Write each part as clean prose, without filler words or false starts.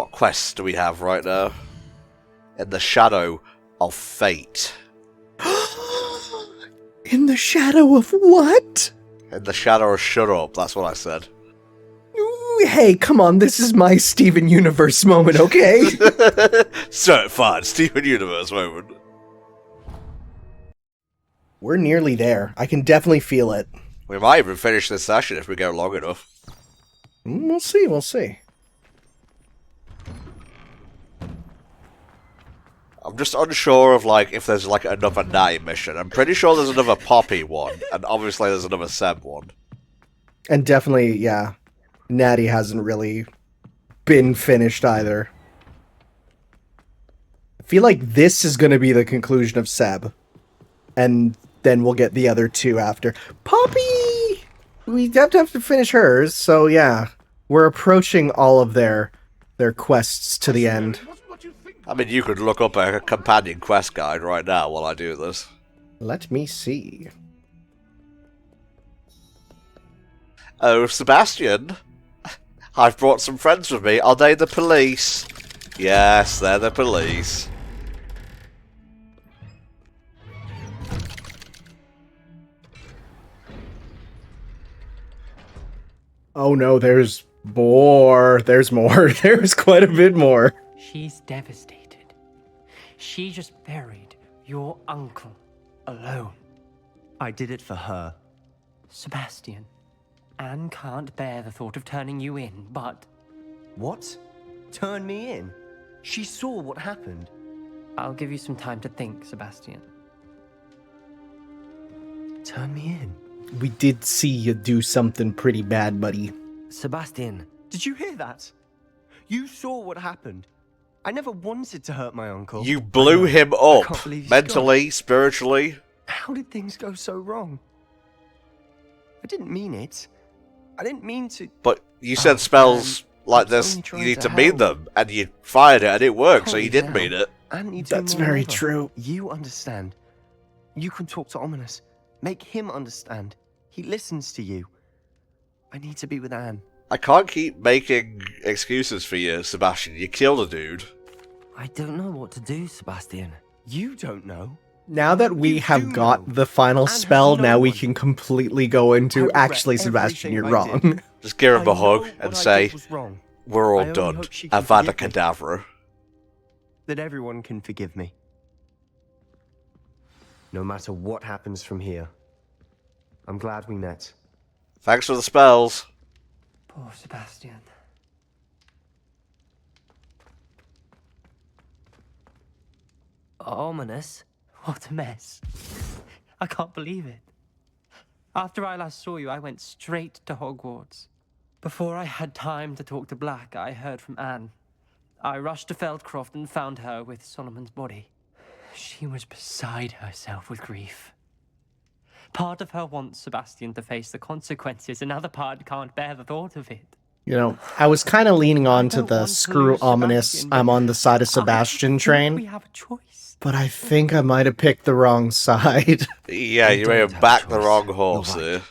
What quests do we have right now? In the shadow of fate. In the shadow of what? In the shadow of shut up, that's what I said. Ooh, hey, come on, this is my Steven Universe moment, okay? Certified Steven Universe moment. We're nearly there. I can definitely feel it. We might even finish this session if we go long enough. We'll see, we'll see. I'm just unsure of, like, if there's, like, another Natty mission. I'm pretty sure there's another Poppy one, and obviously there's another Seb one. And definitely, yeah, Natty hasn't really been finished either. I feel like this is going to be the conclusion of Seb. And then we'll get the other two after. Poppy! We have to finish hers, so yeah. We're approaching all of their quests to the end. I mean, you could look up a companion quest guide right now while I do this. Let me see. Oh, Sebastian, I've brought some friends with me. Are they the police? Yes, they're the police. Oh no, there's more. There's more. There's quite a bit more. She's devastated. She just buried your uncle alone. I did it for her. Sebastian, Anne can't bear the thought of turning you in, but... What? Turn me in? She saw what happened. I'll give you some time to think, Sebastian. Turn me in? We did see you do something pretty bad, buddy. Sebastian, did you hear that? You saw what happened. I never wanted to hurt my uncle. You blew him up, can't believe he's mentally, gone. spiritually. How did things go so wrong? I didn't mean it. I didn't mean to... But you said spells like I was this, only you trying need to to mean help. them, and you fired it and it worked, so you did Now, mean it. Anne needs That's me more very than ever. true. You understand. You can talk to Ominous. Make him understand. He listens to you. I need to be with Anne. I can't keep making excuses for you, Sebastian. You killed a dude. I don't know what to do, Sebastian. You don't know. Now that we You have do got know. the final And spell, no now we one. can completely go I into, regret actually, Sebastian, you're everything I wrong. did. Just give him I a hug know and what I say, did was wrong. we're I all only done. hope she can Avada forgive me. Kedavra. That everyone can forgive me. No matter what happens from here. I'm glad we met. Thanks for the spells. Poor Sebastian. Ominous? What a mess. I can't believe it. After I last saw you, I went straight to Hogwarts. Before I had time to talk to Black, I heard from Anne. I rushed to Feldcroft and found her with Solomon's body. She was beside herself with grief. Part of her wants Sebastian to face the consequences, another part can't bear the thought of it. You know, I was kind of leaning on to don't the want to screw lose Ominous, Sebastian, but I'm on the side of I Sebastian think train, We have a choice. but I think I might have picked the wrong side. Yeah, you don't may have have a backed the choice. wrong You're horse right. here.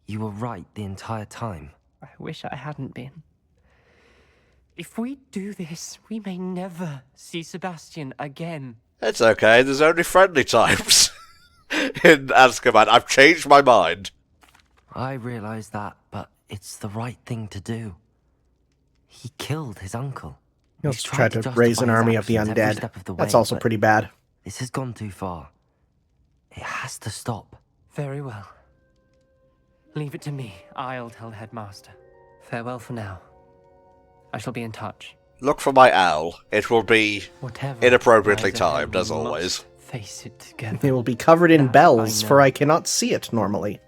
You were right the entire time. I wish I hadn't been. If we do this, we may never see Sebastian again. It's okay, there's only friendly times in Azkaban. I've changed my mind. I realize that, but it's the right thing to do. He killed his uncle. He He's also tried to justify raise an his army of the actions every undead. step of the That's way, also but pretty bad. This has gone too far. It has to stop. Very well. Leave it to me. I'll tell the headmaster. Farewell for now. I shall be in touch. Look for my owl. It will be Whatever inappropriately lies ahead, timed, as we always. must face it together. It will be covered in That bells, I for know. I cannot see it normally.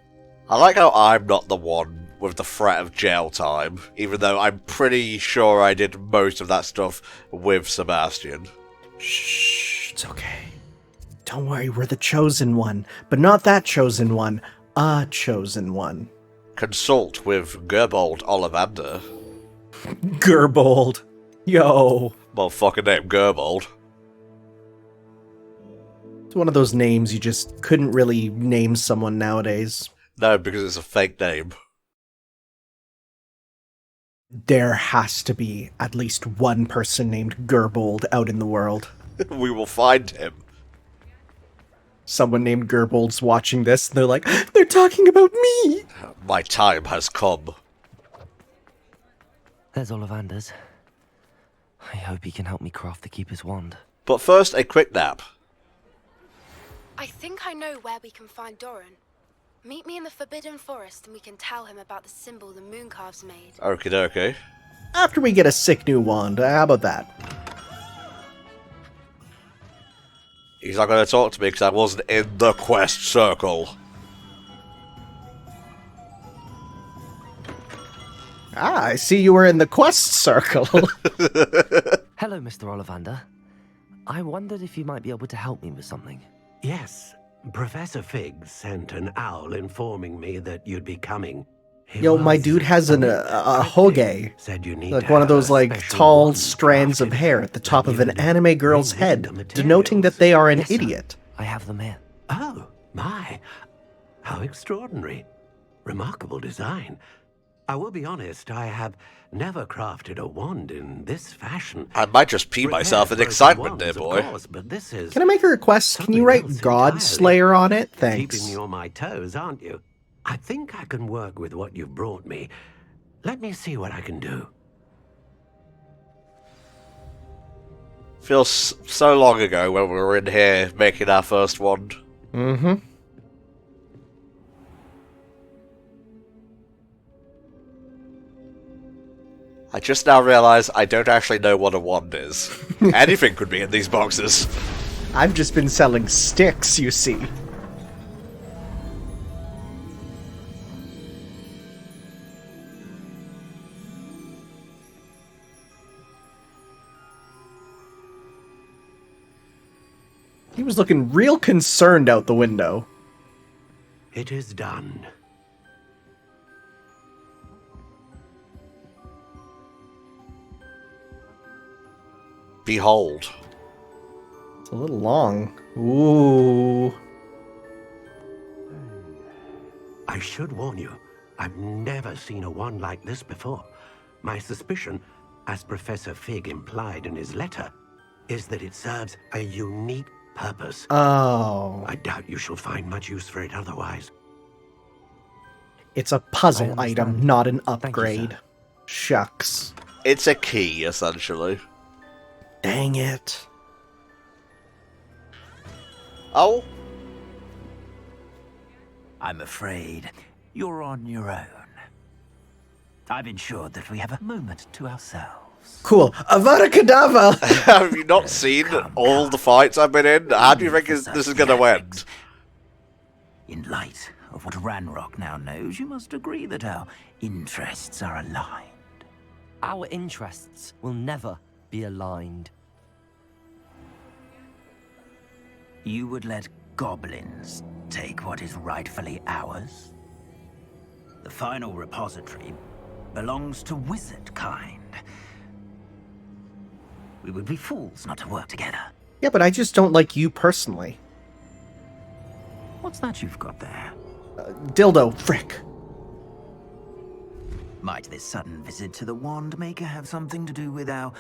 I like how I'm not the one with the threat of jail time, even though I'm pretty sure I did most of that stuff with Sebastian. Shh, it's okay. Don't worry, we're the chosen one. But not that chosen one. A chosen one. Consult with Gerbold Ollivander. Gerbold. Yo. Motherfucking name Gerbold. It's one of those names you just couldn't really name someone nowadays. No, because it's a fake name. There has to be at least one person named Gerbold out in the world. We will find him. Someone named Gerbold's watching this, and they're like, they're talking about me! My time has come. There's Ollivanders. I hope he can help me craft the Keeper's Wand. But first, a quick nap. I think I know where we can find Doran. Meet me in the Forbidden Forest and we can tell him about the symbol the Mooncalves made. Okie dokie. After we get a sick new wand, how about that? He's not going to talk to me because I wasn't in the quest circle. Ah, I see you were in the quest circle. Hello, Mr. Ollivander. I wondered if you might be able to help me with something. Yes, Professor Fig sent an owl informing me that you'd be coming. He Yo, my was dude has a hoge. Said you need Like to one of have those, a like, special tall wand strands of crafted hair at the top that of an you'd anime girl's bring head, with the denoting that materials. they are an Yes, sir. idiot. I have them here. Oh, my. How extraordinary. Remarkable design. I will be honest, I have never crafted a wand in this fashion. I might just pee myself in Repair excitement, broken dear wands, boy. of course, but this is Can I make a request? Can you something write else God entirely. Slayer on it? Keeping Thanks. me on my toes, aren't you? I think I can work with what you've brought me. Let me see what I can do. Feels so long ago when we were in here making our first wand. Mm-hmm. I just now realise I don't actually know what a wand is. Anything could be in these boxes. I've just been selling sticks, you see. He was looking real concerned out the window. It is done. Behold. It's a little long. Ooh. I should warn you, I've never seen a wand like this before. My suspicion, as Professor Fig implied in his letter, is that it serves a unique purpose. Oh. I doubt you shall find much use for it otherwise. It's a puzzle I item, understand. not an Thank you, sir. upgrade. Shucks. It's a key, essentially. Dang it. Oh? I'm afraid you're on your own. I've ensured that we have a moment to ourselves. Cool. Avada Kedavra! Have you not seen all the fights I've been in? How do you think this is going to end? In light of what Ranrok now knows, you must agree that our interests are aligned. Our interests will never be aligned. You would let goblins take what is rightfully ours? The final repository belongs to wizard kind. We would be fools not to work together. Yeah, but I just don't like you personally. What's that you've got there? Dildo, frick. Might this sudden visit to the Wand Maker have something to do with our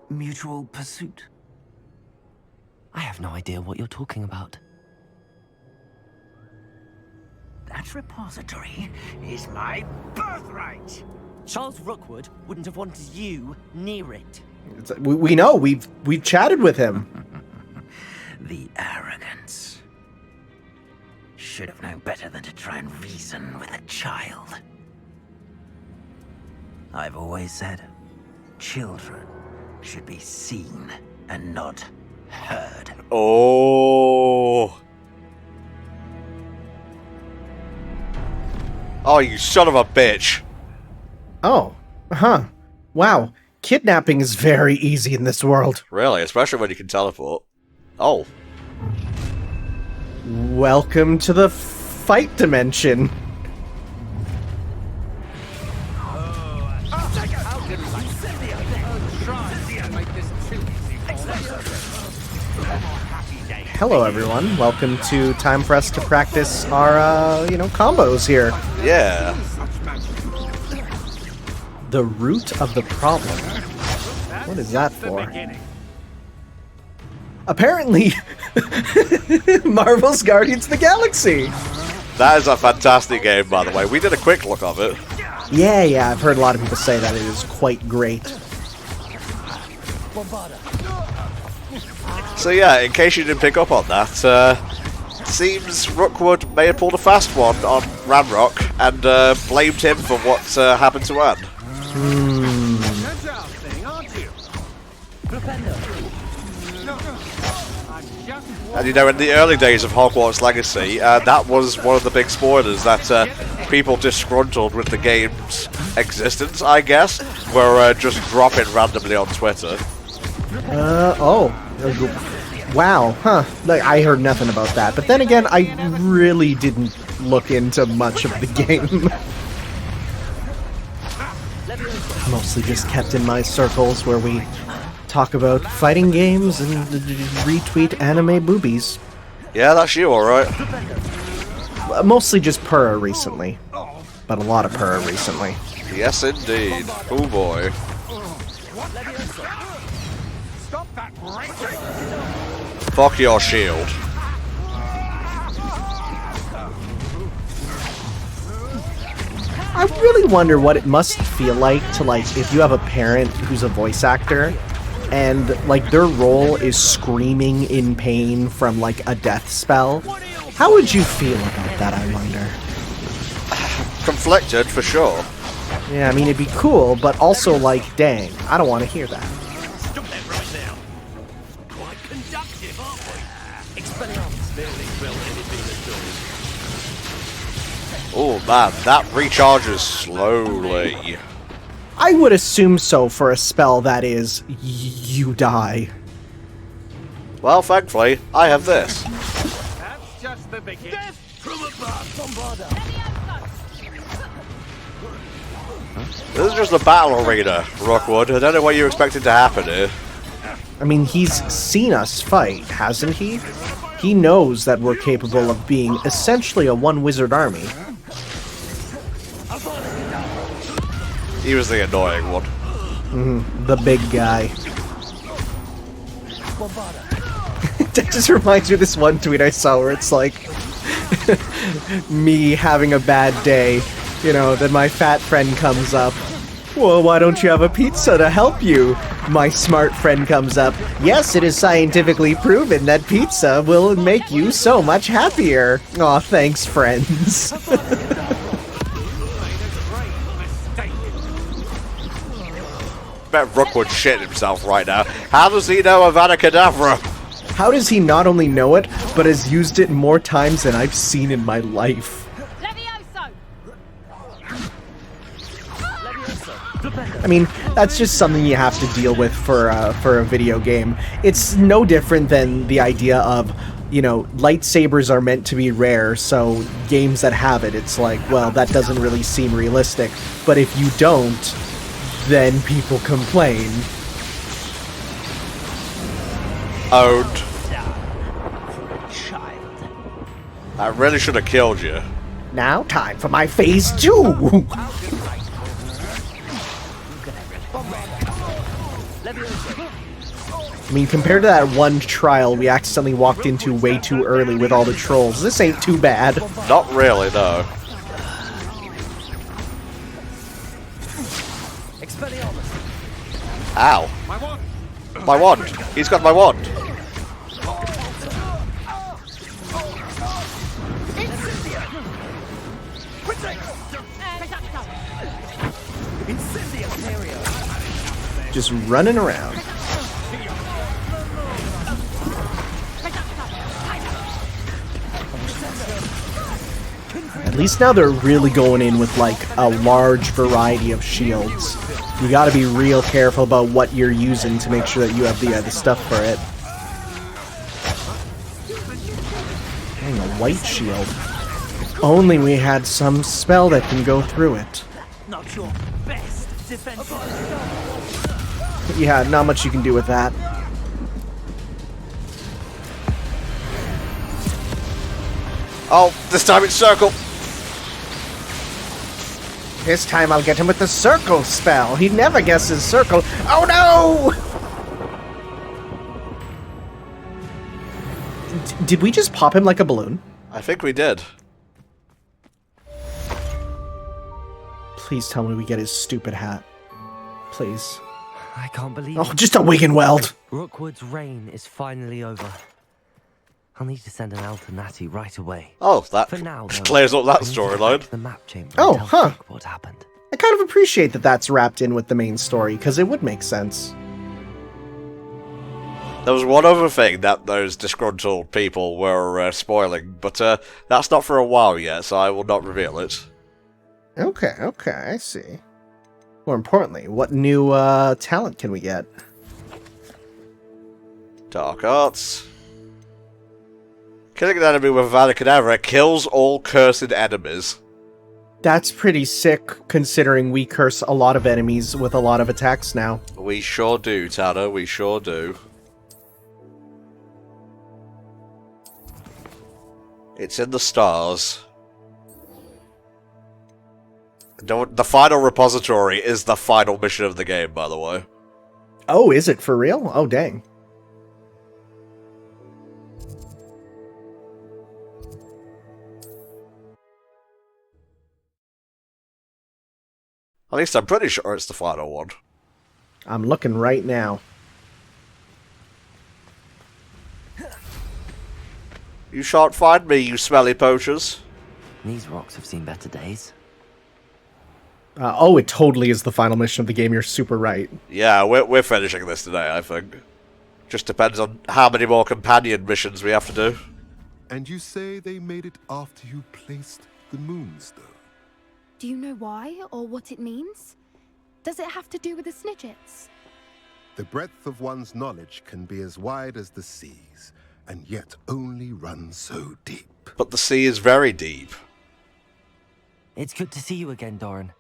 mutual pursuit? I have no idea what you're talking about. That repository is my birthright! Charles Rookwood wouldn't have wanted you near it. We know, we've chatted with him. The arrogance. Should have known better than to try and reason with a child. I've always said, children should be seen and not heard. Oh. Oh, you son of a bitch. Oh, huh. Wow. Kidnapping is very easy in this world. Really, especially when you can teleport. Oh. Welcome to the fight dimension. Hello, everyone. Welcome to time for us to practice our, combos here. Yeah. The root of the problem. What is that for? Apparently, Marvel's Guardians of the Galaxy. That is a fantastic game, by the way. We did a quick look of it. Yeah, I've heard a lot of people say that it is quite great. So yeah, in case you didn't pick up on that, seems Rookwood may have pulled a fast one on Ranrok and blamed him for what happened to Anne. And you know, in the early days of Hogwarts Legacy, that was one of the big spoilers, that people disgruntled with the game's existence, I guess, were just dropping randomly on Twitter. Wow, huh. Like, I heard nothing about that. But then again, I really didn't look into much of the game. Mostly just kept in my circles where we talk about fighting games and retweet anime boobies. Yeah, that's you, alright. Mostly just Purra recently. But a lot of Purra recently. Yes, indeed. Oh boy. Fuck your shield. I really wonder what it must feel like to, like, if you have a parent who's a voice actor and, like, their role is screaming in pain from, like, a death spell. How would you feel about that, I wonder? Conflicted, for sure. Yeah, I mean, it'd be cool, but also, like, dang, I don't want to hear that. Stop that right now. Quite conductive, aren't we? Oh man, that recharges slowly. I would assume so for a spell that is, you die. Well, thankfully, I have this. That's just the beginning. Death from above, Bombarda. This is just a battle arena, Rookwood. I don't know what you expected to happen here. I mean, he's seen us fight, hasn't he? He knows that we're capable of being essentially a one-wizard army. He was the annoying one. The big guy. That just reminds me of this one tweet I saw where it's like me having a bad day, you know, then my fat friend comes up. Well, why don't you have a pizza to help you? My smart friend comes up. Yes, it is scientifically proven that pizza will make you so much happier. Aw, thanks, friends. Bet Rookwood shit himself right now. How does he know Avada Kedavra? How does he not only know it, but has used it more times than I've seen in my life? I mean, that's just something you have to deal with for a video game. It's no different than the idea of, you know, lightsabers are meant to be rare, so games that have it, it's like, well, that doesn't really seem realistic. But if you don't, then people complain. Owned. I really should have killed you. Now, time for my phase 2! I mean, compared to that one trial we accidentally walked into way too early with all the trolls, this ain't too bad. Not really, no. Ow. My wand. He's got my wand. Just running around. At least now they're really going in with, like, a large variety of shields. You gotta be real careful about what you're using to make sure that you have the stuff for it. Dang, a white shield. If only we had some spell that can go through it. Not your best defense. Yeah, not much you can do with that. Oh, this time it's circle. This time I'll get him with the circle spell. He never guesses circle. Oh no! Did we just pop him like a balloon? I think we did. Please tell me we get his stupid hat. Please. I can't believe Oh, just a Wiggenweld. Rookwood's reign is finally over. I'll need to send an L to Natty right away. Oh, that For now, though, clears up that I need to head storyline. to the map chamber Oh, and tell huh. Vic what happened. I kind of appreciate that that's wrapped in with the main story, because it would make sense. There was one other thing that those disgruntled people were spoiling, but that's not for a while yet, so I will not reveal it. Okay, I see. More importantly, what new talent can we get? Dark Arts. Killing an enemy with Vada Kedavra kills all cursed enemies. That's pretty sick, considering we curse a lot of enemies with a lot of attacks now. We sure do, Tanner, we sure do. It's in the stars. The final repository is the final mission of the game, by the way. Oh, is it for real? Oh, dang. At least I'm pretty sure it's the final one. I'm looking right now. You shan't find me, you smelly poachers. These rocks have seen better days. Oh, it totally is the final mission of the game. You're super right. Yeah, we're finishing this today, I think. Just depends on how many more companion missions we have to do. And you say they made it after you placed the moonstone? Do you know why or what it means? Does it have to do with the snidgets? The breadth of one's knowledge can be as wide as the seas, and yet only run so deep. But the sea is very deep. It's good to see you again, Doran.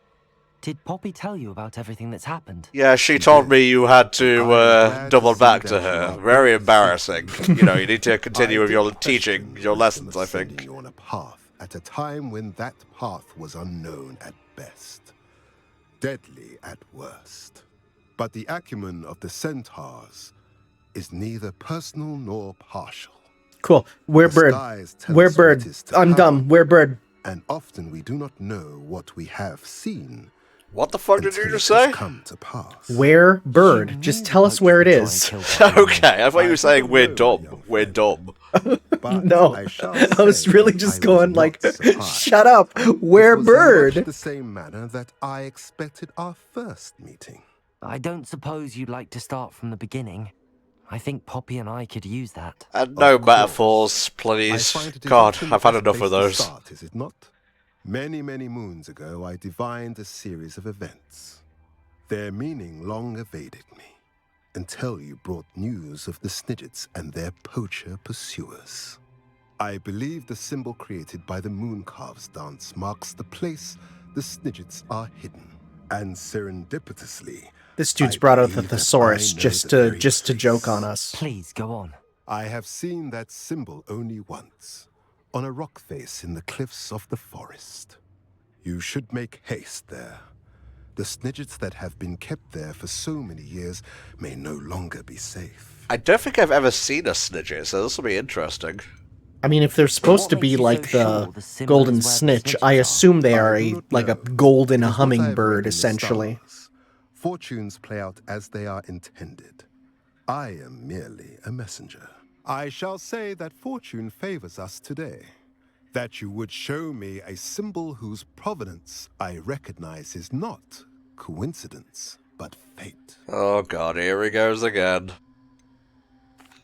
Did Poppy tell you about everything that's happened? Yeah, she told me you had to double back to her. Very embarrassing. You know, you need to continue with your teaching, your lessons, I think. You on a path at a time when that path was unknown at best, deadly at worst. But the acumen of the centaurs is neither personal nor partial. Cool. We're bird. We're bird. I'm dumb. We're bird. And often we do not know what we have seen. What the fuck did you until just it has say? come to pass. Where bird? Just tell us where it is. Okay, I thought you were saying we're dumb. We're dumb. But No, I was say really just I was going not like, surprised. shut up. Where It was in much bird? the same manner that I expected our first meeting. I don't suppose you'd like to start from the beginning. I think Poppy and I could use that. And no Of course. metaphors, I please. find it is God, often I've had the best enough of place to those. start, is it not? Many, many moons ago, I divined a series of events. Their meaning long evaded me, until you brought news of the snidgets and their poacher pursuers. I believe the symbol created by the Mooncalves dance marks the place the snidgets are hidden. And serendipitously, This dude's I brought out the believe that thesaurus I know just the to very just to joke place. on us. Please, go on. I have seen that symbol only once, on a rock face in the cliffs of the forest. You should make haste there. The snidgets that have been kept there for so many years may no longer be safe. I don't think I've ever seen a snidget, so this will be interesting. I mean, if they're supposed to What be makes you like so the sure the symbol golden is where the snitch, snitches I are? assume they are I do a not like a know. golden It is what I have read hummingbird, in the essentially. stars. Fortunes play out as they are intended. I am merely a messenger. I shall say that fortune favors us today. That you would show me a symbol whose provenance I recognize is not coincidence, but fate. Oh god, here he goes again.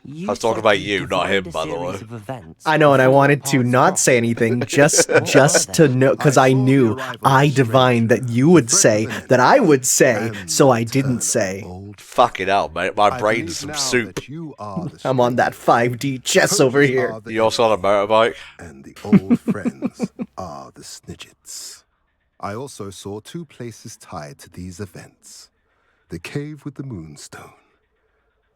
You I was talking said about you you, not him, divined a by the way. series of events I know, and I before wanted to paths not crossed. say anything, just What just were to they? know, because I I saw the knew arrival I of a divined that stranger you would who say threatens that I would and say, the so I return didn't of say. old Fucking hell, mate. My I brain's believe some now soup. that you are the I'm on that stranger. 5D chess over Poachers here. are the You also on a motorbike? and the old friends are the snidgets. I also saw two places tied to these events. The cave with the moonstone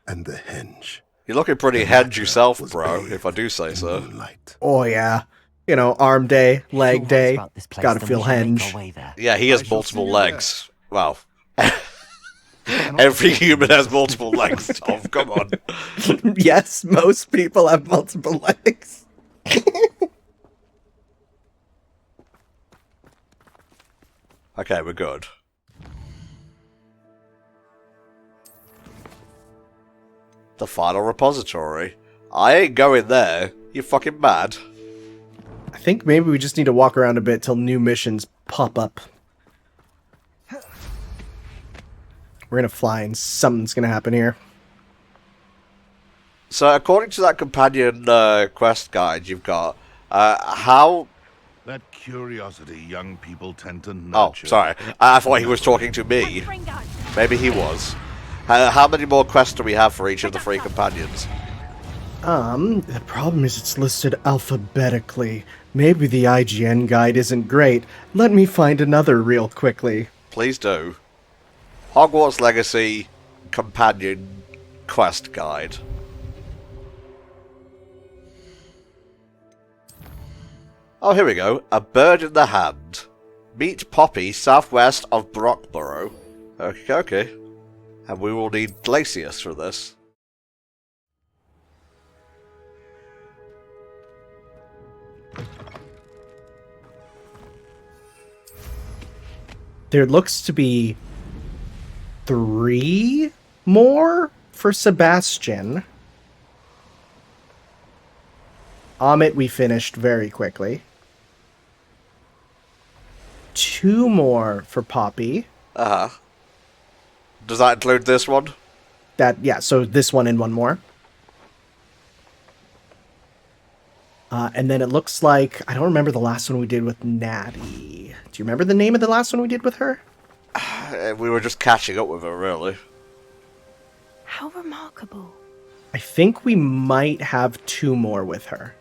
and the henge. You're looking pretty The henge latter yourself, was bro, bathed if I do say in so. moonlight. Oh yeah, You know, arm day, leg If you're right day. about this place, Gotta then feel we shall make henge. our way there. Yeah, he I has shall multiple see you legs. Well, every human has multiple legs, Tom. Come on. Yes, most people have multiple legs. Okay, we're good. The final repository. I ain't going there. You fucking mad? I think maybe we just need to walk around a bit till new missions pop up. We're gonna fly and something's gonna happen here. So, according to that companion quest guide you've got, how... That curiosity young people tend to Oh, nurture. sorry. I thought he was talking to me. Maybe he was. How many more quests do we have for each of the 3 companions? The problem is it's listed alphabetically. Maybe the IGN guide isn't great. Let me find another real quickly. Please do. Hogwarts Legacy Companion Quest Guide. Oh, here we go. A bird in the hand. Meet Poppy southwest of Brockborough. Okay, okay. And we will need Glacius for this. There looks to be 3 more for Sebastian. Amit we finished very quickly. 2 more for Poppy. Uh-huh. Does that include this one? Yeah, so this one and 1 more. And then it looks like... I don't remember the last one we did with Natty. Do you remember the name of the last one we did with her? We were just catching up with her, really. How remarkable. I think we might have 2 more with her.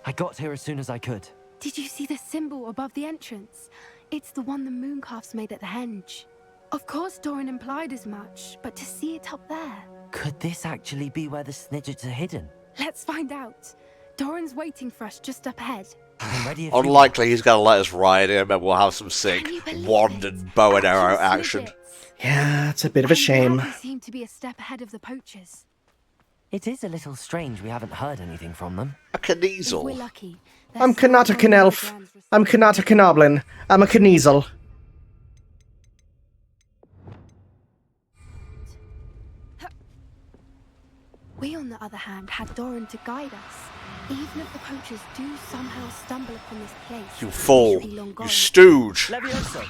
I got here as soon as I could. Did you see the symbol above the entrance? It's the one the mooncalves made at the henge. Of course Doran implied as much, but to see it up there... Could this actually be where the snidgets are hidden? Let's find out. Doran's waiting for us just up ahead. I'm ready if you are. Unlikely he's going to let us ride him, and we'll have some sick Can you believe wand it? and bow and arrow Actual action. snidgets. Yeah, it's a bit of a shame. We seem to be a step ahead of the poachers. It is a little strange we haven't heard anything from them. A If we're Kneasel. lucky. I'm Kanata Elf. I'm Kanata Knoblin. I'm a Kniezel. We, on the other hand, had Doran to guide us. Even if the poachers do somehow stumble upon this place, You we fool. shall be long You gone. stooge. Levioso!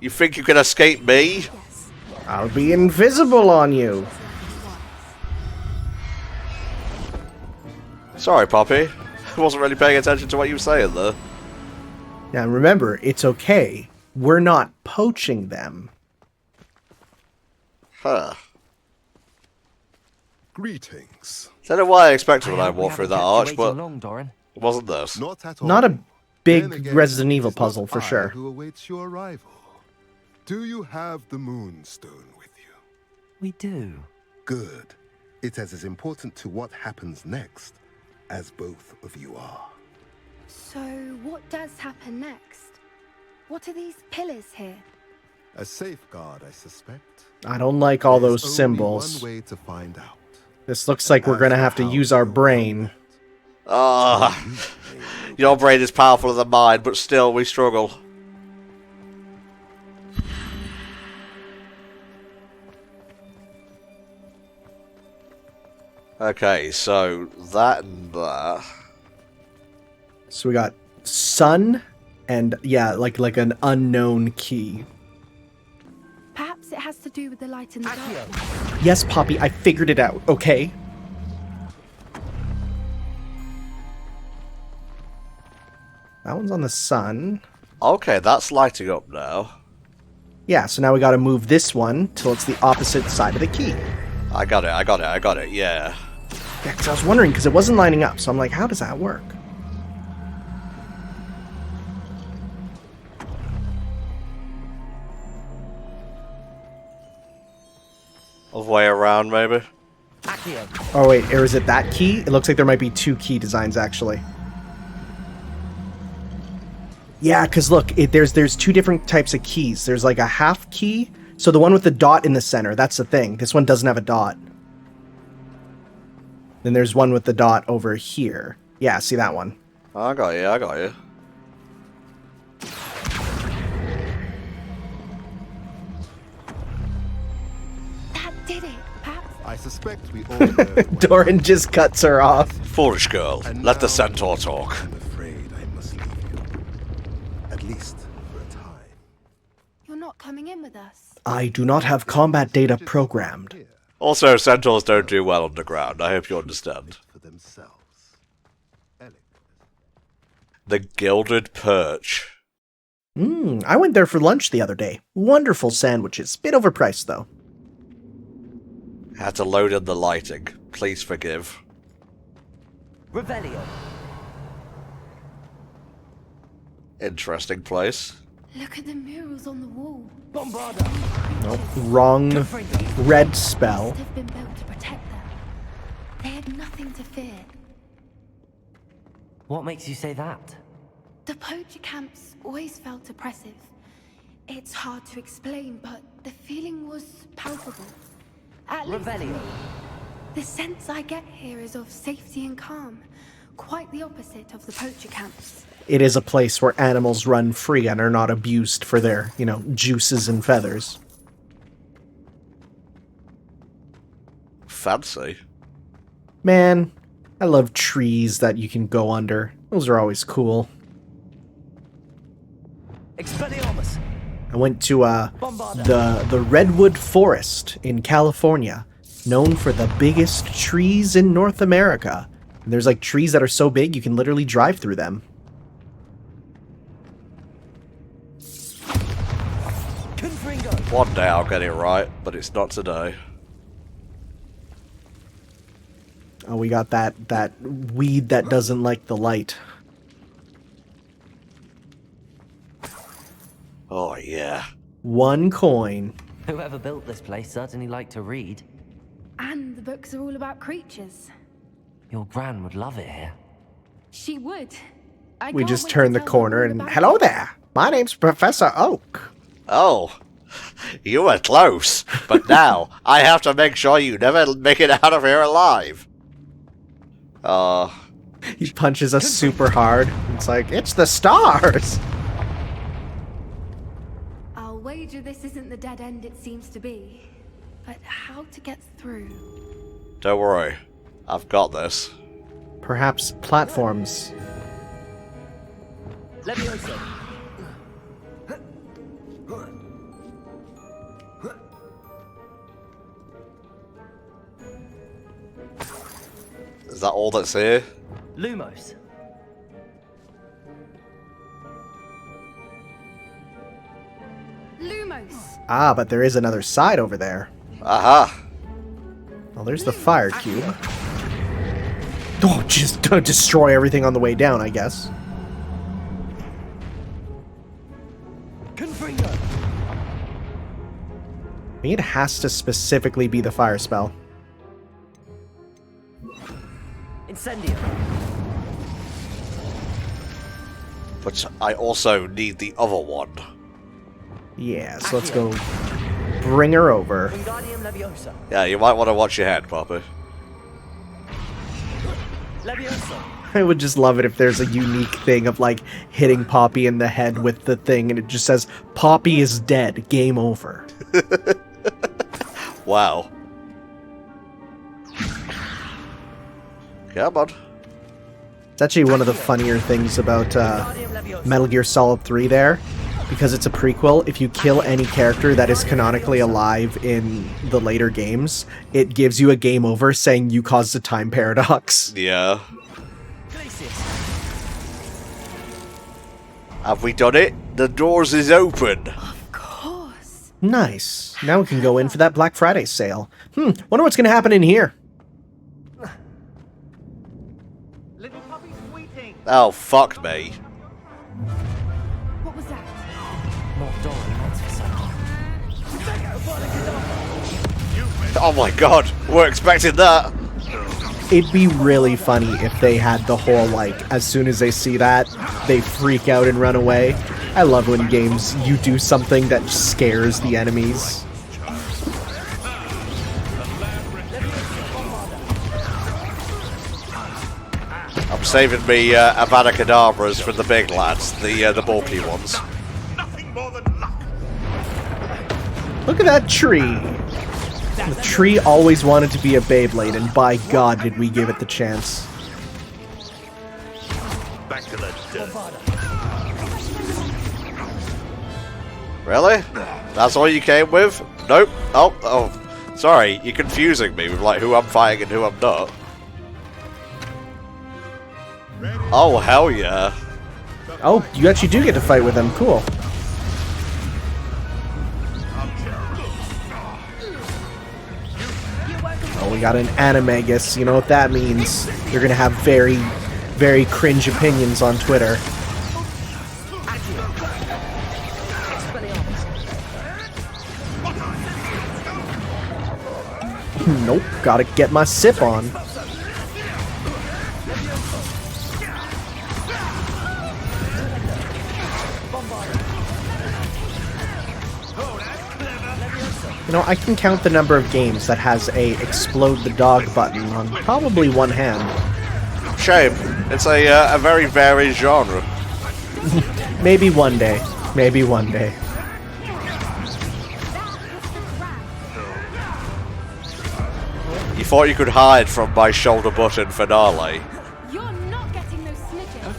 You think you can escape me? Yes. I'll be invisible on you. Sorry, Poppy. I wasn't really paying attention to what you were saying there. Now remember, it's okay. We're not poaching them. Huh. Greetings. Don't know what I expected when I hope we walked through haven't that kept you arch, waiting but long, Doran. it wasn't this. Not at all. Not a Then big again, Resident it Evil is not puzzle, for I sure. who awaits your arrival. Do you have the Moonstone with you? We do. Good. It is as important to what happens next as both of you are. So, what does happen next? What are these pillars here? A safeguard, I suspect. I don't like all There's those only symbols. one way to find out. This looks like we're As gonna to have to how use our to brain. Ah, your brain is powerful than mine, but still we struggle. Okay, so that and that. So we got sun and yeah, like an unknown key. Perhaps it has to do with the light in the dark. Yes, Poppy, I figured it out, okay? That one's on the sun. Okay, that's lighting up now. Yeah, so now we gotta move this one till it's the opposite side of the key. I got it, yeah. Yeah, because I was wondering, because it wasn't lining up, so I'm like, how does that work? Other way around, maybe? Oh wait, or is it that key? It looks like there might be 2 key designs actually. Yeah, because look, there's 2 different types of keys. There's like a half key, so the one with the dot in the center, that's the thing. This one doesn't have a dot. Then there's one with the dot over here. Yeah, see that one. I got you, I got you. That did it, Pat. I suspect we all know Doran just cuts her off. Foolish girl, let the centaur talk. I'm afraid I must leave you. At least for a time. You're not coming in with us. I do not have combat data programmed. Also, centaurs don't do well underground, I hope you understand. For themselves. The Gilded Perch. I went there for lunch the other day. Wonderful sandwiches. Bit overpriced, though. Had to load in the lighting. Please forgive. Revelio. Interesting place. Look at the murals on the wall. Bombarda. Nope. Wrong red spell. Must have been built to protect them. They had nothing to fear. What makes you say that? The poacher camps always felt oppressive. It's hard to explain, but the feeling was palpable. At least to me. The sense I get here is of safety and calm. Quite the opposite of the poacher camps. It is a place where animals run free and are not abused for their, juices and feathers. Fancy. Man, I love trees that you can go under. Those are always cool. Expelliarmus. I went to the Redwood Forest in California, known for the biggest trees in North America. And there's like trees that are so big you can literally drive through them. One day I'll get it right, but it's not today. Oh, we got that weed that doesn't like the light. Oh, yeah. 1 coin. Whoever built this place certainly liked to read. And the books are all about creatures. Your gran would love it here. She would. I We can't just wait turned to the tell corner her all and about hello it. there. My name's Professor Oak. Oh. You were close, but now I have to make sure you never make it out of here alive. He punches us super hard. It's like, it's the stars. I'll wager this isn't the dead end it seems to be. But how to get through? Don't worry. I've got this. Perhaps platforms. Levioso. Is that all that's here? Lumos. Lumos! Ah, but there is another side over there. Aha! Well, there's the fire cube. Oh, just gonna destroy everything on the way down, I guess. Confringo. I think it has to specifically be the fire spell. Incendio. But I also need the other one. Yeah, so let's go bring her over. Wingardium Leviosa. Yeah, you might want to watch your head, Poppy. Leviosa. I would just love it if there's a unique thing of like hitting Poppy in the head with the thing and it just says, Poppy is dead, game over. Wow. Come on. It's actually one of the funnier things about Metal Gear Solid 3 there. Because it's a prequel, if you kill any character that is canonically alive in the later games, it gives you a game over saying you caused a time paradox. Yeah. Have we done it? The doors is open. Of course. Nice. Now we can go in for that Black Friday sale. Wonder what's gonna happen in here. Little puppy squeaking. Oh, fuck me. What was that? Not Doran, that's for certain. Oh my god, we're expecting that. It'd be really funny if they had the whole, like, as soon as they see that, they freak out and run away. I love when games you do something that scares the enemies. I'm saving me Avada Kedavras for the big lads, the bulky ones. Look at that tree! The tree always wanted to be a Beyblade, and by God did we give it the chance. Back to the dirt. Really? That's all you came with? Nope. Oh, sorry, you're confusing me with like who I'm fighting and who I'm not. Oh, hell yeah. Oh, you actually do get to fight with them, cool. Oh, we got an animagus, you know what that means. You're gonna have very, very cringe opinions on Twitter. Nope, gotta get my sip on. You know, I can count the number of games that has a explode the dog button on probably one hand. Shame. It's a very varied genre. Maybe one day. Maybe one day. You thought you could hide from my shoulder button finale. You're not getting those snidgets.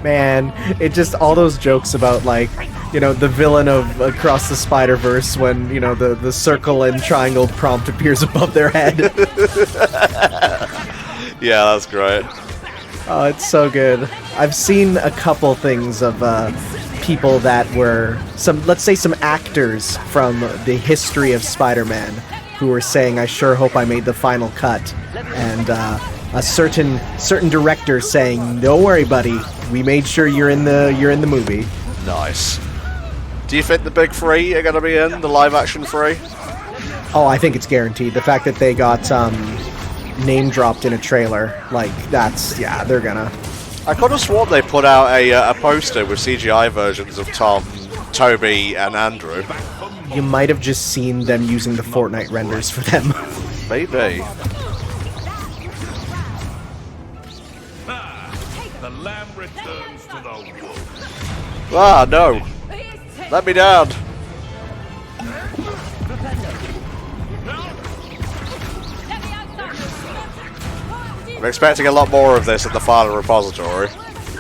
Man, it just, all those jokes about, like, you know, the villain of Across the Spider-Verse when, you know, the circle and triangle prompt appears above their head. Yeah, that's great. Oh, it's so good. I've seen a couple things of people that were, let's say some actors from the history of Spider-Man who were saying, I sure hope I made the final cut. And a certain director saying, don't worry, buddy, we made sure you're in the movie. Nice. Do you think the big three are going to be in, the live-action three? Oh, I think it's guaranteed. The fact that they got name-dropped in a trailer, like, that's, yeah, they're gonna. I could have sworn they put out a poster with CGI versions of Tom, Toby, and Andrew. You might have just seen them using the Fortnite renders for them. Maybe. The lamb returns to the wolf. Ah, no. Let me down. I'm expecting a lot more of this at the final repository.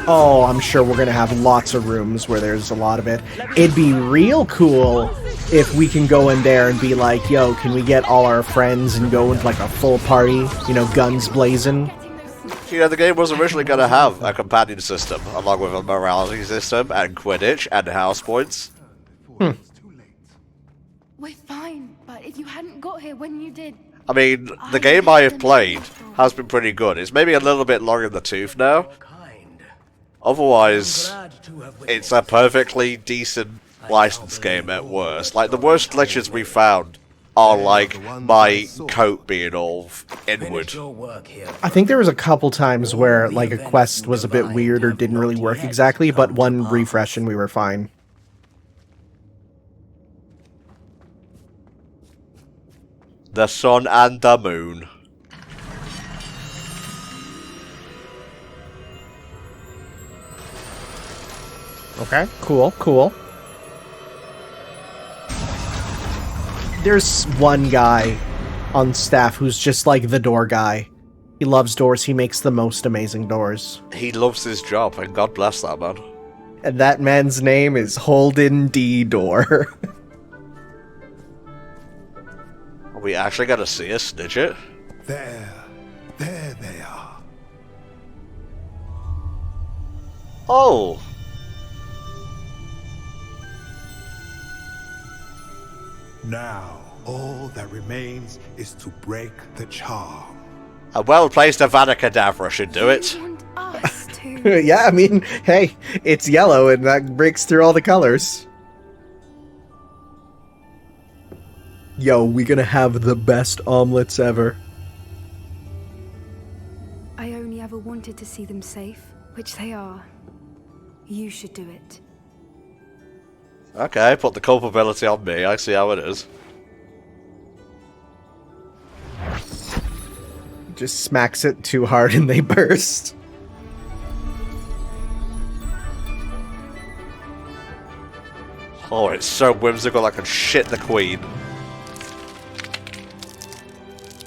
Oh, I'm sure we're gonna have lots of rooms where there's a lot of it. It'd be real cool if we can go in there and be like, yo, can we get all our friends and go into like a full party, you know, guns blazing? You know, the game was originally going to have a companion system, along with a morality system, and Quidditch, and house points. We're fine, but if you hadn't got here when you did... I mean, the game I have played has been pretty good. It's maybe a little bit long in the tooth now. Otherwise, it's a perfectly decent licensed game at worst. Like, the worst glitches we found are like my coat being all inward. I think there was a couple times where like a quest was a bit weird or didn't really work exactly, but one refresh and we were fine. The sun and the moon. Okay, cool. There's one guy on staff who's just like the door guy. He loves doors, he makes the most amazing doors. He loves his job, and God bless that man. And that man's name is Holden D. Door. Are we actually gonna see a snidget? There they are. Oh! Now, all that remains is to break the charm. A well-placed Avada Kedavra should do it. Want us to... Yeah, I mean, hey, it's yellow and that breaks through all the colors. Yo, we gonna have the best omelets ever. I only ever wanted to see them safe, which they are. You should do it. Okay, put the culpability on me. I see how it is. Just smacks it too hard and they burst. Oh, it's so whimsical I can shit the queen.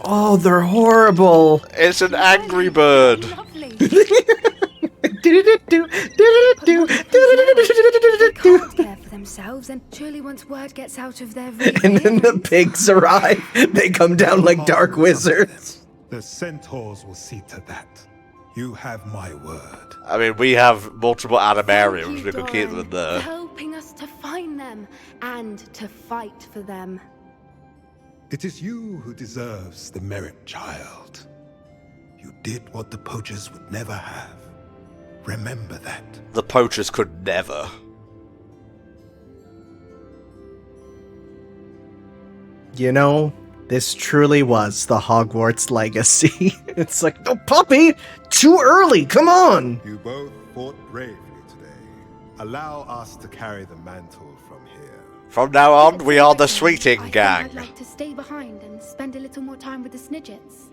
Oh, they're horrible. It's an angry bird. Lovely. Can't care for themselves, and surely once word gets out of their reach. And then the pigs arrive. They come down like dark wizards. The centaurs will see to that. You have my word. I mean, we have multiple animariums. We could keep them in there. Helping us to find them and to fight for them. It is you who deserves the merit, child. You did what the poachers would never have. Remember that. The poachers could never. You know, this truly was the Hogwarts legacy. It's like, no, puppy! Too early, come on! You both fought bravely today. Allow us to carry the mantle from here. From now on, we are the Sweeting I think Gang. I'd like to stay behind and spend a little more time with the snidgets.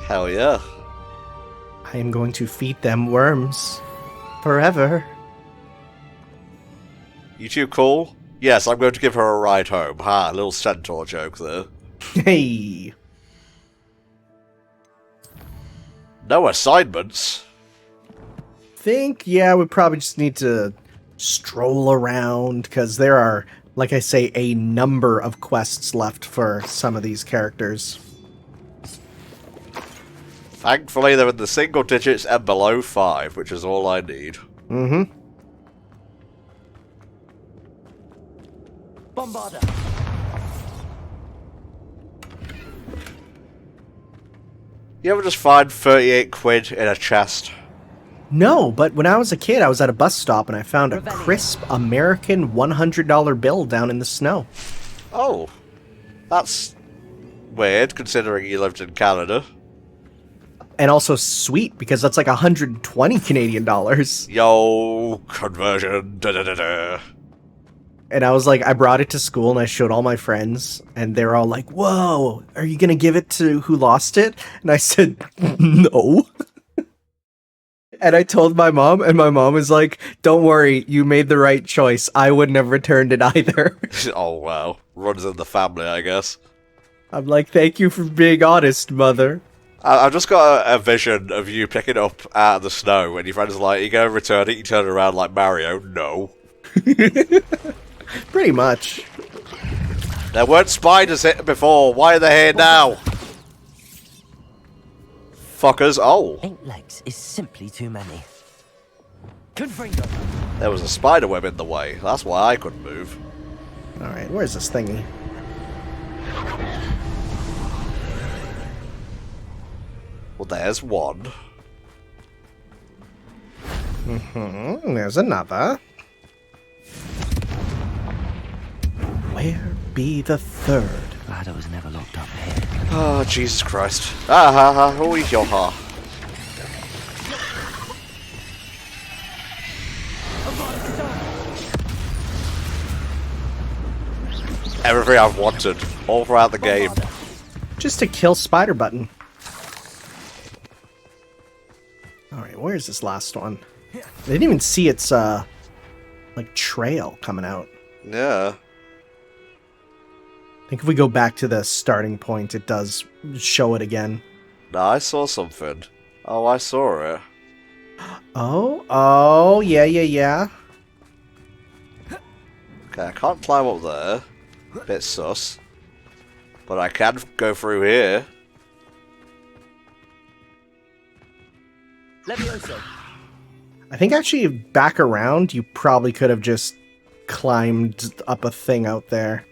Hell yeah. I am going to feed them worms. Forever. You two cool? Yes, I'm going to give her a ride home. Ha, a little centaur joke there. Hey! No assignments? Yeah, we probably just need to stroll around, because there are, like I say, a number of quests left for some of these characters. Thankfully, they're in the single digits and below 5, which is all I need. Mm-hmm. Bombarder. You ever just find 38 quid in a chest? No, but when I was a kid, I was at a bus stop and I found a crisp American $100 bill down in the snow. Oh. That's weird, considering you lived in Canada. And also sweet, because that's like 120 Canadian dollars. Yo, conversion, da-da-da-da. And I was like, I brought it to school and I showed all my friends, and they're all like, whoa, are you gonna give it to who lost it? And I said, no. And I told my mom, and my mom was like, don't worry, you made the right choice. I wouldn't have returned it either. Oh, wow. Runs in the family, I guess. I'm like, thank you for being honest, mother. I've just got a vision of you picking it up out of the snow, and your friend's like, you go and return it, you turn around like Mario. No. Pretty much. There weren't spiders here before, why are they here now? Fuckers, oh. 8 legs is simply too many. Confronting. There was a spider web in the way, that's why I couldn't move. Alright, where's this thingy? Well, there's one. There's another. Where be the third? Glad I was never locked up here. Oh, Jesus Christ. Ah ha ha, oh, yo ha. Everything I've wanted, all throughout the game. Just to kill Spider Button. Alright, where's this last one? I didn't even see its, like, trail coming out. Yeah. I think if we go back to the starting point, it does show it again. No, I saw something. Oh, I saw it. Oh, yeah. Okay, I can't climb up there. Bit sus. But I can go through here. I think actually back around, you probably could have just climbed up a thing out there.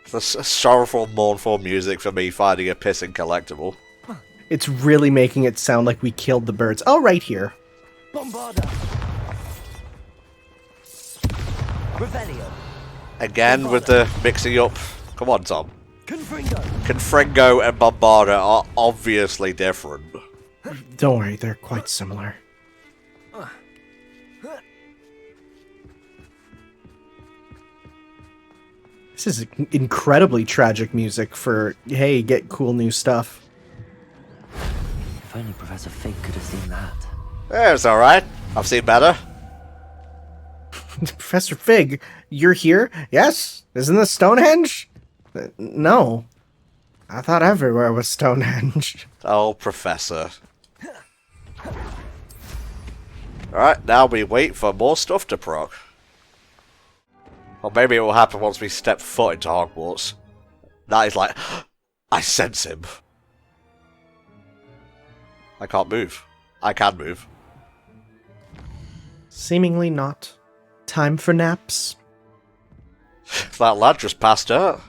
It's sorrowful, mournful music for me finding a pissing collectible. It's really making it sound like we killed the birds. Oh, right here. Bombarda. Revelio. Again with the mixing up. Come on, Tom. Confringo. Confringo and Bombarda are obviously different. Don't worry, they're quite similar. This is incredibly tragic music for, hey, get cool new stuff. If only Professor Fig could have seen that. Yeah, it's alright. I've seen better. Professor Fig, you're here? Yes? Isn't this Stonehenge? No. I thought everywhere was Stonehenge. Oh, Professor. Alright, now we wait for more stuff to proc. Or maybe it will happen once we step foot into Hogwarts. That is like, I sense him. I can't move. I can move. Seemingly not. Time for naps. That lad just passed out.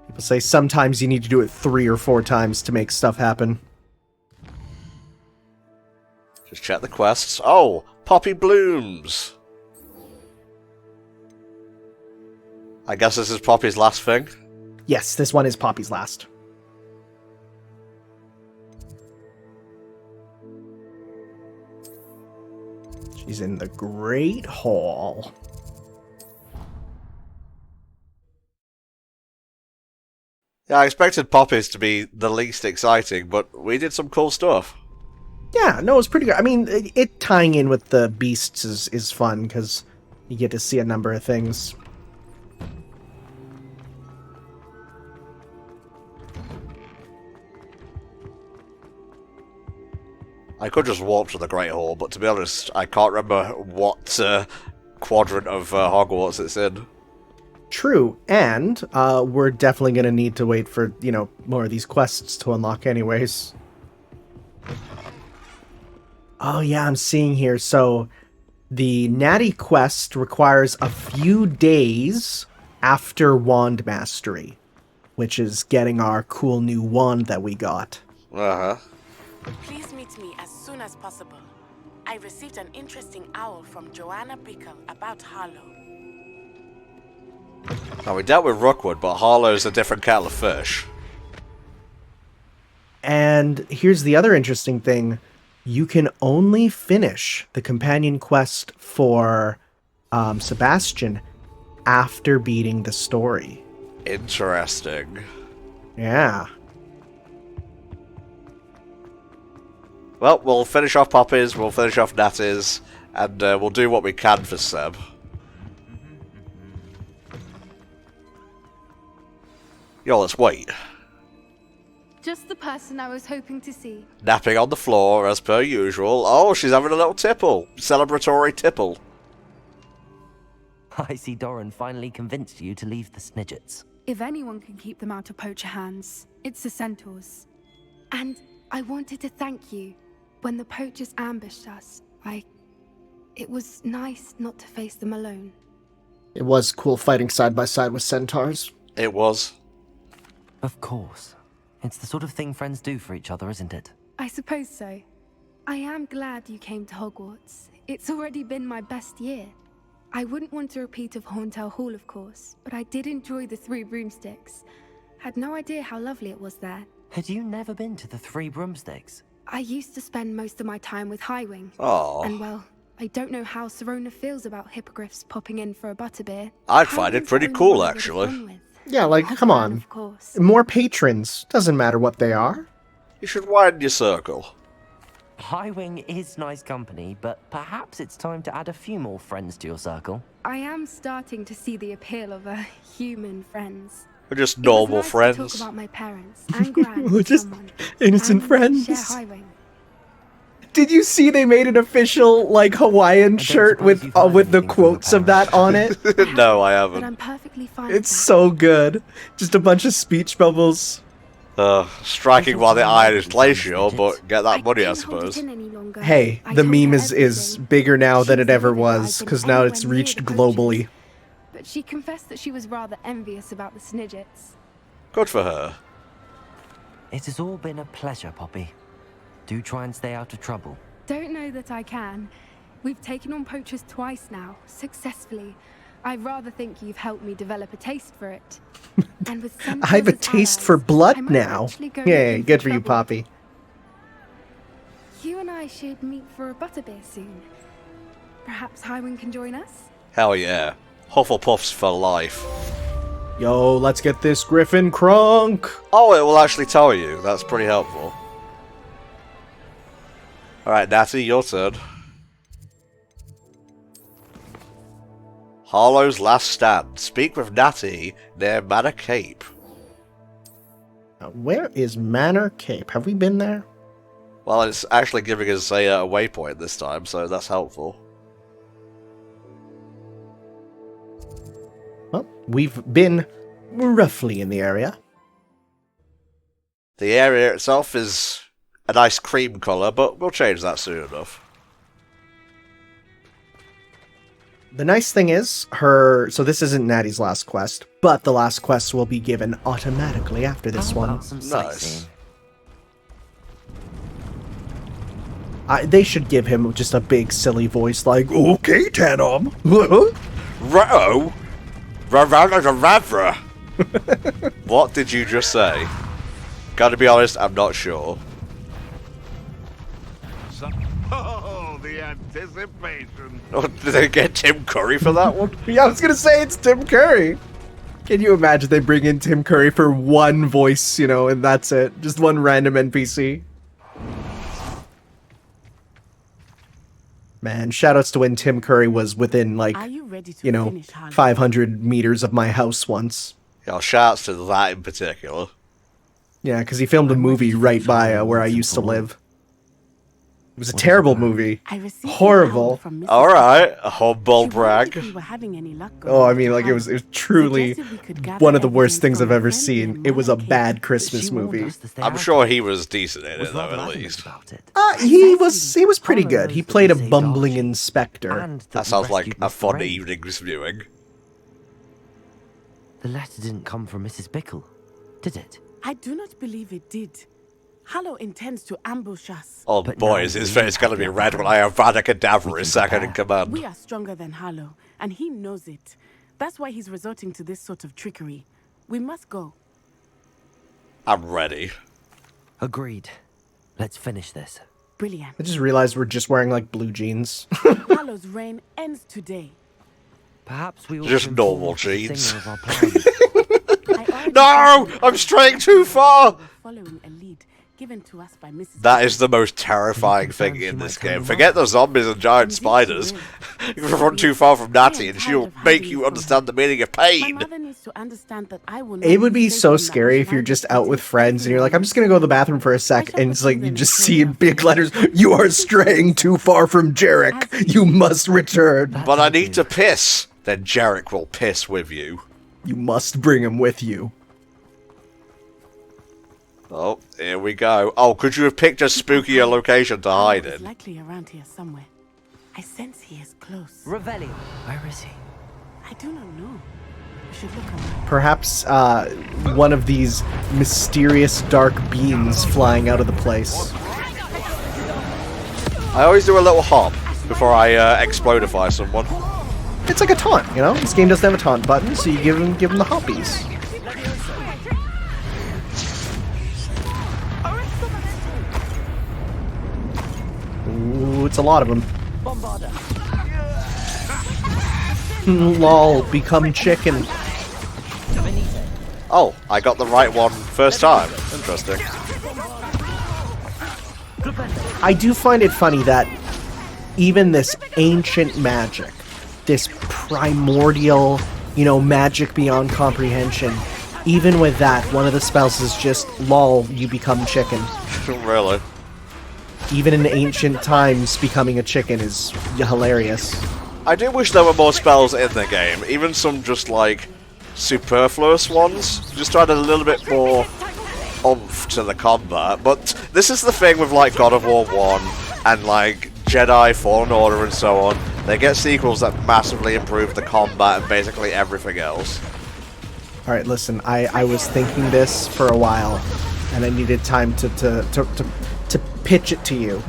People say sometimes you need to do it 3 or 4 times to make stuff happen. Just check the quests. Oh, poppy blooms. I guess this is Poppy's last thing. Yes, this one is Poppy's last. She's in the Great Hall. Yeah, I expected Poppy's to be the least exciting, but we did some cool stuff. Yeah, no, it's pretty good. I mean, it tying in with the beasts is fun, because you get to see a number of things. I could just walk to the Great Hall, but to be honest, I can't remember what quadrant of Hogwarts it's in. True, and we're definitely going to need to wait for, you know, more of these quests to unlock anyways. Oh yeah, I'm seeing here. So, the Natty quest requires a few days after Wand Mastery, which is getting our cool new wand that we got. Uh-huh. Please meet me as soon as possible. I received an interesting owl from Joanna Brickle about Harlow. Now, we dealt with Rookwood, but Harlow's a different kettle of fish. And here's the other interesting thing. You can only finish the companion quest for Sebastian after beating the story. Interesting. Yeah. Well, we'll finish off Poppy's, we'll finish off Natty's, and we'll do what we can for Seb. Yo, let's wait. Just the person I was hoping to see. Napping on the floor, as per usual. Oh, she's having a little tipple. Celebratory tipple. I see Doran finally convinced you to leave the snidgets. If anyone can keep them out of poacher hands, it's the centaurs. And I wanted to thank you. When the poachers ambushed us, it was nice not to face them alone. It was cool fighting side by side with centaurs. It was. Of course. It's the sort of thing friends do for each other, isn't it? I suppose so. I am glad you came to Hogwarts. It's already been my best year. I wouldn't want a repeat of Hauntel Hall, of course, but I did enjoy the Three Broomsticks. Had no idea how lovely it was there. Had you never been to the Three Broomsticks? I used to spend most of my time with Highwing. Oh. And well, I don't know how Serona feels about hippogriffs popping in for a butterbeer. I'd find it pretty cool, actually. Yeah, like, come on. Of course. More patrons. Doesn't matter what they are. You should widen your circle. Highwing is nice company, but perhaps it's time to add a few more friends to your circle. I am starting to see the appeal of human friends. We're just normal It was nice friends. to talk about my parents and Gran We're just innocent friends. Share Highwing. Did you see they made an official, like, Hawaiian shirt with the quotes of that on it? No, I But haven't. I'm perfectly fine. It's so good. Just a bunch of speech bubbles. Striking while the iron is glacial, but get that money, I suppose. Hey, the meme is bigger now than it ever was, because now it's reached globally. but she confessed that she was rather envious about the snidgets. Good for her. It has all been a pleasure, Poppy. Do try and stay out of trouble. Don't know that I can. We've taken on poachers twice now, successfully. I rather think you've helped me develop a taste for it. And with I have a taste for blood now. Yay, good for you, Poppy. You and I should meet for a butterbeer soon. Perhaps Highwind can join us? Hell yeah. Hufflepuffs for life. Yo, let's get this Griffin crunk. Oh, it will actually tell you. That's pretty helpful. Alright, Natty, your turn. Harlow's Last Stand. Speak with Natty near Manor Cape. Where is Manor Cape? Have we been there? Well, it's actually giving us a waypoint this time, so that's helpful. Well, we've been roughly in the area. The area itself is a nice cream colour, but we'll change that soon enough. The nice thing is, so this isn't Natty's last quest, but the last quest will be given automatically after this one. Nice. They should give him just a big silly voice like, "Okay, Tanom." Ro? Ravra. What did you just say? Gotta be honest, I'm not sure. Oh, the anticipation. Oh, did they get Tim Curry for that one? Yeah, I was gonna say it's Tim Curry. Can you imagine they bring in Tim Curry for one voice, and that's it? Just one random NPC. Man, shoutouts to when Tim Curry was within, 500 meters of my house once. Yeah, shoutouts to that in particular. Yeah, because he filmed a movie right by where I used to live. It was a terrible movie. Horrible. Alright, a humble brag. Oh, I mean, it was truly one of the worst things I've ever seen. It was a bad Christmas movie. I'm sure he was decent in it, though, at least. He was pretty good. He played a bumbling inspector. That sounds like a fun evening's viewing. The letter didn't come from Mrs. Bickle, did it? I do not believe it did. Harlow intends to ambush us. Oh boy, is his face gonna be red when I have Vada Cadaver is second in command. We are stronger than Harlow, and he knows it. That's why he's resorting to this sort of trickery. We must go. I'm ready. Agreed. Let's finish this. Brilliant. I just realized we're just wearing, blue jeans. Harlow's reign ends today. Perhaps we all just normal jeans. No! No! I'm straying too far! Following a lead given to us by Mrs. That is the most terrifying thing in this game. Forget the zombies and giant spiders. You can run too far from Natty and she'll make you understand the meaning of pain. My mother needs to understand that I will not It would be so scary if you're just out with friends and you're like, I'm just gonna go to the bathroom for a sec, and it's like you just see in big letters, "You are straying too far from Jarek. You must return." But I need to piss. Then Jarek will piss with you. You must bring him with you. Oh, here we go. Oh, could you have picked a spookier location to hide in? Likely around here somewhere. I sense he is close. Revelio. Where is he? I do not know. We should look around. Perhaps one of these mysterious dark beings flying out of the place. I always do a little hop before I explodify someone. It's like a taunt, This game doesn't have a taunt button, so you give him the hoppies. Ooh, it's a lot of them. Lol, become chicken. Oh, I got the right one first time. Interesting. I do find it funny that even this ancient magic, this primordial, magic beyond comprehension, even with that, one of the spells is just, lol, you become chicken. Really? Even in ancient times, becoming a chicken is hilarious. I do wish there were more spells in the game, even some just superfluous ones. Just add a little bit more oomph to the combat. But this is the thing with God of War 1 and Jedi Fallen Order and so on. They get sequels that massively improve the combat and basically everything else. Alright, listen, I was thinking this for a while, and I needed time to pitch it to you.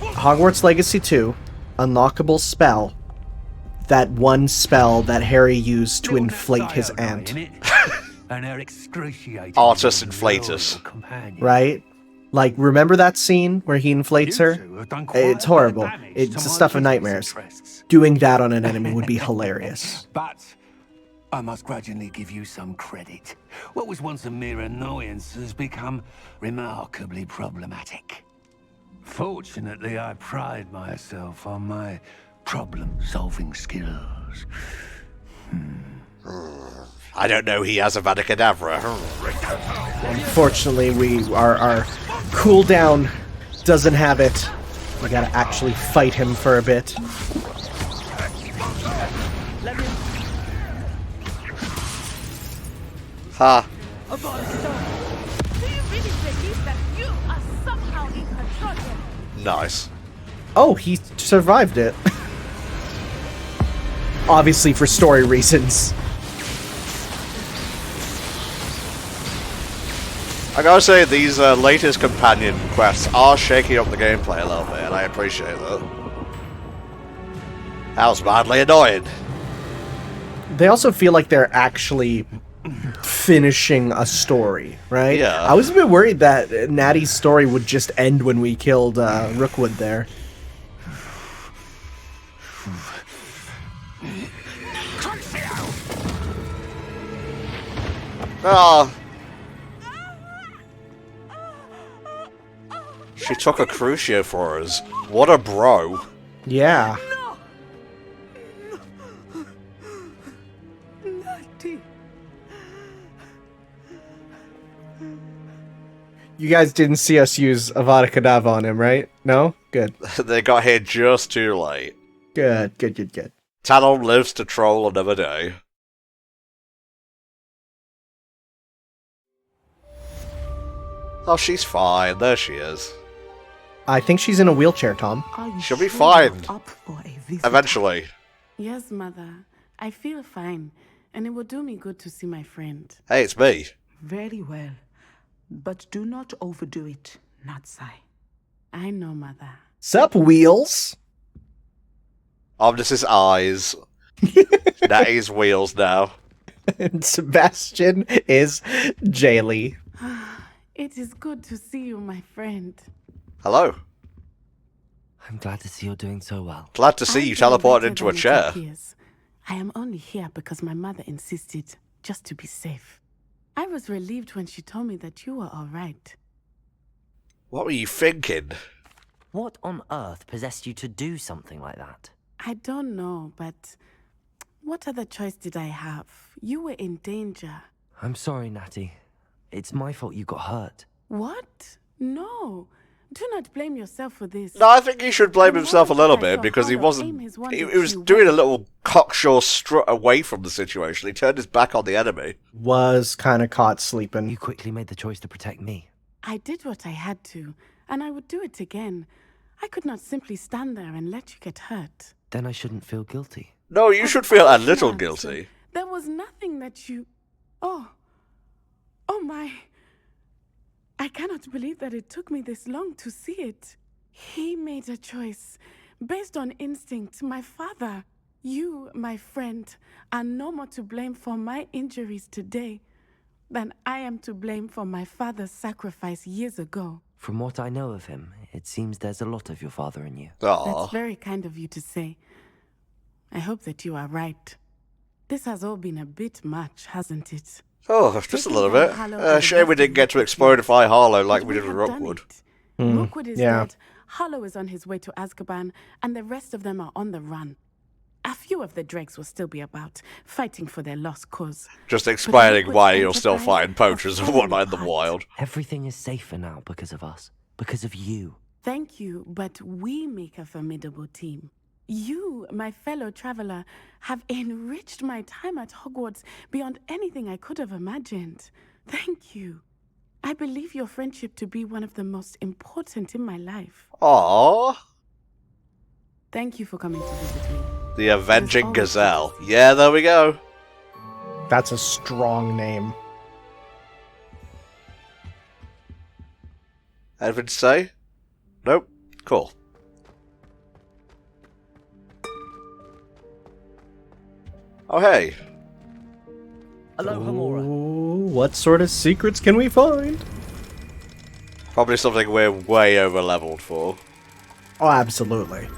Hogwarts Legacy 2, unlockable spell, that one spell that Harry used to inflate his aunt. Artus Inflatus. Right? Like, remember that scene where he inflates her? It's horrible. It's the stuff of nightmares. Doing that on an enemy would be hilarious. But I must grudgingly give you some credit. What was once a mere annoyance has become remarkably problematic. Fortunately, I pride myself on my problem-solving skills. I don't know, he has a Vada Kedavra. Unfortunately, our cooldown doesn't have it. We gotta actually fight him for a bit. Ha. Do you really believe that you are somehow in control here? Nice. Oh, he survived it. Obviously for story reasons. I gotta say, these latest companion quests are shaking up the gameplay a little bit, and I appreciate that. That was madly annoying. They also feel like they're actually finishing a story, right? Yeah. I was a bit worried that Natty's story would just end when we killed Rookwood there. Ah. She took a Crucio for us. What a bro. Yeah. You guys didn't see us use Avada Kedavra on him, right? No? Good. They got here just too late. Good. Tanom lives to troll another day. Oh, she's fine. There she is. I think she's in a wheelchair, Tom. She'll be fine. Eventually. Yes, Mother. I feel fine, and it will do me good to see my friend. Hey, it's me. Very well. But do not overdo it, Natsai. I know, Mother. Sup, Wheels? Omnis's eyes. Natty's wheels now. And Sebastian is Jaylee. It is good to see you, my friend. Hello. I'm glad to see you're doing so well. Glad to see you teleported into a chair. I am only here because my mother insisted, just to be safe. I was relieved when she told me that you were all right. What were you thinking? What on earth possessed you to do something like that? I don't know, but what other choice did I have? You were in danger. I'm sorry, Natty. It's my fault you got hurt. What? No. Do not blame yourself for this. No, I think he should blame himself a little bit because he wasn't. He was doing a little cocksure strut away from the situation. He turned his back on the enemy. Was kind of caught sleeping. You quickly made the choice to protect me. I did what I had to, and I would do it again. I could not simply stand there and let you get hurt. Then I shouldn't feel guilty. No, you should feel a little guilty. There was nothing that you... Oh my... I cannot believe that it took me this long to see it. He made a choice based on instinct. My father, you, my friend, are no more to blame for my injuries today than I am to blame for my father's sacrifice years ago. From what I know of him, it seems there's a lot of your father in you. Aww. That's very kind of you to say. I hope that you are right. This has all been a bit much, hasn't it? Oh, just a little bit. Shame we didn't get to explodify Harlow like we did with Rookwood. Rookwood is dead, Harlow is on his way to Azkaban, and the rest of them are on the run. A few of the dregs will still be about, fighting for their lost cause. Just explaining why you'll still find poachers and whatnot in the wild. Everything is safer now because of us. Because of you. Thank you, but we make a formidable team. You, my fellow traveler, have enriched my time at Hogwarts beyond anything I could have imagined. Thank you. I believe your friendship to be one of the most important in my life. Aww. Thank you for coming to visit me. The Avenging Gazelle. Yeah, there we go. That's a strong name. Anything to say? Nope. Cool. Oh, hey. Aloha Mora. What sort of secrets can we find? Probably something we're way over leveled for. Oh, absolutely.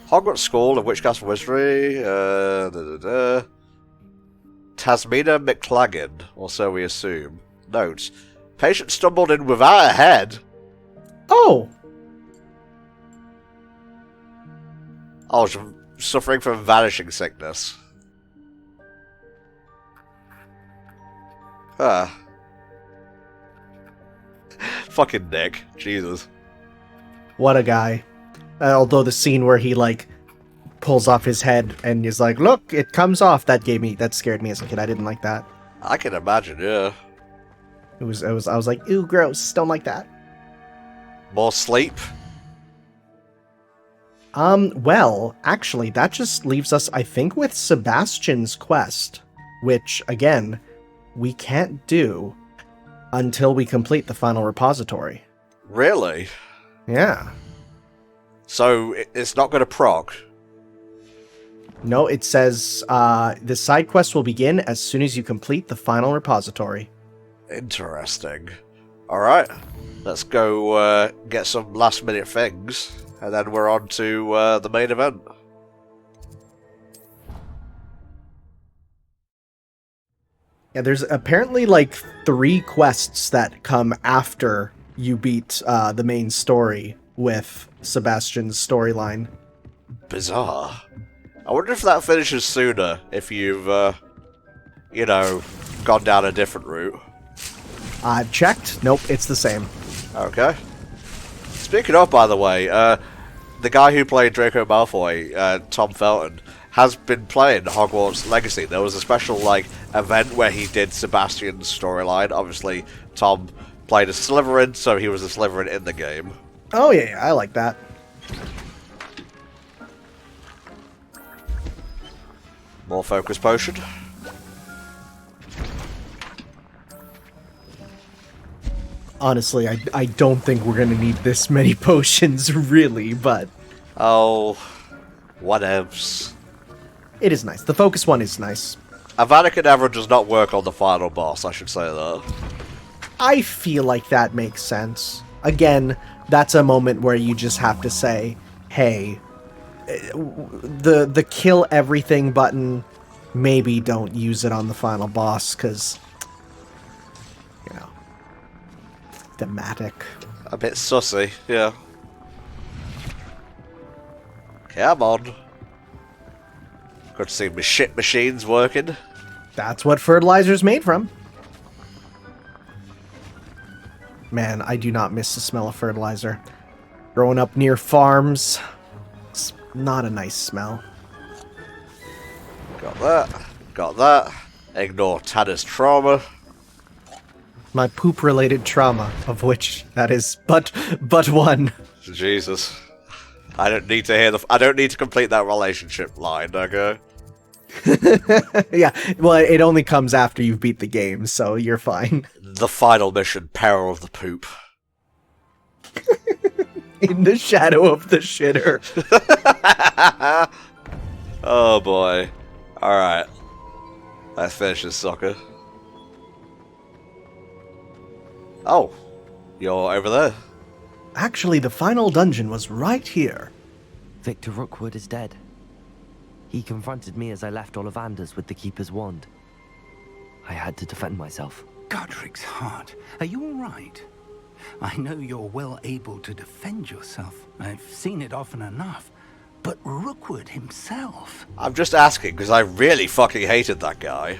Hogwarts School of Witchcraft and Wizardry. Tasmina McClagan, or so we assume. Notes. Patient stumbled in without a head. Oh! Oh, suffering from vanishing sickness. Ah. Fucking Nick. Jesus. What a guy. Although the scene where he, like, pulls off his head and is like, look, it comes off, that scared me as a kid. I didn't like that. I can imagine, yeah. I was like, ew, gross, don't like that. More sleep? Well, actually, that just leaves us, I think, with Sebastian's quest, which, again, we can't do until we complete the final repository. Really? Yeah. So, it's not going to proc? No, it says, the side quest will begin as soon as you complete the final repository. Interesting. Alright, let's go get some last minute things, and then we're on to the main event. Yeah, there's apparently like 3 quests that come after you beat the main story with Sebastian's storyline. Bizarre. I wonder if that finishes sooner if you've, you know, gone down a different route. I've checked. Nope, it's the same. Okay. Speaking of, by the way, the guy who played Draco Malfoy, Tom Felton, has been playing Hogwarts Legacy. There was a special, like, event where he did Sebastian's storyline. Obviously, Tom played a Slytherin, so he was a Slytherin in the game. Oh, yeah, I like that. More focus potion. Honestly, I don't think we're gonna need this many potions, really, but... Oh, whatevs. It is nice. The focus one is nice. Avada Kedavra does not work on the final boss, I should say that. I feel like that makes sense. Again, that's a moment where you just have to say, hey, the kill everything button, maybe don't use it on the final boss, because, you know, thematic. A bit sussy, yeah. Come on. Good to see my shit machines working. That's what fertilizer's made from. Man, I do not miss the smell of fertilizer. Growing up near farms, it's not a nice smell. Got that. Got that. Ignore Tanner's trauma. My poop-related trauma, of which that is but one. Jesus. I don't need to hear I don't need to complete that relationship line, okay? Yeah, well, it only comes after you've beat the game, so you're fine. The final mission, Peril of the Poop. In the shadow of the shitter. Oh boy. Alright. Let's finish this sucker. Oh. You're over there. Actually, the final dungeon was right here. Victor Rookwood is dead. He confronted me as I left Ollivanders with the Keeper's wand. I had to defend myself. Godric's heart. Are you all right? I know you're well able to defend yourself. I've seen it often enough. But Rookwood himself... I'm just asking because I really fucking hated that guy.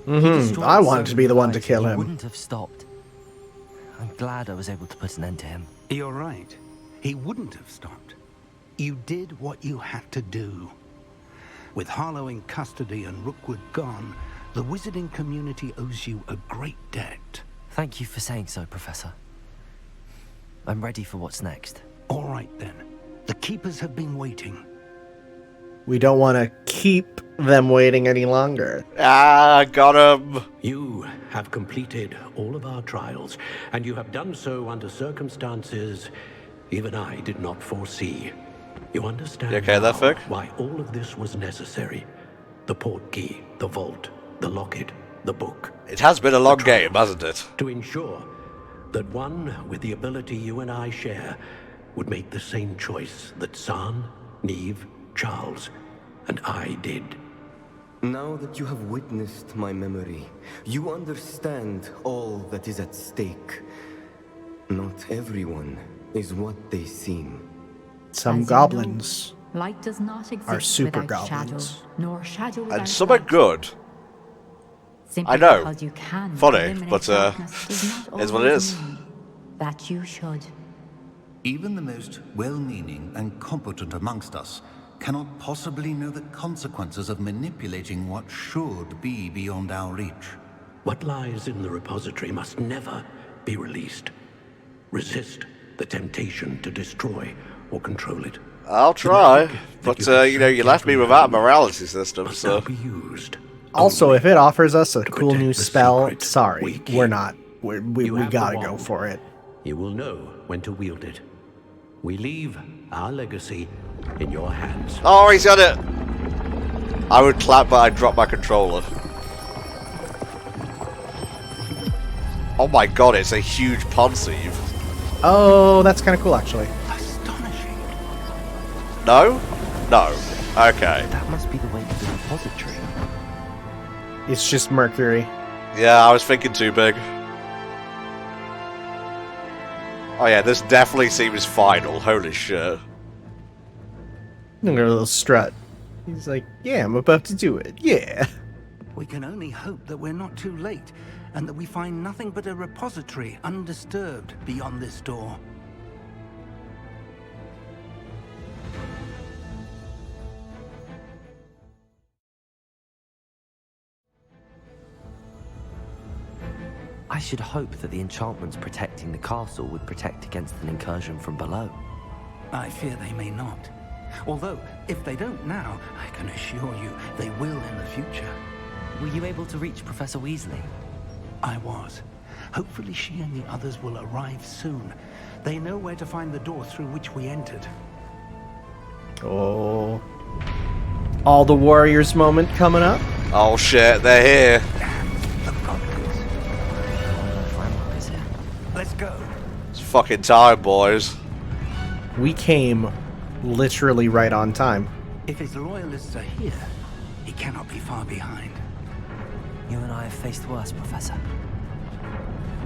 I wanted to be the one to kill him. He wouldn't have stopped. I'm glad I was able to put an end to him. You're right. He wouldn't have stopped. You did what you had to do. With Harlow in custody and Rookwood gone, The wizarding community owes you a great debt. Thank you for saying so, Professor. I'm ready for what's next. All right, then. The Keepers have been waiting. We don't want to keep them waiting any longer. Ah, got him. You have completed all of our trials, and you have done so under circumstances even I did not foresee. You understand You okay there, Fick? why all of this was necessary. The port key, the vault, the locket, the book. It has been a long game, hasn't it? To ensure that one with the ability you and I share would make the same choice that San, Neve, Charles, and I did. Now that you have witnessed my memory, you understand all that is at stake. Not everyone is what they seem. Some As goblins you know, light does not exist are super without goblins. shadow, nor shadow without And some are light. good. Simply I know. because you can Funny, eliminate but darkness does not is what it always is. mean that you should. Even the most well-meaning and competent amongst us cannot possibly know the consequences of manipulating what should be beyond our reach. What lies in the repository must never be released. Resist the temptation to destroy or control it. I'll try, but you know, you left me without a morality system, so. Also, if it offers us a cool new spell, sorry, we're not. We gotta go for it. You will know when to wield it. We leave our legacy in your hands. Oh, he's got it! I would clap, but I'd drop my controller. Oh my god, it's a huge Ponsieve. Oh, that's kind of cool, actually. No? No. Okay. That must be the way to the repository. It's just Mercury. Yeah, I was thinking too big. Oh yeah, this definitely seems final. Holy shit. Look at a little strut. He's like, yeah, I'm about to do it. Yeah. We can only hope that we're not too late, and that we find nothing but a repository undisturbed beyond this door. I should hope that the enchantments protecting the castle would protect against an incursion from below. I fear they may not. Although, if they don't now, I can assure you they will in the future. Were you able to reach Professor Weasley? I was. Hopefully she and the others will arrive soon. They know where to find the door through which we entered. Oh. All the warriors moment coming up. Oh shit, they're here. Let's go. It's fucking time, boys. We came literally right on time. If his loyalists are here, he cannot be far behind. You and I have faced worse, Professor.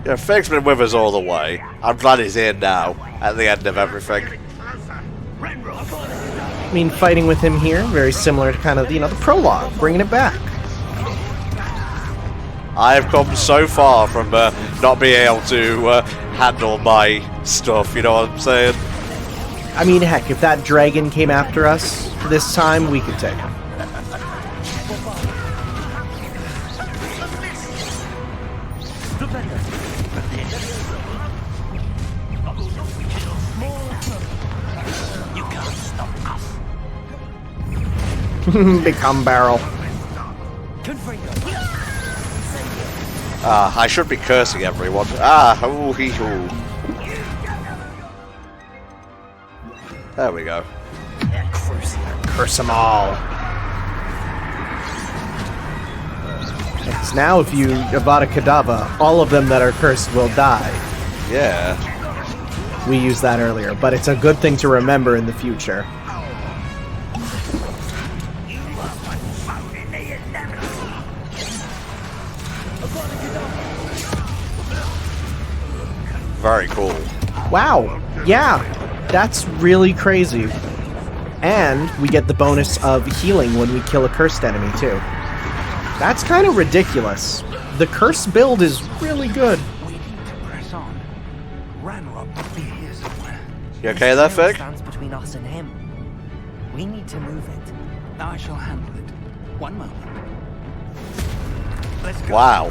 Yeah, Fig's been with us all the way. I'm glad he's here now, at the end of everything. I mean, fighting with him here, very similar to kind of, you know, the prologue, bringing it back. I have come so far from not being able to handle my stuff, you know what I'm saying? I mean, heck, if that dragon came after us this time, we could take him. You can't stop us. Become barrel. I should be cursing everyone. Ah, hee hoo. There we go. Curse them all. Because now if you Avada Kedavra, all of them that are cursed will die. Yeah. We used that earlier, but it's a good thing to remember in the future. Very cool. Wow. Yeah. That's really crazy. And we get the bonus of healing when we kill a cursed enemy, too. That's kind of ridiculous. The curse build is really good. We need to press on. Ranrok must be here somewhere. You okay there, Fig? Stands between us and him. We need to move it. I shall handle it. One moment. Wow.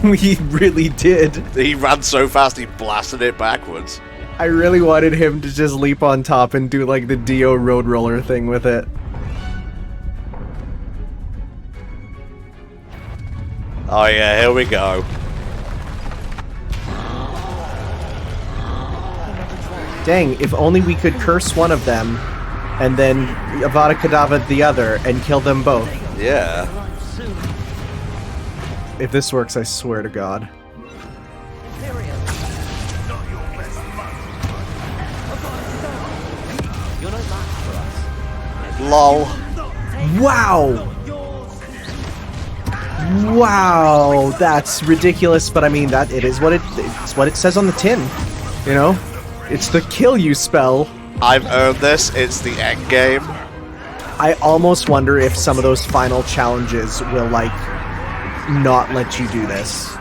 We really did. He ran so fast he blasted it backwards. I really wanted him to just leap on top and do like the Dio road roller thing with it. Oh yeah, here we go. Dang, if only we could curse one of them and then Avada Kedavra the other and kill them both. Yeah. If this works, I swear to God. LOL. Wow! Wow, that's ridiculous, but I mean that it's what it says on the tin. You know? It's the kill you spell. I've earned this, it's the end game. I almost wonder if some of those final challenges will like not let you do this.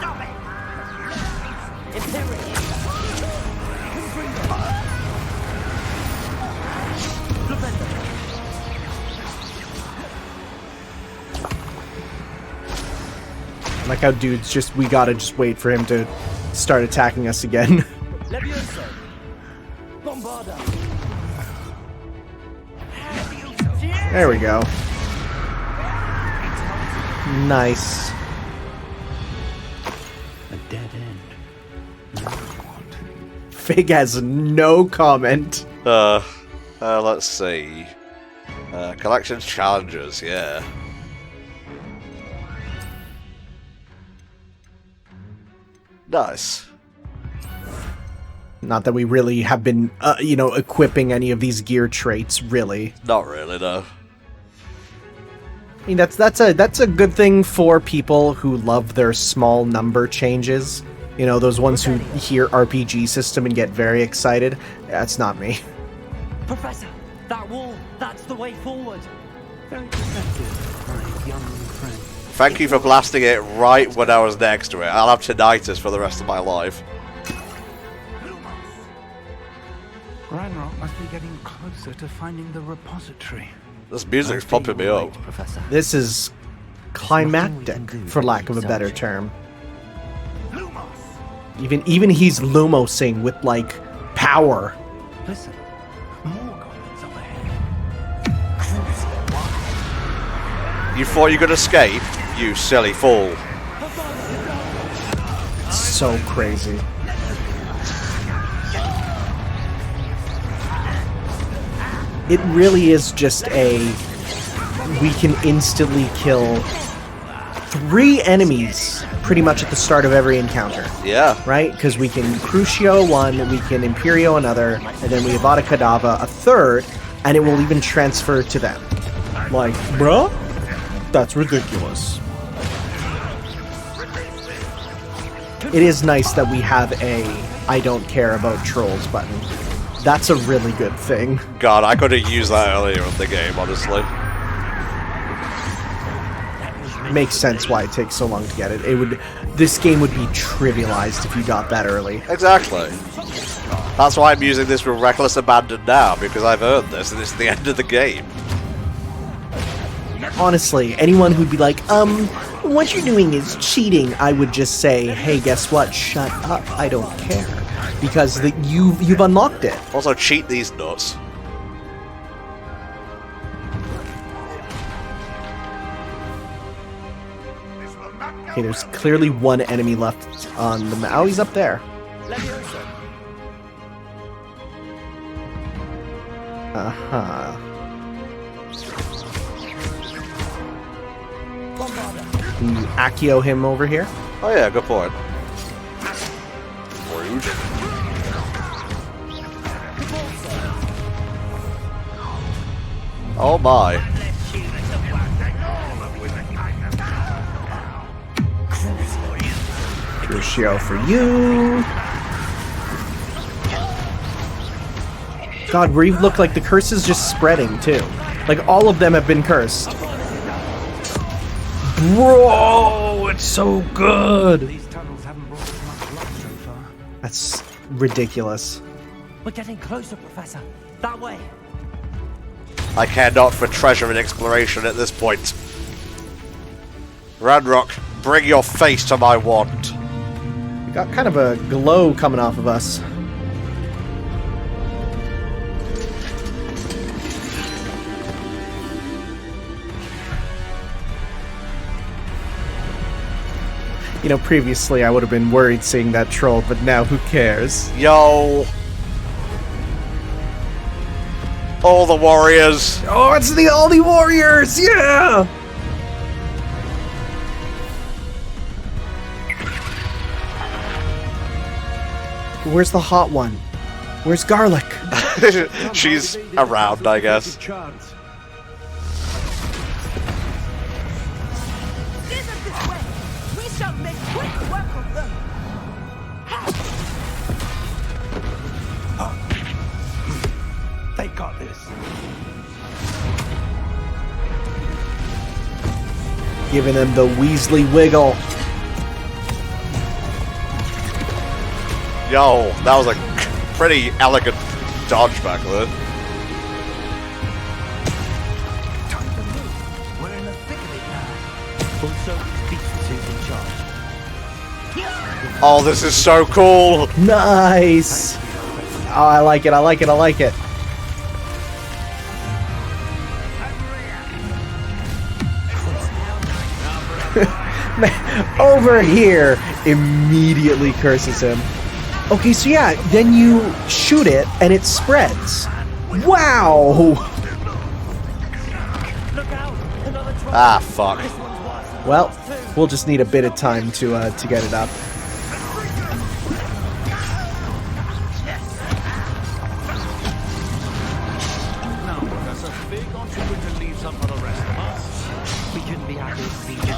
Like how dudes we gotta just wait for him to start attacking us again. There we go. Nice. A dead end. Fig has no comment. Let's see. Collections challenges, yeah. Nice. Not that we really have been, equipping any of these gear traits, really. Not really, no. I mean, that's a good thing for people who love their small number changes. You know, those ones who hear RPG system and get very excited. That's not me. Professor, that wall, that's the way forward. Very perceptive, my young friend. Thank you for blasting it right when I was next to it. I'll have tinnitus for the rest of my life. Ranrok must be getting closer to finding the repository. This music's pumping me up. Professor. This is climactic, for lack of a better term. Even he's lumosing with like power. Listen, more goblins up ahead. You thought you could escape? You silly fool. It's so crazy. It really is just we can instantly kill 3 enemies pretty much at the start of every encounter. Yeah. Right? Because we can Crucio one, we can Imperio another, and then we Avada Kedavra a third, and it will even transfer to them. Like, bruh? That's ridiculous. It is nice that we have a I don't care about trolls button. That's a really good thing. God, I could have used that earlier in the game, honestly. Makes sense why it takes so long to get it. This game would be trivialized if you got that early. Exactly. That's why I'm using this with reckless abandon now, because I've earned this and it's the end of the game. Honestly, anyone who'd be like, what you're doing is cheating, I would just say, hey, guess what? Shut up, I don't care. Because you've unlocked it. Also, cheat these nuts. Okay, there's clearly one enemy left on the map. Oh, he's up there. Uh-huh. Can you Accio him over here? Oh yeah, good point. Rude. Oh my. Crucio for you. God, Reeve looked like the curse is just spreading too. Like all of them have been cursed. Bro, it's so good. These tunnels haven't brought us much luck so far. That's ridiculous. We're getting closer, Professor. That way. I care not for treasure and exploration at this point. Ranrok, Bring your face to my wand. We got kind of a glow coming off of us. You know, previously I would have been worried seeing that troll, but now who cares? Yo. All the warriors. Oh, it's all the warriors! Yeah! Where's the hot one? Where's Garlic? She's around, I guess. They got this. Giving them the Weasley wiggle. Yo, that was a pretty elegant dodge back there. We're in the thick of it now. Also, Beast who's in charge. Oh, this is so cool! Nice! Oh, I like it, I like it, I like it. Over here immediately curses him. Okay, so yeah, then you shoot it and it spreads. Wow! Ah, fuck. Well, we'll just need a bit of time to get it up. Now, Professor Fig, aren't you going to leave some for the rest of us? We couldn't be happy to see you.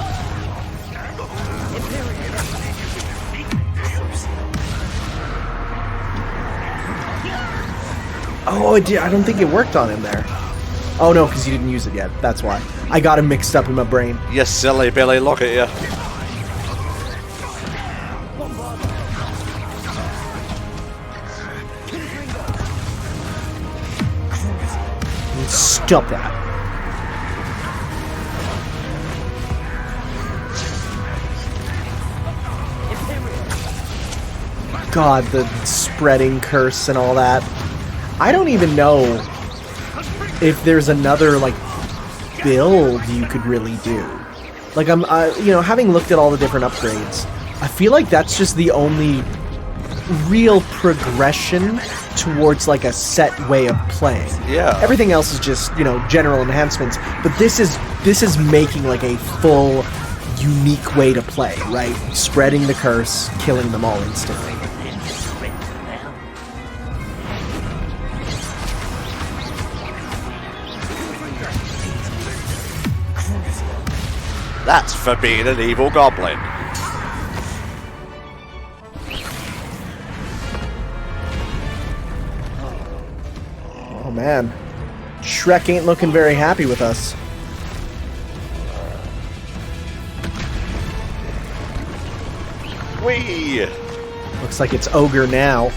Oh, I don't think it worked on him there. Oh no, because you didn't use it yet. That's why. I got him mixed up in my brain. You silly Billy, look at you. Stop that. God, the spreading curse and all that. I don't even know if there's another, like, build you could really do. Like, I'm, you know, having looked at all the different upgrades, I feel like that's just the only real progression towards, like, a set way of playing. Yeah. Everything else is just, you know, general enhancements, but this is making, like, a full, unique way to play, right? Spreading the curse, killing them all instantly. That's for being an evil goblin. Oh man, Shrek ain't looking very happy with us. Whee! Looks like it's Ogre now.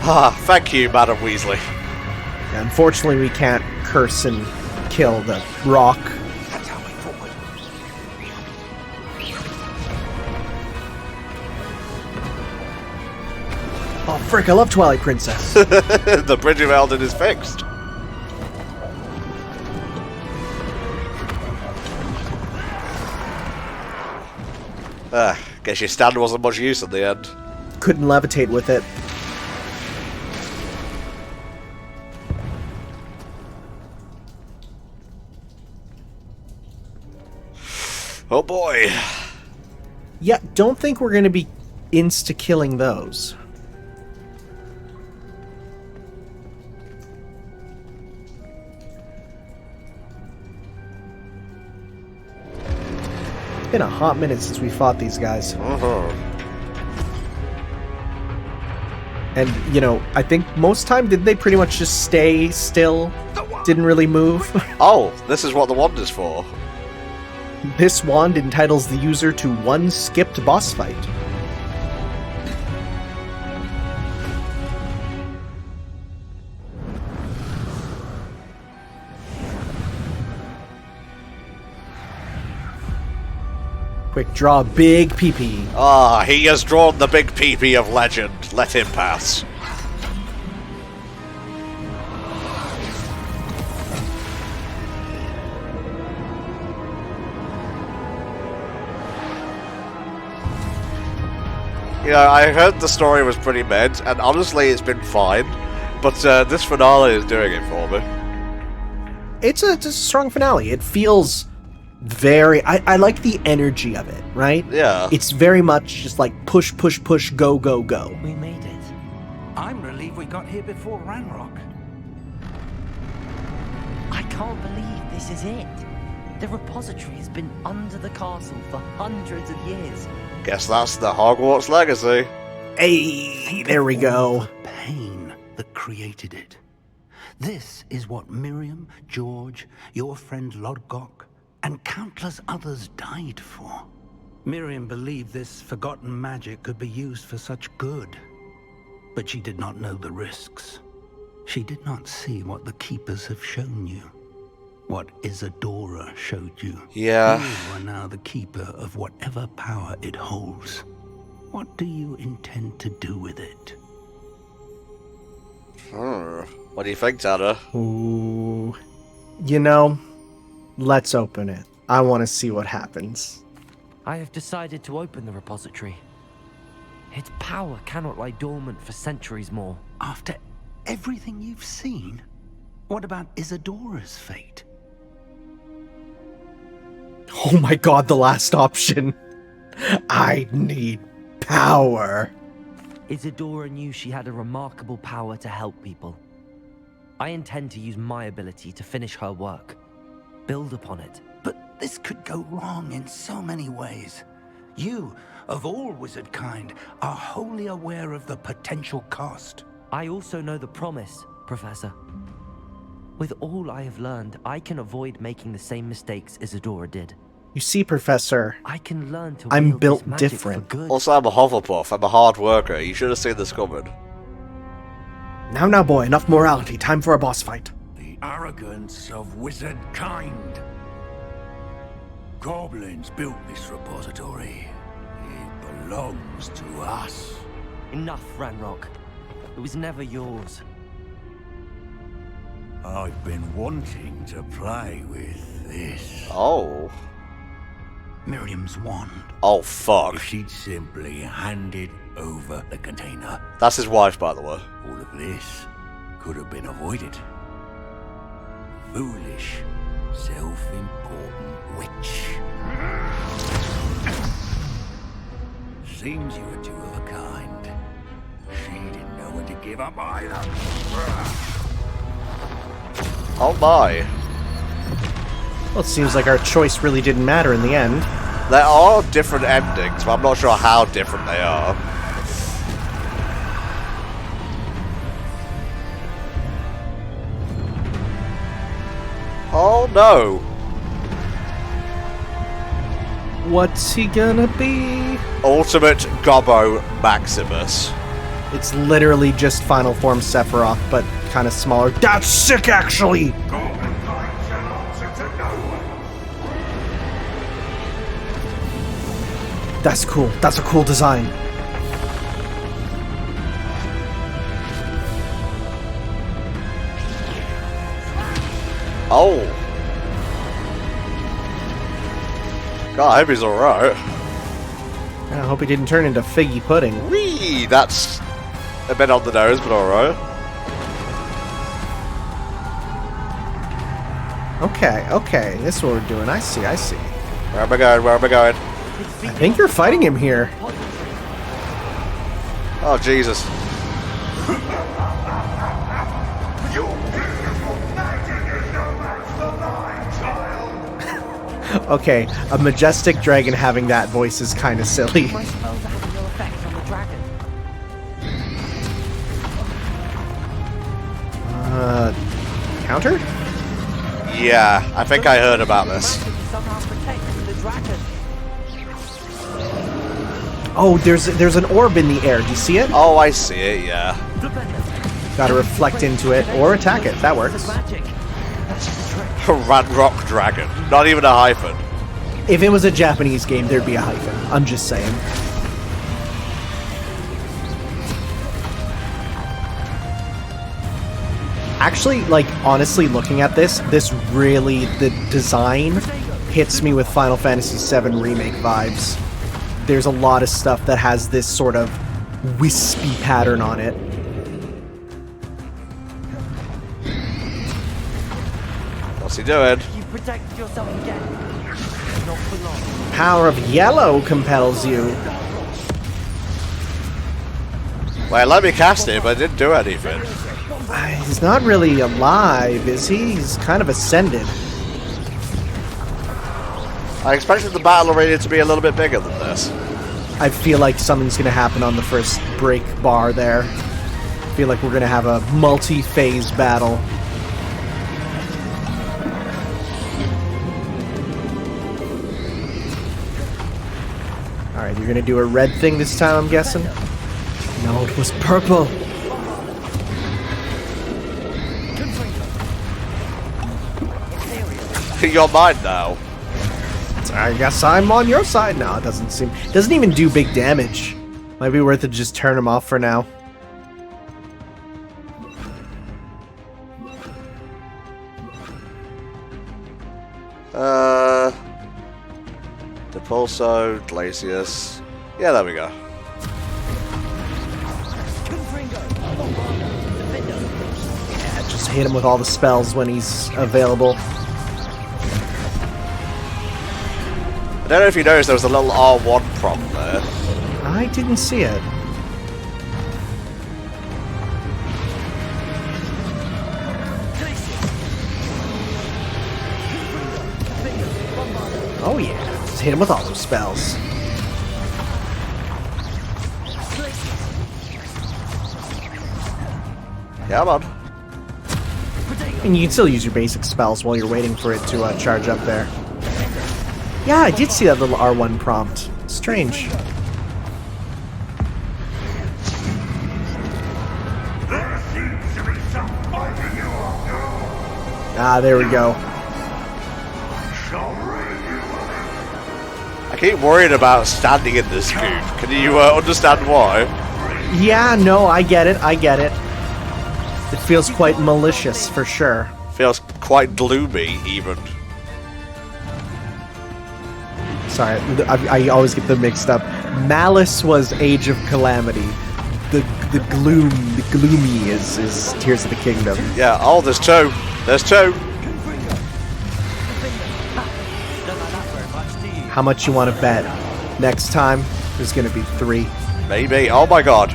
Ah, thank you, Madam Weasley. Yeah, unfortunately, we can't curse and kill the rock. Oh, frick, I love Twilight Princess. The Bridge of Eldon is fixed. Guess your stand wasn't much use in the end. Couldn't levitate with it. Oh boy. Yeah, don't think we're going to be insta-killing those. It's been a hot minute since we fought these guys. And, you know, I think most time, did they pretty much just stay still? Didn't really move? Oh, this is what the wand is for. This wand entitles the user to one skipped boss fight. Quick draw, big peepee. Ah, he has drawn the big peepee of legend. Let him pass. You know, I heard the story was pretty mid, and honestly, it's been fine. But this finale is doing it for me. It's a strong finale. It feels very... I like the energy of it, right? Yeah. It's very much just like push, push, push, go, go, go. We made it. I'm relieved we got here before Ranrok. I can't believe this is it. The repository has been under the castle for hundreds of years. Guess that's the Hogwarts legacy. Hey, there we go. Pain that created it. This is what Miriam, George, your friend Lodgok, and countless others died for. Miriam believed this forgotten magic could be used for such good. But she did not know the risks. She did not see what the Keepers have shown you. What Isadora showed you. Yeah. You are now the keeper of whatever power it holds. What do you intend to do with it? What do you think, Tanner? Ooh. You know, let's open it. I want to see what happens. I have decided to open the repository. Its power cannot lie dormant for centuries more. After everything you've seen? What about Isadora's fate? Oh my god, the last option. I need power. Isadora knew she had a remarkable power to help people. I intend to use my ability to finish her work. Build upon it. But this could go wrong in so many ways. You, of all wizard kind, are wholly aware of the potential cost. I also know the promise, Professor. With all I have learned, I can avoid making the same mistakes Isadora did. You see, Professor, I can learn to I'm wield built this magic different. for good. Also, I'm a Hufflepuff. I'm a hard worker. You should have seen this coming. Now, boy, enough morality. Time for a boss fight. The arrogance of wizard kind. Goblins built this repository. It belongs to us. Enough, Ranrok. It was never yours. I've been wanting to play with this. Oh. Miriam's wand. Oh, fuck. If she'd simply handed over the container. That's his wife, by the way. All of this could have been avoided. Foolish, self-important witch. Seems you were two of a kind. She didn't know when to give up either. Oh my. Well, it seems like our choice really didn't matter in the end. There are different endings, but I'm not sure how different they are. Oh no. What's he gonna be? Ultimate Gobbo Maximus. It's literally just Final Form Sephiroth, but kind of smaller. That's sick, actually! That's cool. That's a cool design. Oh. God, I hope he's alright. I hope he didn't turn into figgy pudding. Whee! That's a bit on the nose, but alright. Okay. This is what we're doing. I see. Where am I going? I think you're fighting him here. Oh, Jesus. Okay, a majestic dragon having that voice is kind of silly. My spells are having no effect on the dragon. Counter? Yeah, I think I heard about this. Somehow protecting the dragon. Oh, there's an orb in the air. Do you see it? Oh, I see it, yeah. Gotta reflect into it or attack it. That works. Ranrok Dragon. Not even a hyphen. If it was a Japanese game, there'd be a hyphen. I'm just saying. Actually, like, honestly, looking at this really, the design hits me with Final Fantasy VII Remake vibes. There's a lot of stuff that has this sort of wispy pattern on it. What's he doing? You protected yourself again. Not for long. Power of yellow compels you. Well, let me cast it, but it didn't do anything. He's not really alive, is he? He's kind of ascended. I expected the battle arena to be a little bit bigger than this. I feel like something's going to happen on the first break bar there. I feel like we're going to have a multi-phase battle. Alright, you're going to do a red thing this time, I'm guessing? No, it was purple. You're mine now. I guess I'm on your side now. It doesn't even do big damage. Might be worth it to just turn him off for now. Depulso, Glacius. Yeah, there we go. Yeah, just hit him with all the spells when he's available. I don't know if you noticed there was a little R1 prompt there. I didn't see it. Oh yeah, just hit him with all those spells. Yeah, I'm on. And you can still use your basic spells while you're waiting for it to charge up there. Yeah, I did see that little R1 prompt. Strange. Ah, there we go. I keep worrying about standing in this cube. Can you understand why? Yeah, no, I get it. I get it. It feels quite malicious, for sure. Feels quite gloomy, even. Sorry, I always get them mixed up. Malice was Age of Calamity. The gloomy is Tears of the Kingdom. Yeah, oh, there's two. There's two. How much you want to bet? Next time, there's going to be 3. Maybe. Oh my god.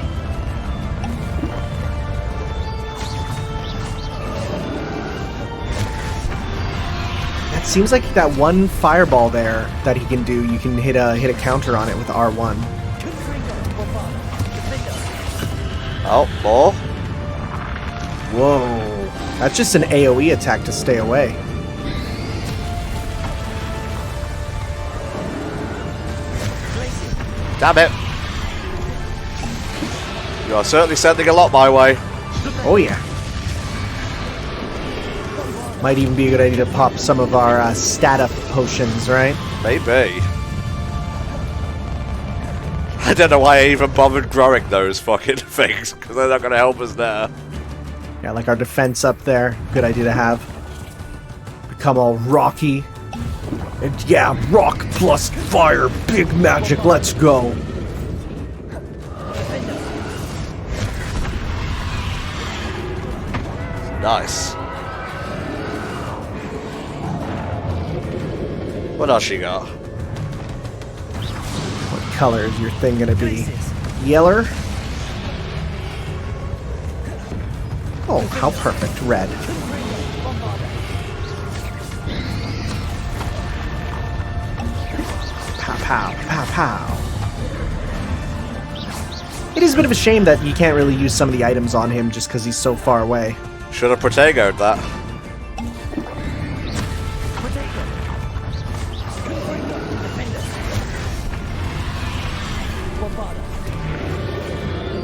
It seems like that one fireball there that he can do, you can hit a counter on it with R1. Oh, more. Whoa. That's just an AoE attack to stay away. Damn it. You are certainly sending a lot my way. Oh yeah. Might even be a good idea to pop some of our stat-up potions, right? Maybe. I don't know why I even bothered growing those fucking things, because they're not going to help us there. Yeah, like our defense up there. Good idea to have. Become all rocky. And yeah, rock plus fire, big magic, let's go. Nice. What else you got? What color is your thing gonna be? Yeller? Oh, how perfect. Red. Pow, pow, pow, pow. It is a bit of a shame that you can't really use some of the items on him just because he's so far away. Should have Protegoed that.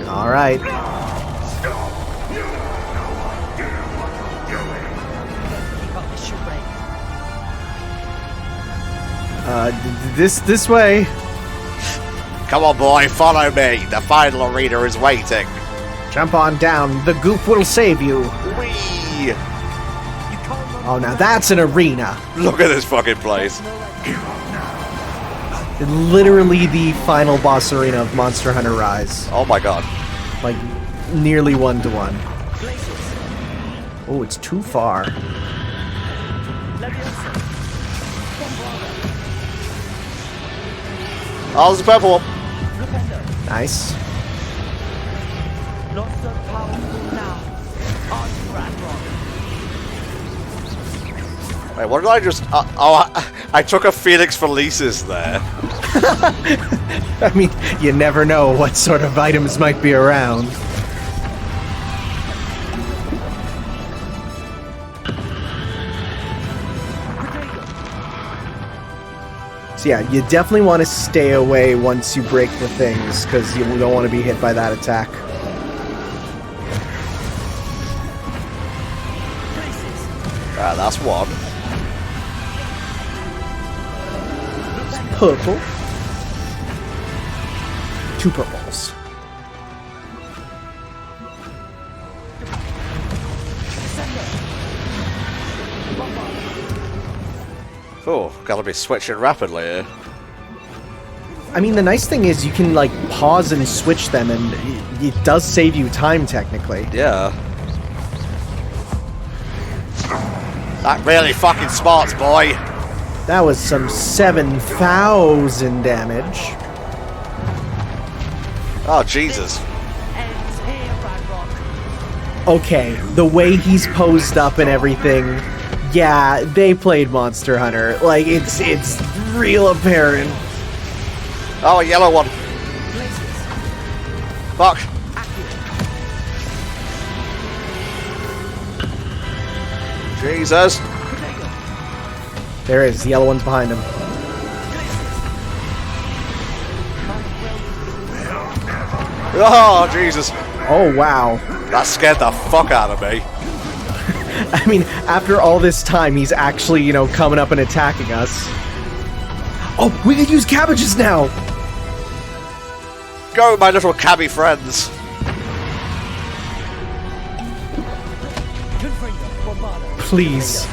All right. This way. Come on, boy, follow me. The final arena is waiting. Jump on down. The goop will save you. Whee! Oh, now that's an arena. Look at this fucking place. Literally the final boss arena of Monster Hunter Rise. Oh my god. Like, nearly 1-to-1. Oh, it's too far. Oh, there's a purple one. Nice. Not so powerful now. On Ranrok. Wait, what did I just... I took a Phoenix Felicis there. I mean, you never know what sort of items might be around. So yeah, you definitely want to stay away once you break the things, because you don't want to be hit by that attack. That's one. Purple. 2 purples. Oh, gotta be switching rapidly here. I mean, the nice thing is you can, like, pause and switch them, and it does save you time, technically. Yeah. That really fucking smarts, boy. That was some 7,000 damage. Oh, Jesus. Okay, the way he's posed up and everything, yeah, they played Monster Hunter. Like, it's real apparent. Oh, a yellow one. Fuck. Jesus. There is. The yellow one's behind him. Oh, Jesus. Oh, wow. That scared the fuck out of me. I mean, after all this time, he's actually, you know, coming up and attacking us. Oh, we can use cabbages now! Go, my little cabbie friends. Please.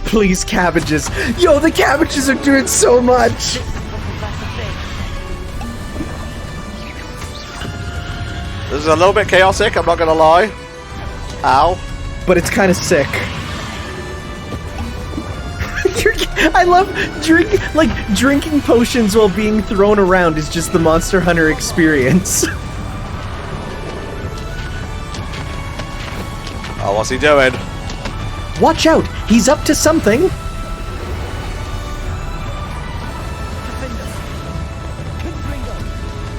Please, cabbages. Yo, the cabbages are doing so much! This is a little bit chaotic, I'm not gonna lie. Ow. But it's kind of sick. I love drinking potions while being thrown around is just the Monster Hunter experience. Oh, what's he doing? Watch out! He's up to something!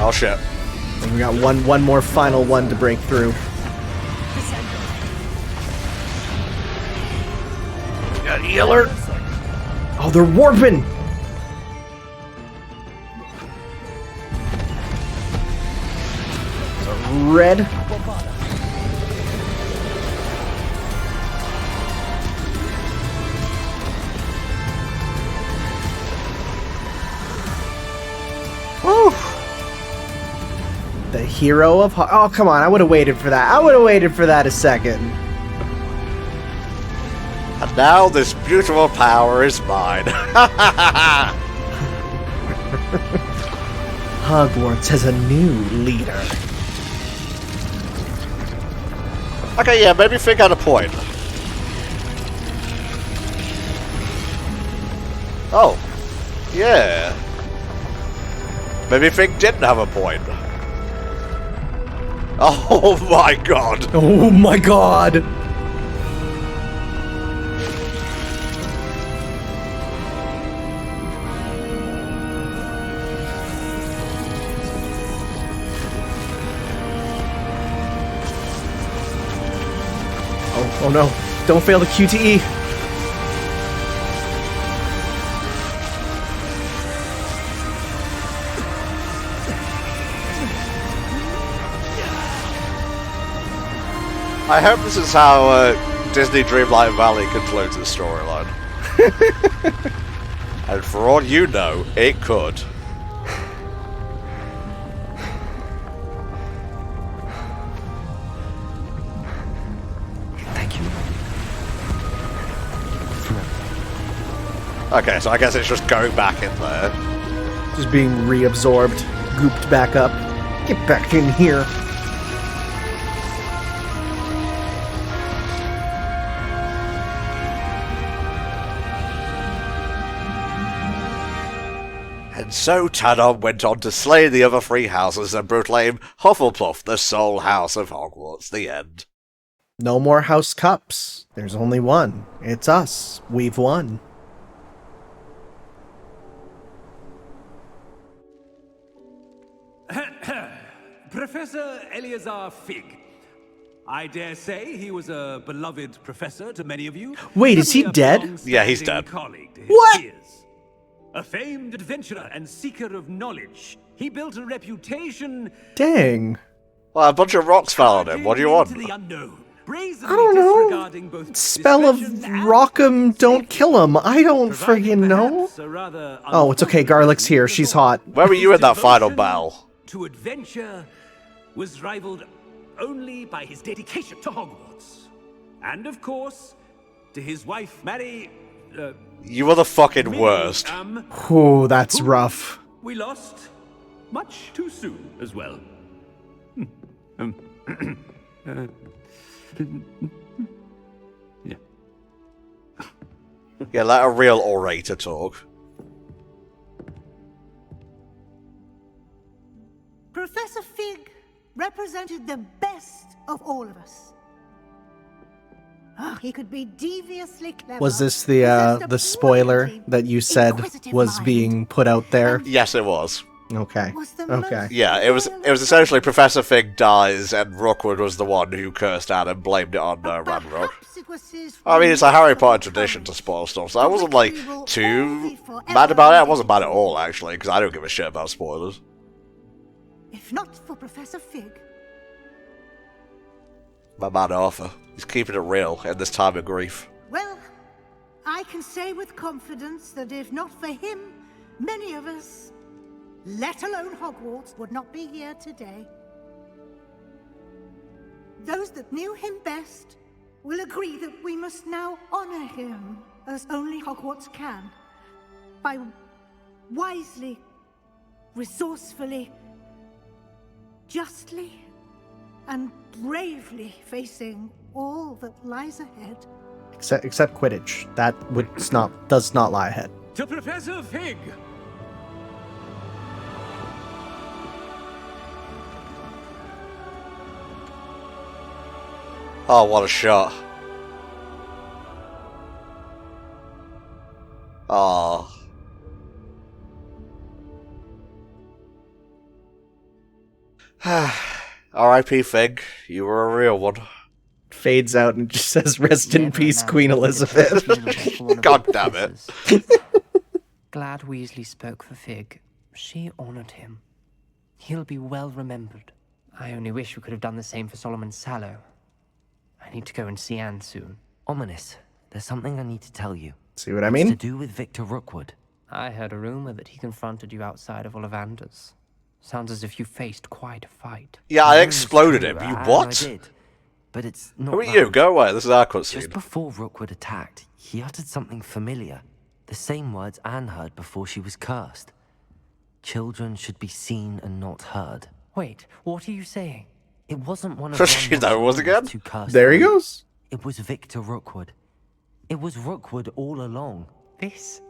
Oh shit. And we got one more final one to break through. Got healer! Oh, they're warping! So red. Woo! The hero of... Oh, come on, I would have waited for that. I would have waited for that a second. And now this beautiful power is mine. Hogwarts has a new leader. Okay, yeah, maybe Fink had a point. Oh. Yeah. Maybe Fink didn't have a point. Oh my god. Oh my god. Oh no, don't fail the QTE. I hope this is how Disney Dreamlight Valley concludes the storyline. And for all you know, it could. Thank you. Okay, so I guess it's just going back in there. Just being reabsorbed, gooped back up. Get back in here. And so Tanom went on to slay the other three houses and proclaim Hufflepuff the sole house of Hogwarts. The end. No more house cups. There's only one. It's us. We've won. Professor Eleazar Fig. I dare say he was a beloved professor to many of you. Wait, is he dead? Yeah, he's dead. What? A famed adventurer and seeker of knowledge, he built a reputation. Dang. Well, a bunch of rocks fell on him. What do you want? I don't know. Spell of Rock'em, don't kill him. I don't friggin' know. Oh, it's okay. Garlic's here. She's hot. Where were you in that final battle? To adventure was rivaled only by his dedication to Hogwarts. And of course, to his wife, Mary. You were the fucking worst. Ooh, that's rough. We lost much too soon as well. Yeah. Yeah, let a real orator talk. Professor Fig represented the best of all of us. He could be deviously clever. Was this the spoiler that you said was being put out there? Yes, it was. Okay. Okay. Yeah, it was essentially Professor Fig dies, and Rookwood was the one who cursed Anne and blamed it on Ranrok. I mean, it's a Harry Potter tradition to spoil stuff, so I wasn't, like, too mad about it. I wasn't mad at all, actually, because I don't give a shit about spoilers. If not for Professor Fig. My man Arthur. He's keeping it real in this time of grief. Well, I can say with confidence that if not for him, many of us, let alone Hogwarts, would not be here today. Those that knew him best will agree that we must now honor him as only Hogwarts can, by wisely, resourcefully, justly, and bravely facing all that lies ahead. Except Quidditch. That does not lie ahead. To Professor Fig! Oh, what a shot. Oh. R.I.P. Fig, you were a real one. Fades out and just says, "Rest in peace, Queen Elizabeth." God damn it. Glad Weasley spoke for Fig. She honored him. He'll be well remembered. I only wish we could have done the same for Solomon Sallow. I need to go and see Anne soon. Ominous, there's something I need to tell you. See what I mean? It's to do with Victor Rookwood. I heard a rumor that he confronted you outside of Ollivander's. Sounds as if you faced quite a fight. Yeah, I exploded him. You what? I did. But it's not. Who are you? Go away. This is our cutscene. Just before Rookwood attacked, he uttered something familiar. The same words Anne heard before she was cursed. Children should be seen and not heard. Wait, what are you saying? It wasn't one of She know it was again? There he goes. It was Victor Rookwood. It was Rookwood all along. This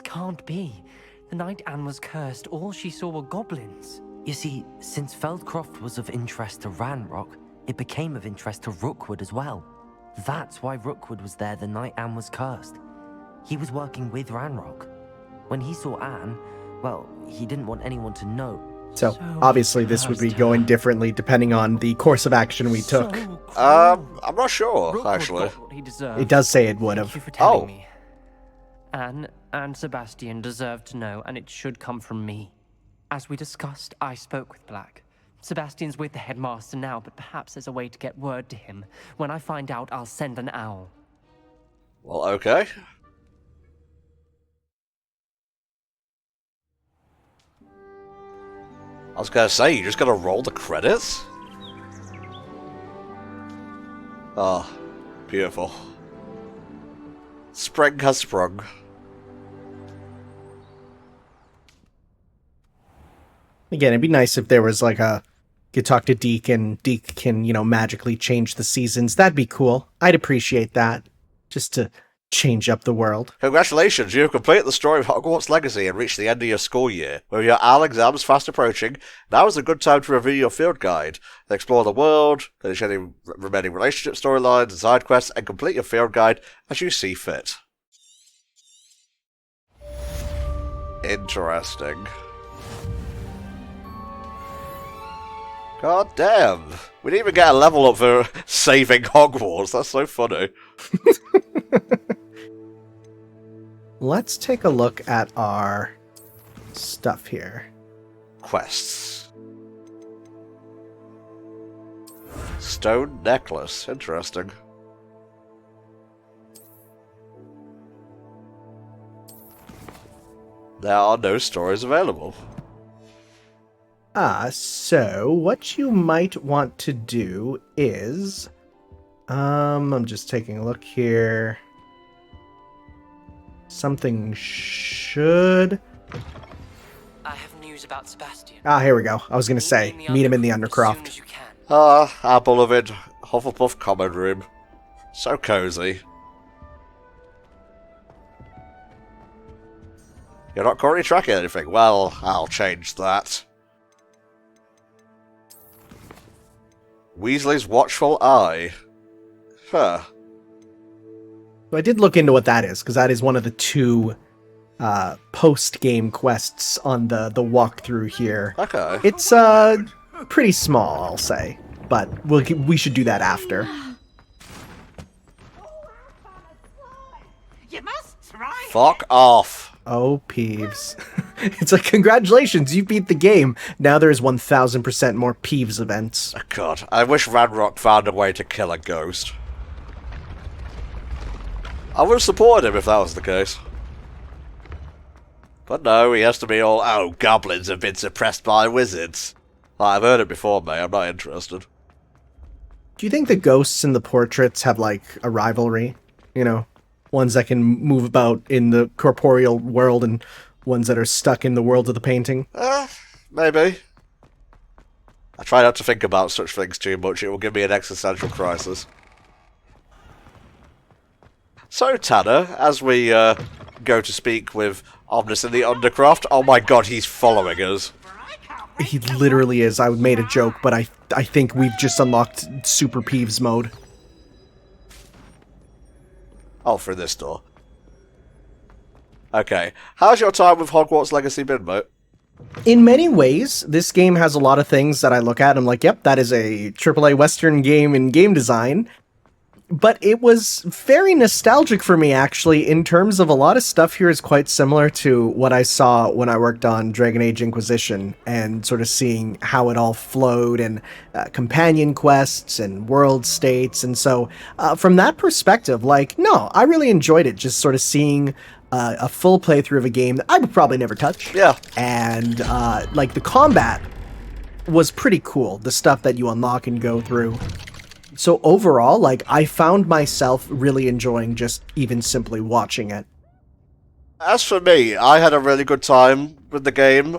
can't be. The night Anne was cursed, all she saw were goblins. You see, since Feldcroft was of interest to Ranrok, it became of interest to Rookwood as well. That's why Rookwood was there the night Anne was cursed. He was working with Ranrok. When he saw Anne, well, he didn't want anyone to know. So obviously this would be going differently depending on the course of action we took. I'm not sure, actually. It does say it would have. Thank you for telling me. Anne and Sebastian deserve to know, and it should come from me. As we discussed, I spoke with Black. Sebastian's with the headmaster now, but perhaps there's a way to get word to him. When I find out, I'll send an owl. Well, okay. I was gonna say, you just gotta roll the credits? Oh, beautiful. Spring has sprung. Again, it'd be nice if there was like a... You could talk to Deke and Deke can, you know, magically change the seasons. That'd be cool. I'd appreciate that. Just to change up the world. Congratulations, you have completed the story of Hogwarts Legacy and reached the end of your school year. With your AL exams fast approaching, now is a good time to review your field guide. Explore the world, finish any remaining relationship storylines and side quests, and complete your field guide as you see fit. Interesting. God damn. We didn't even get a level up for saving Hogwarts. That's so funny. Let's take a look at our stuff here. Quests. Stone necklace. Interesting. There are no stories available. So what you might want to do is... I'm just taking a look here. Something should... I have news about Sebastian. Here we go. I was gonna say, meet him in the Undercroft. Our beloved Hufflepuff common room. So cozy. You're not currently tracking anything. Well, I'll change that. Weasley's Watchful Eye. Huh. So I did look into what that is, because that is one of the two post-game quests on the walkthrough here. Okay. It's pretty small, I'll say, but we should do that after. You must try. Fuck off. Oh, Peeves. It's like, congratulations, you beat the game. Now there's 1000% more Peeves events. Oh, God, I wish Ranrok found a way to kill a ghost. I would have supported him if that was the case. But no, he has to be all, oh, goblins have been suppressed by wizards. I've heard it before, mate, I'm not interested. Do you think the ghosts in the portraits have, like, a rivalry? You know, ones that can move about in the corporeal world and ones that are stuck in the world of the painting? Maybe. I try not to think about such things too much, it will give me an existential crisis. So, Tanner, as we go to speak with Omnis in the Undercroft, oh my god, he's following us. He literally is. I made a joke, but I think we've just unlocked Super Peeves mode. Oh, through this door. Okay. How's your time with Hogwarts Legacy been, mate? In many ways, this game has a lot of things that I look at and I'm like, yep, that is a AAA Western game in game design. But it was very nostalgic for me, actually, in terms of a lot of stuff here is quite similar to what I saw when I worked on Dragon Age Inquisition, and sort of seeing how it all flowed, and companion quests and world states. And so from that perspective, like, no, I really enjoyed it, just sort of seeing a full playthrough of a game that I would probably never touch. Yeah. And like the combat was pretty cool, the stuff that you unlock and go through. So overall, like, I found myself really enjoying just even simply watching it. As for me, I had a really good time with the game.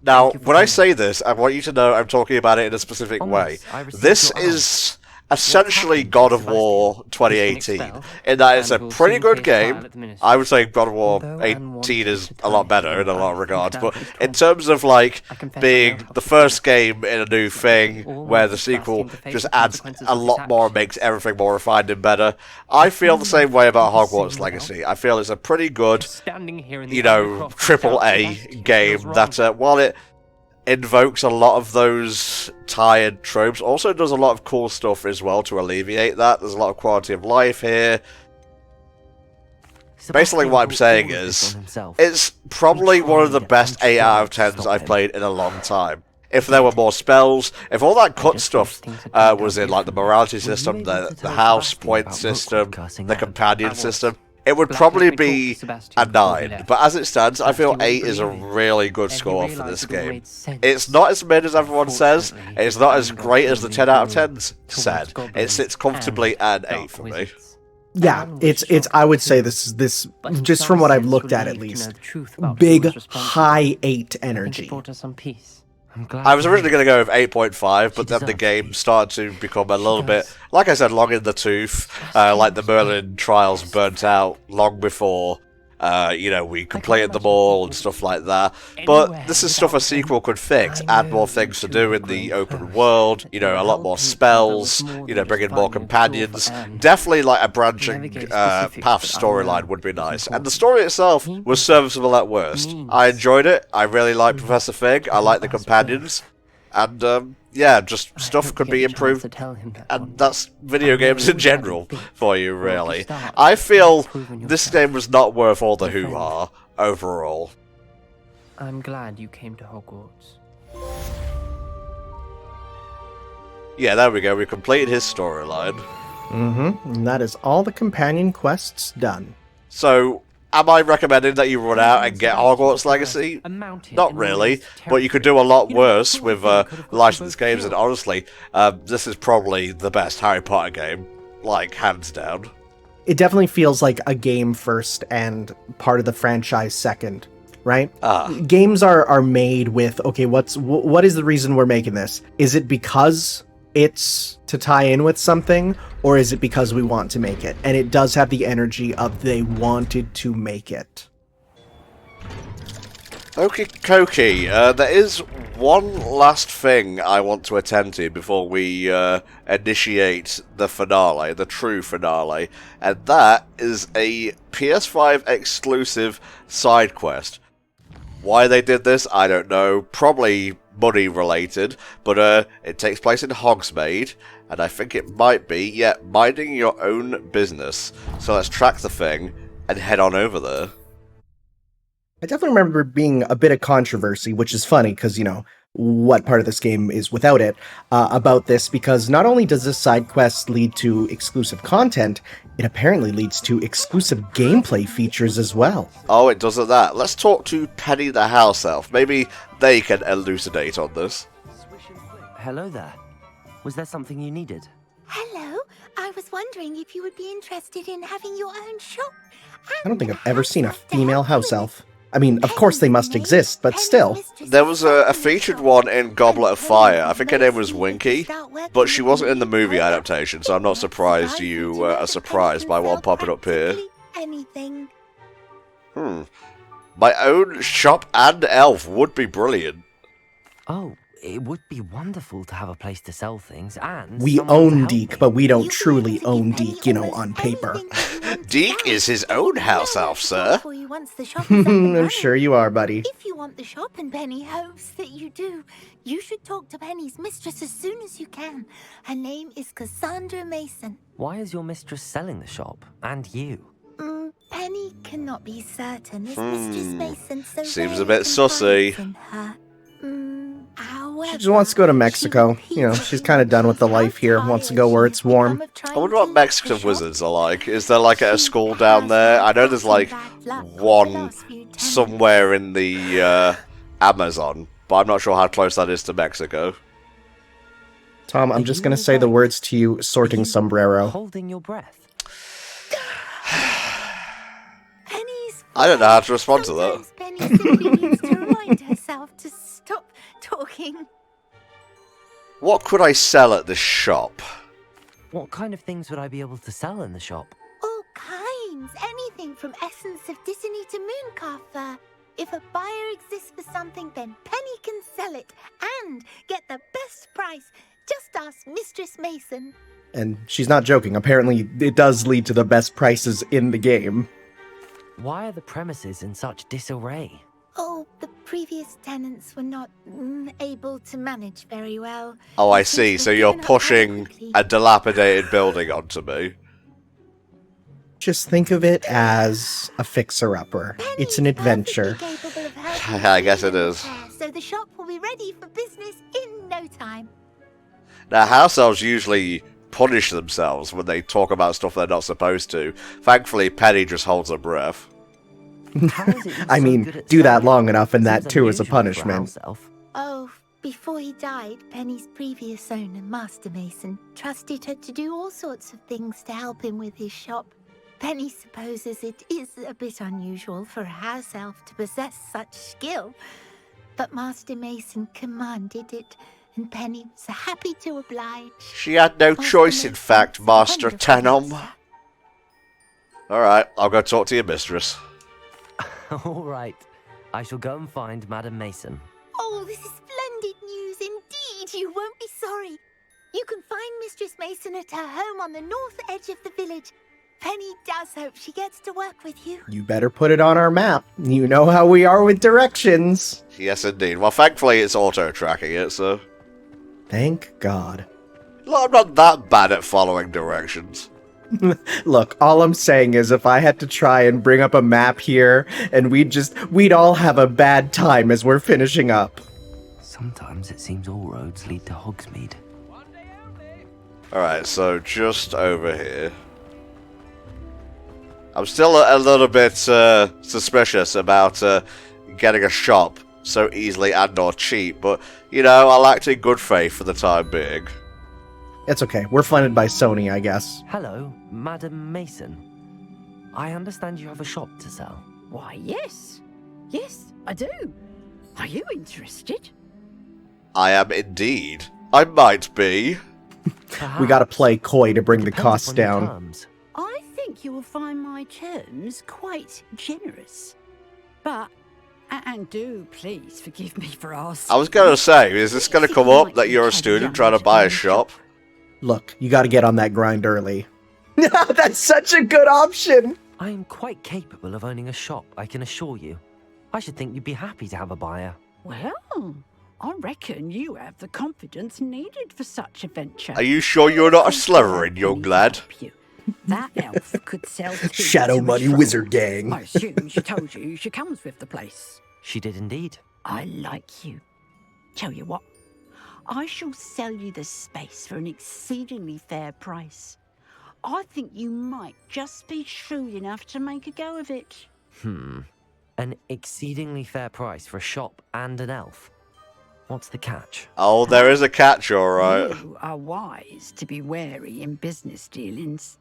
Now, when I say this, I want you to know I'm talking about it in a specific way. This is essentially God of War 2018, in that it's a pretty good game. I would say God of War 18 is a lot better in a lot of regards, but in terms of, like, being the first game in a new thing, where the sequel just adds a lot more and makes everything more refined and better, I feel the same way about Hogwarts Legacy. I feel it's a pretty good, you know, AAA game that, while it invokes a lot of those tired tropes, also does a lot of cool stuff as well to alleviate that. There's a lot of quality of life here. Basically what I'm saying is, it's probably one of the best 8 out of 10s I've played in a long time. If there were more spells, if all that cut stuff was in, like, the morality system, the house point system, the companion system, it would Black probably let me talk be to Sebastian a before he 9. left. But as it stands, I feel Sebastian 8 is a wouldn't believe really good And he score for realised this it all game. made sense. It's not as mid as everyone says. Unfortunately, It's not his as anger great as the only 10 out of grew 10s towards said. It goblins sits comfortably and at 8 dark for me. wizards. Yeah, Anne was it's. shocked I would say too, this but he just felt from what a I've sense looked at relieved to know least. the truth about who Big was responsible. high 8 I think energy. it brought her some peace. I'm glad I was to originally hear going to go with 8.5, but then the deserves game started to become a little bit, does. like I said, long in the tooth. Like the Merlin trials burnt out long before, we completed them all and stuff like that. But this is stuff a sequel could fix. Add more things to do in the open world, a lot more spells, bring in more companions. Definitely like a branching path storyline would be nice. And the story itself was serviceable at worst. I enjoyed it. I really like Professor Fig. I like the companions. And, just stuff could be improved. And that's video games in general for you, really. I feel this game was not worth all the hoo-ha overall. I'm glad you came to Hogwarts. Yeah, there we go. We completed his storyline. And that is all the companion quests done. So, am I recommending that you run out and get Hogwarts Legacy? Not really, but you could do a lot worse with licensed games, and honestly, this is probably the best Harry Potter game, like, hands down. It definitely feels like a game first and part of the franchise second, right? Games are made with, okay, what is the reason we're making this? Is it because it's to tie in with something, or is it because we want to make it? And it does have the energy of they wanted to make it. Okie dokie, there is one last thing I want to attend to before we initiate the finale, the true finale, and that is a PS5 exclusive side quest. Why they did this, I don't know, probably money related, but it takes place in Hogsmeade, and I think it might be, minding your own business. So let's track the thing and head on over there. I definitely remember being a bit of controversy, which is funny because, what part of this game is without it, about this, because not only does this side quest lead to exclusive content, it apparently leads to exclusive gameplay features as well. Oh, it does at that. Let's talk to Penny the House Elf. Maybe they can elucidate on this. Hello there. Was there something you needed? Hello, I was wondering if you would be interested in having your own shop. I don't think I've ever seen a female house elf. I mean, of course they must exist, but still. There was a featured one in Goblet of Fire. I think her name was Winky, but she wasn't in the movie adaptation, so I'm not surprised you are surprised by one popping up here. Anything. My own shop and elf would be brilliant. Oh, it would be wonderful to have a place to sell things and We someone to own help Deke, me. but we don't truly own Deke, on paper. Deke is his own house elf, sir. I'm sure you are, buddy. If you want the shop, and Penny hopes that you do, you should talk to Penny's mistress as soon as you can. Her name is Cassandra Mason. Why is your mistress selling the shop? And you? Penny cannot be certain. Is Mistress Mason so Seems a very bit sussy. confident in her? She just wants to go to Mexico. She's kind of done with the life here. Wants to go where it's warm. I wonder what Mexican wizards are like. Is there like a school down there? I know there's like one somewhere in the Amazon, but I'm not sure how close that is to Mexico. Tom, I'm just going to say the words to you, sorting sombrero. Holding your breath. I don't know how to respond to that. Penny simply needs to remind herself to stop talking. What could I sell at this shop? What kind of things would I be able to sell in the shop? All kinds. Anything from essence of Disney to Mooncalf. If a buyer exists for something, then Penny can sell it and get the best price. Just ask Mistress Mason. And she's not joking. Apparently, it does lead to the best prices in the game. Why are the premises in such disarray? Oh, the previous tenants were not able to manage very well. Oh, I see. So you're pushing a dilapidated building onto me. Just think of it as a fixer-upper. It's an adventure. I guess it is. So the shop will be ready for business in no time. Now, house elves usually punish themselves when they talk about stuff they're not supposed to. Thankfully, Penny just holds her breath. I mean, do that long enough and that too is a punishment. Oh, before he died, Penny's previous owner, Master Mason, trusted her to do all sorts of things to help him with his shop. Penny supposes it is a bit unusual for a house elf to possess such skill, but Master Mason commanded it, and Penny was happy to oblige. She had no choice, in fact, Master Tanom. Alright, I'll go talk to your mistress. Alright, I shall go and find Madam Mason. Oh, this is splendid news indeed. You won't be sorry. You can find Mistress Mason at her home on the north edge of the village. Penny does hope she gets to work with you. You better put it on our map. You know how we are with directions. Yes, indeed. Well, thankfully it's auto-tracking it, so... Thank God. Well, I'm not that bad at following directions. Look, all I'm saying is if I had to try and bring up a map here, and we'd all have a bad time as we're finishing up. Sometimes it seems all roads lead to Hogsmeade. Alright, so just over here. I'm still a little bit suspicious about getting a shop so easily and or cheap, but, you know, I'll act in good faith for the time being. It's okay. We're funded by Sony, I guess. Hello, Madam Mason. I understand you have a shop to sell. Why, yes. Yes, I do. Are you interested? I am indeed. I might be. We gotta play coy to bring the costs down. I think you will find my terms quite generous. But, and do please forgive me for asking. I was gonna say, is this gonna come up that you're a student trying to buy a shop? Look, you gotta get on that grind early. That's such a good option! I am quite capable of owning a shop, I can assure you. I should think you'd be happy to have a buyer. Well, I reckon you have the confidence needed for such a venture. Are you sure you're not a Slytherin, young lad? That elf could sell Shadow Money Wizard Gang. I assume she told you she comes with the place. She did indeed. I like you. Tell you what, I shall sell you the space for an exceedingly fair price. I think you might just be shrewd enough to make a go of it. An exceedingly fair price for a shop and an elf. What's the catch? Oh, there is a catch, alright. You are wise to be wary in business dealings.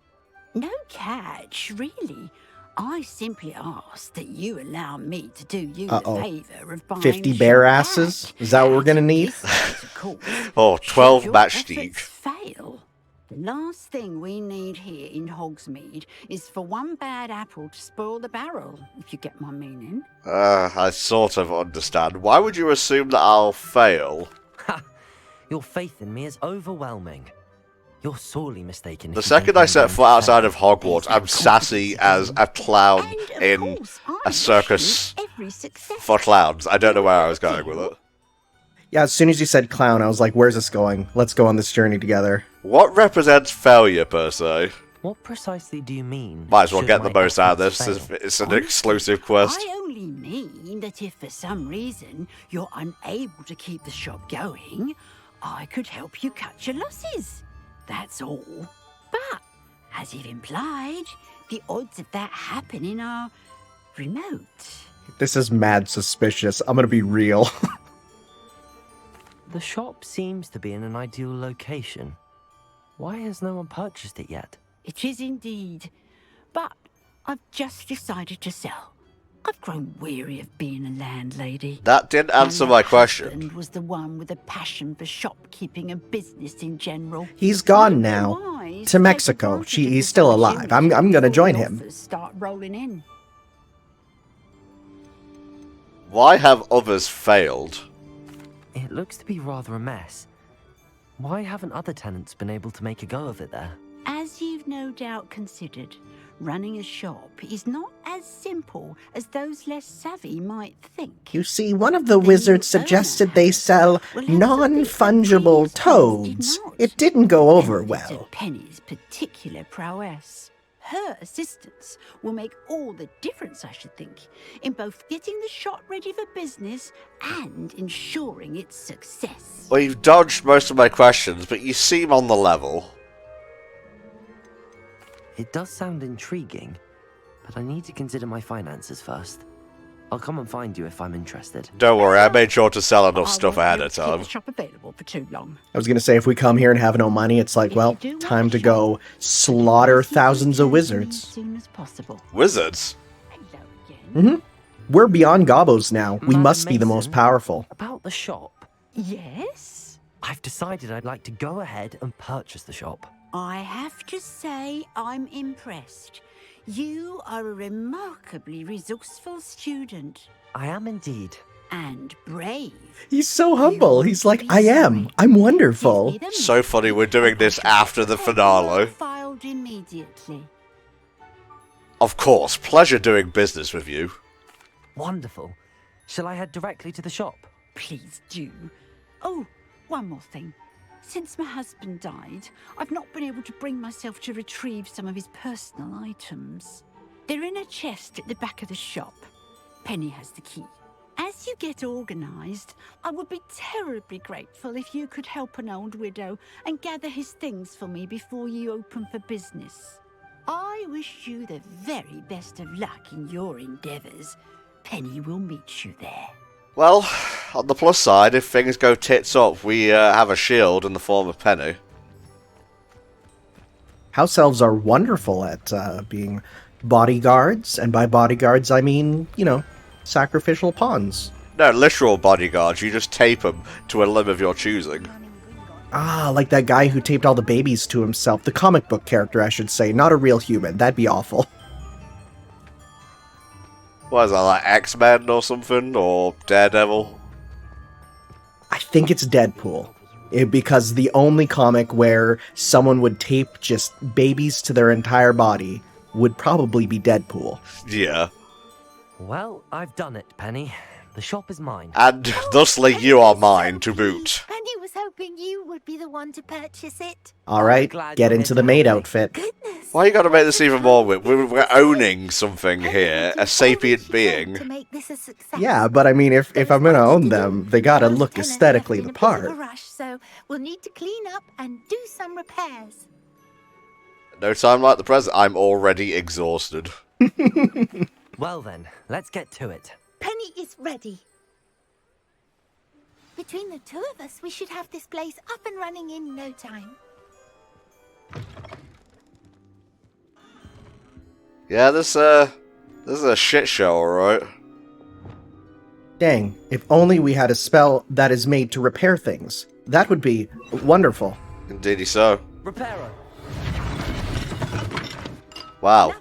No catch, really. I simply ask that you allow me to do you the favour of buying 50 bear asses? Is that what we're gonna need? Oh, 12 matchstick. Fail. The last thing we need here in Hogsmeade is for one bad apple to spoil the barrel, if you get my meaning. I sort of understand. Why would you assume that I'll fail? Ha! Your faith in me is overwhelming. You're sorely mistaken. The second I set foot outside of Hogwarts, I'm sassy as a clown in a circus for clowns. I don't know where I was going with it. Yeah, as soon as you said clown, I was like, where's this going? Let's go on this journey together. What represents failure, per se? What precisely do you mean? Might as well get the most out of this. It's an exclusive quest. I only mean that if for some reason you're unable to keep the shop going, I could help you cut your losses. That's all. But, as you've implied, the odds of that happening are remote. This is mad suspicious. I'm gonna be real. The shop seems to be in an ideal location. Why has no one purchased it yet? It is indeed. But I've just decided to sell. I've grown weary of being a landlady. That didn't answer my question. My was the one with a passion for shopkeeping and business in general. He's gone now. To Mexico. He's still alive. I'm gonna join him. Start rolling in. Why have others failed? It looks to be rather a mess. Why haven't other tenants been able to make a go of it there? As you've no doubt considered, running a shop is not as simple as those less savvy might think. You see, one of the wizards suggested they sell non-fungible toads. It didn't go over well. Penny's particular prowess. Her assistance will make all the difference, I should think, in both getting the shop ready for business and ensuring its success. Well, you've dodged most of my questions, but you seem on the level. It does sound intriguing, but I need to consider my finances first. I'll come and find you if I'm interested. Don't worry, I made sure to sell enough stuff ahead of Keep time. the shop available for too long. I was gonna say, if we come here and have no money, it's like, well, time to go slaughter thousands of wizards. As soon as possible. Wizards? Mm-hmm. We're beyond gobos now. We Madam must be the most Mason, powerful. About the shop. Yes? I've decided I'd like to go ahead and purchase the shop. I have to say I'm impressed. You are a remarkably resourceful student. I am indeed. And brave. He's so humble. He's like, I am. I'm wonderful. So funny, we're doing this after the finale. Filed immediately. Of course, pleasure doing business with you. Wonderful. Shall I head directly to the shop? Please do. Oh, one more thing. Since my husband died, I've not been able to bring myself to retrieve some of his personal items. They're in a chest at the back of the shop. Penny has the key. As you get organised, I would be terribly grateful if you could help an old widow and gather his things for me before you open for business. I wish you the very best of luck in your endeavours. Penny will meet you there. Well, on the plus side, if things go tits up, we have a shield in the form of Penny. House elves are wonderful at being bodyguards, and by bodyguards I mean, you know, sacrificial pawns. No, literal bodyguards. You just tape them to a limb of your choosing. Ah, like that guy who taped all the babies to himself. The comic book character, I should say, not a real human. That'd be awful. What is that, like X-Men or something? Or Daredevil? I think it's Deadpool. Because the only comic where someone would tape just babies to their entire body would probably be Deadpool. Yeah. Well, I've done it, Penny. The shop is mine. And thusly you are mine to boot. Penny was hoping you would be the one to purchase it. Alright, get into the maid outfit. Why you gotta make this even more weird? We're owning something here, a sapient being. To make this a success. Yeah, but I mean, if I'm gonna own them, they gotta look aesthetically the In a part. rush, so we'll need to clean up and do some repairs. No time like the present. I'm already exhausted. Well then, let's get to it. Penny is ready. Between the two of us, we should have this place up and running in no time. Yeah, this is a shit show, alright? Dang, if only we had a spell that is made to repair things. That would be wonderful. Indeedy so. Repairer. Wow.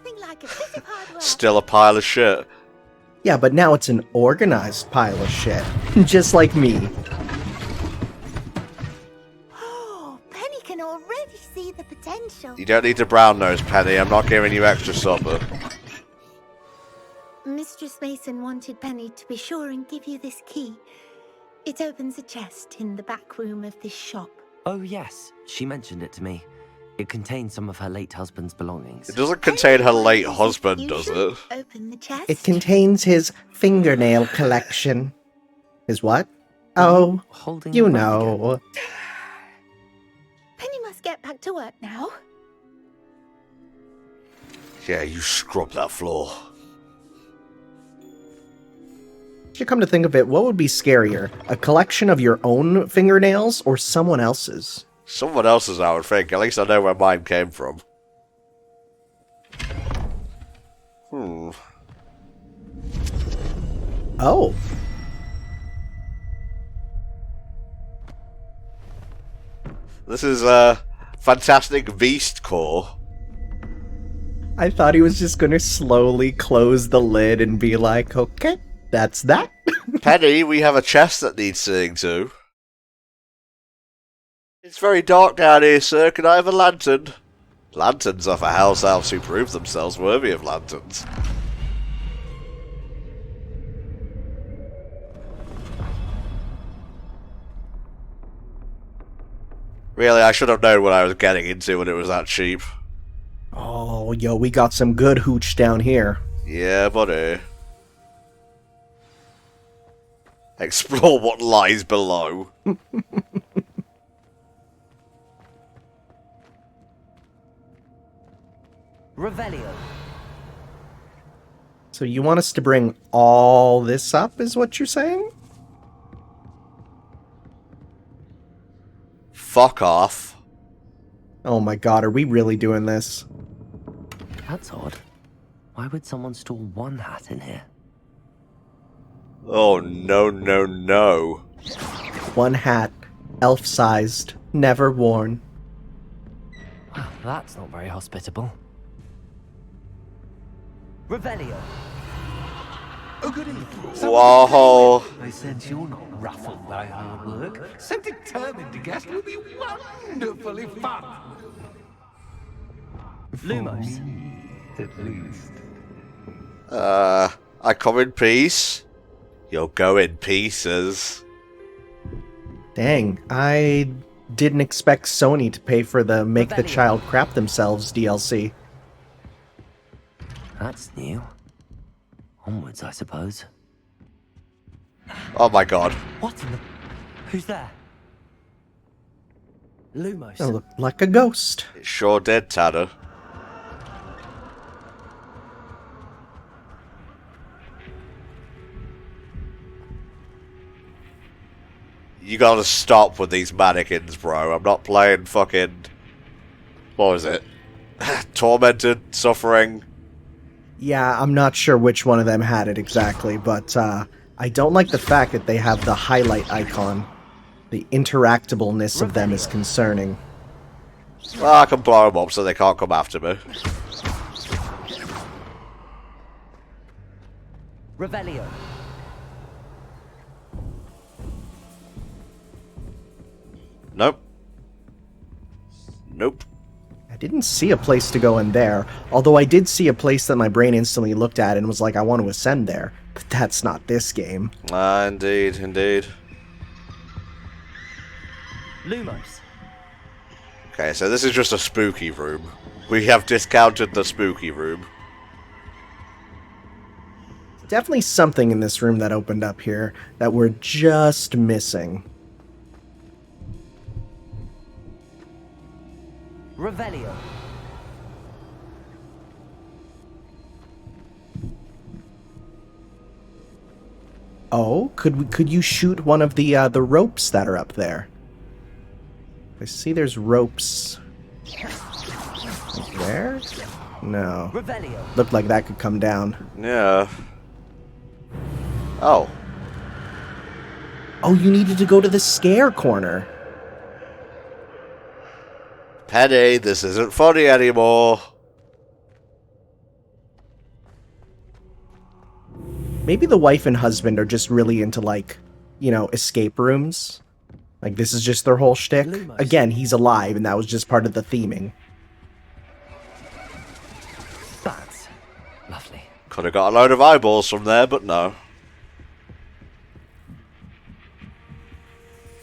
Still a pile of shit. Yeah, but now it's an organized pile of shit. Just like me. Oh, Penny can already see the potential. You don't need to brown nose, Penny. I'm not giving you extra supper. Mistress Mason wanted Penny to be sure and give you this key. It opens a chest in the back room of this shop. Oh yes, she mentioned it to me. It contains some of her late husband's belongings. It doesn't contain her late husband, does it? Open the chest. It contains his fingernail collection. His what? Oh, you know. Penny must get back to work now. Yeah, you scrub that floor. Should come to think of it, what would be scarier? A collection of your own fingernails or someone else's? Someone else's, I would think. At least I know where mine came from. Oh. This is Fantastic Beast Core. I thought he was just gonna slowly close the lid and be like, okay, that's that. Penny, we have a chest that needs seeing to. It's very dark down here, sir. Can I have a lantern? Lanterns are for house elves who prove themselves worthy of lanterns. Really, I should have known what I was getting into when it was that cheap. Oh, yo, we got some good hooch down here. Yeah, buddy. Explore what lies below. Revelio. So you want us to bring all this up, is what you're saying? Fuck off. Oh my god, are we really doing this? That's odd. Why would someone store one hat in here? Oh, no, no, no. One hat, elf-sized, never worn. Well, that's not very hospitable. Revelio. Oh, good evening. Whoa. I sense you're not ruffled by hard work. So determined to guest will be wonderfully fun. Lumos. At least. I come in peace. You'll go in pieces. Dang, I didn't expect Sony to pay for the Make the Child Crap Themselves DLC. That's new. Onwards, I suppose. Oh my god. What in the... Who's there? Lumos. It looked like a ghost. It sure did, Tanom. You gotta stop with these mannequins, bro. I'm not playing fucking... What was it? Tormented, suffering. Yeah, I'm not sure which one of them had it exactly, but I don't like the fact that they have the highlight icon. The interactableness of them is concerning. Well, I can blow them up so they can't come after me. Revelio. Nope. Nope. I didn't see a place to go in there, although I did see a place that my brain instantly looked at and was like, I want to ascend there. But that's not this game. Indeed, indeed. Lumos. Okay, so this is just a spooky room. We have discounted the spooky room. Definitely something in this room that opened up here that we're just missing. Revelio. Oh, could you shoot one of the ropes that are up there? I see there's ropes. There? No. Revelio. Looked like that could come down. Yeah. Oh. Oh, you needed to go to the scare corner. Penny, this isn't funny anymore. Maybe the wife and husband are just really into, like, you know, escape rooms. Like, this is just their whole shtick. Again, he's alive, and that was just part of the theming. That's lovely. Could have got a load of eyeballs from there, but no.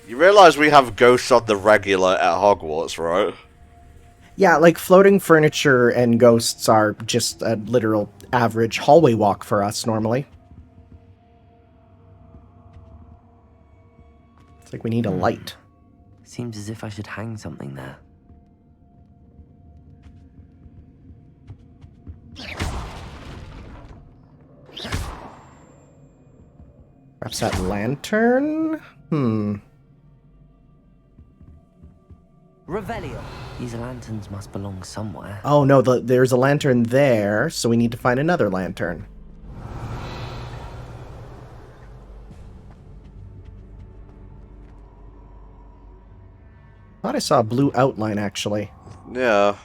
You realise we have ghosts on the regular at Hogwarts, right? Yeah, like, floating furniture and ghosts are just a literal average hallway walk for us, normally. It's like we need a light. Seems as if I should hang something there. Perhaps that lantern? Revelio. These lanterns must belong somewhere. Oh no, there's a lantern there, so we need to find another lantern. Thought I saw a blue outline, actually. Yeah.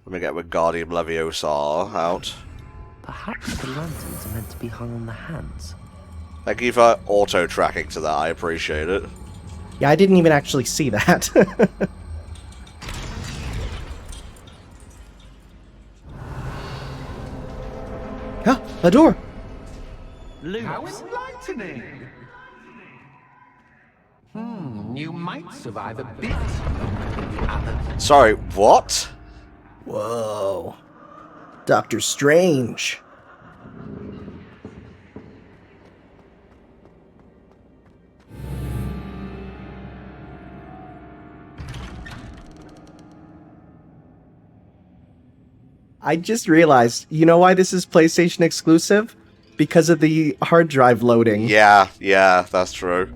Let me get Wingardium Leviosa out. Perhaps the lanterns are meant to be hung on the hands. Thank you for auto-tracking to that, I appreciate it. Yeah, I didn't even actually see that. Ah, a door! How enlightening! You might survive a bit longer than the others. Sorry, what? Whoa. Doctor Strange. I just realized, you know why this is PlayStation exclusive? Because of the hard drive loading. Yeah, that's true.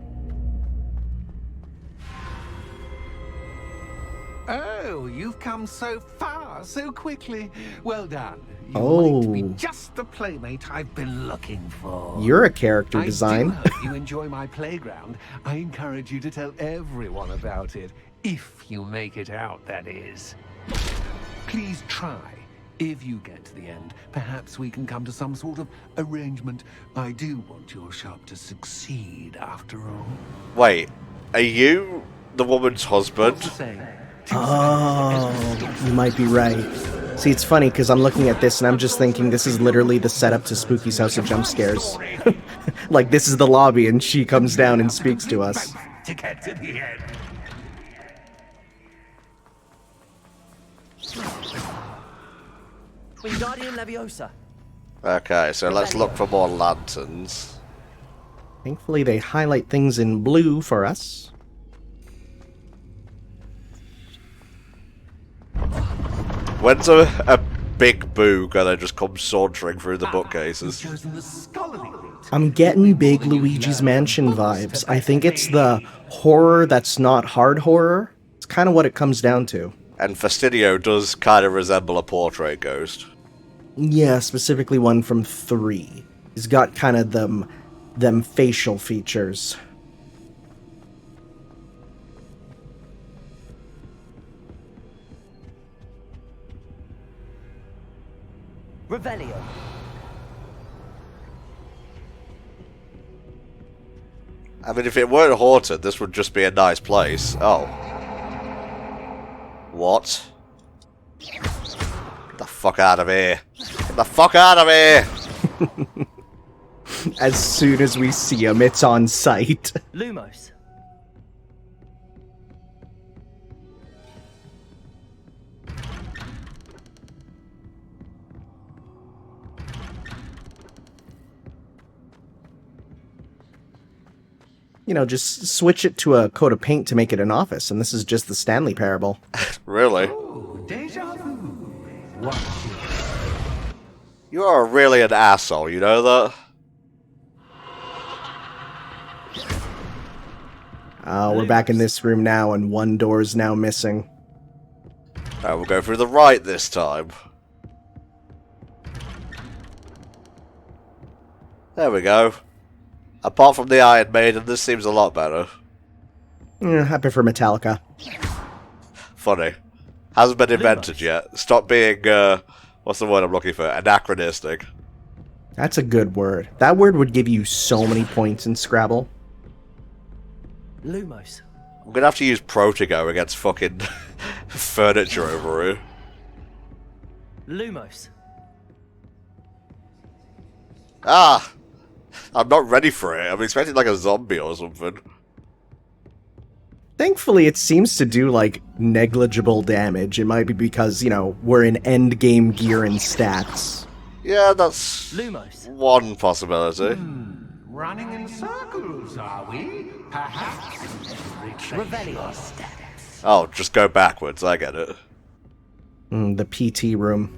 Oh, you've come so far, so quickly. Well done. You Oh. might be just the playmate I've been looking for. You're a character I design. do hope you enjoy my playground. I encourage you to tell everyone about it. If you make it out, that is. Please try. If you get to the end, perhaps we can come to some sort of arrangement. I do want your shop to succeed, after all. Wait, are you the woman's husband? Oh, you might be right. See, it's funny because I'm looking at this and I'm just thinking this is literally the setup to Spooky's House of Jump Scares. Like, this is the lobby and she comes down and speaks to us. To get to the end. Wingardium Leviosa. Okay, so let's look for more lanterns. Thankfully, they highlight things in blue for us. When's a big boo gonna just come sauntering through the bookcases? I'm getting big Luigi's Mansion vibes. I think it's the horror that's not hard horror. It's kind of what it comes down to. And Fastidio does kind of resemble a portrait ghost. Yeah, specifically one from 3. He's got kind of them facial features. Revelio. I mean, if it weren't haunted, this would just be a nice place. Oh. What? Get the fuck out of here. Get the fuck out of here! As soon as we see him, it's on sight. Lumos. You know, just switch it to a coat of paint to make it an office, and this is just the Stanley Parable. Really? Oh, deja vu. You are really an asshole, you know that? We're back in this room now, and one door's now missing. Alright, we'll go through the right this time. There we go. Apart from the Iron Maiden, this seems a lot better. I prefer Metallica. Funny. Hasn't been invented yet. Stop being, what's the word I'm looking for? Anachronistic. That's a good word. That word would give you so many points in Scrabble. Lumos. I'm gonna have to use Protego against fucking furniture over here. Lumos. Ah! I'm not ready for it. I'm expecting like a zombie or something. Thankfully, it seems to do, like, negligible damage. It might be because, you know, we're in endgame gear and stats. Yeah, that's Lumos. one possibility. Running in circles, are we? Perhaps Revelio. Oh, just go backwards, I get it. The PT room.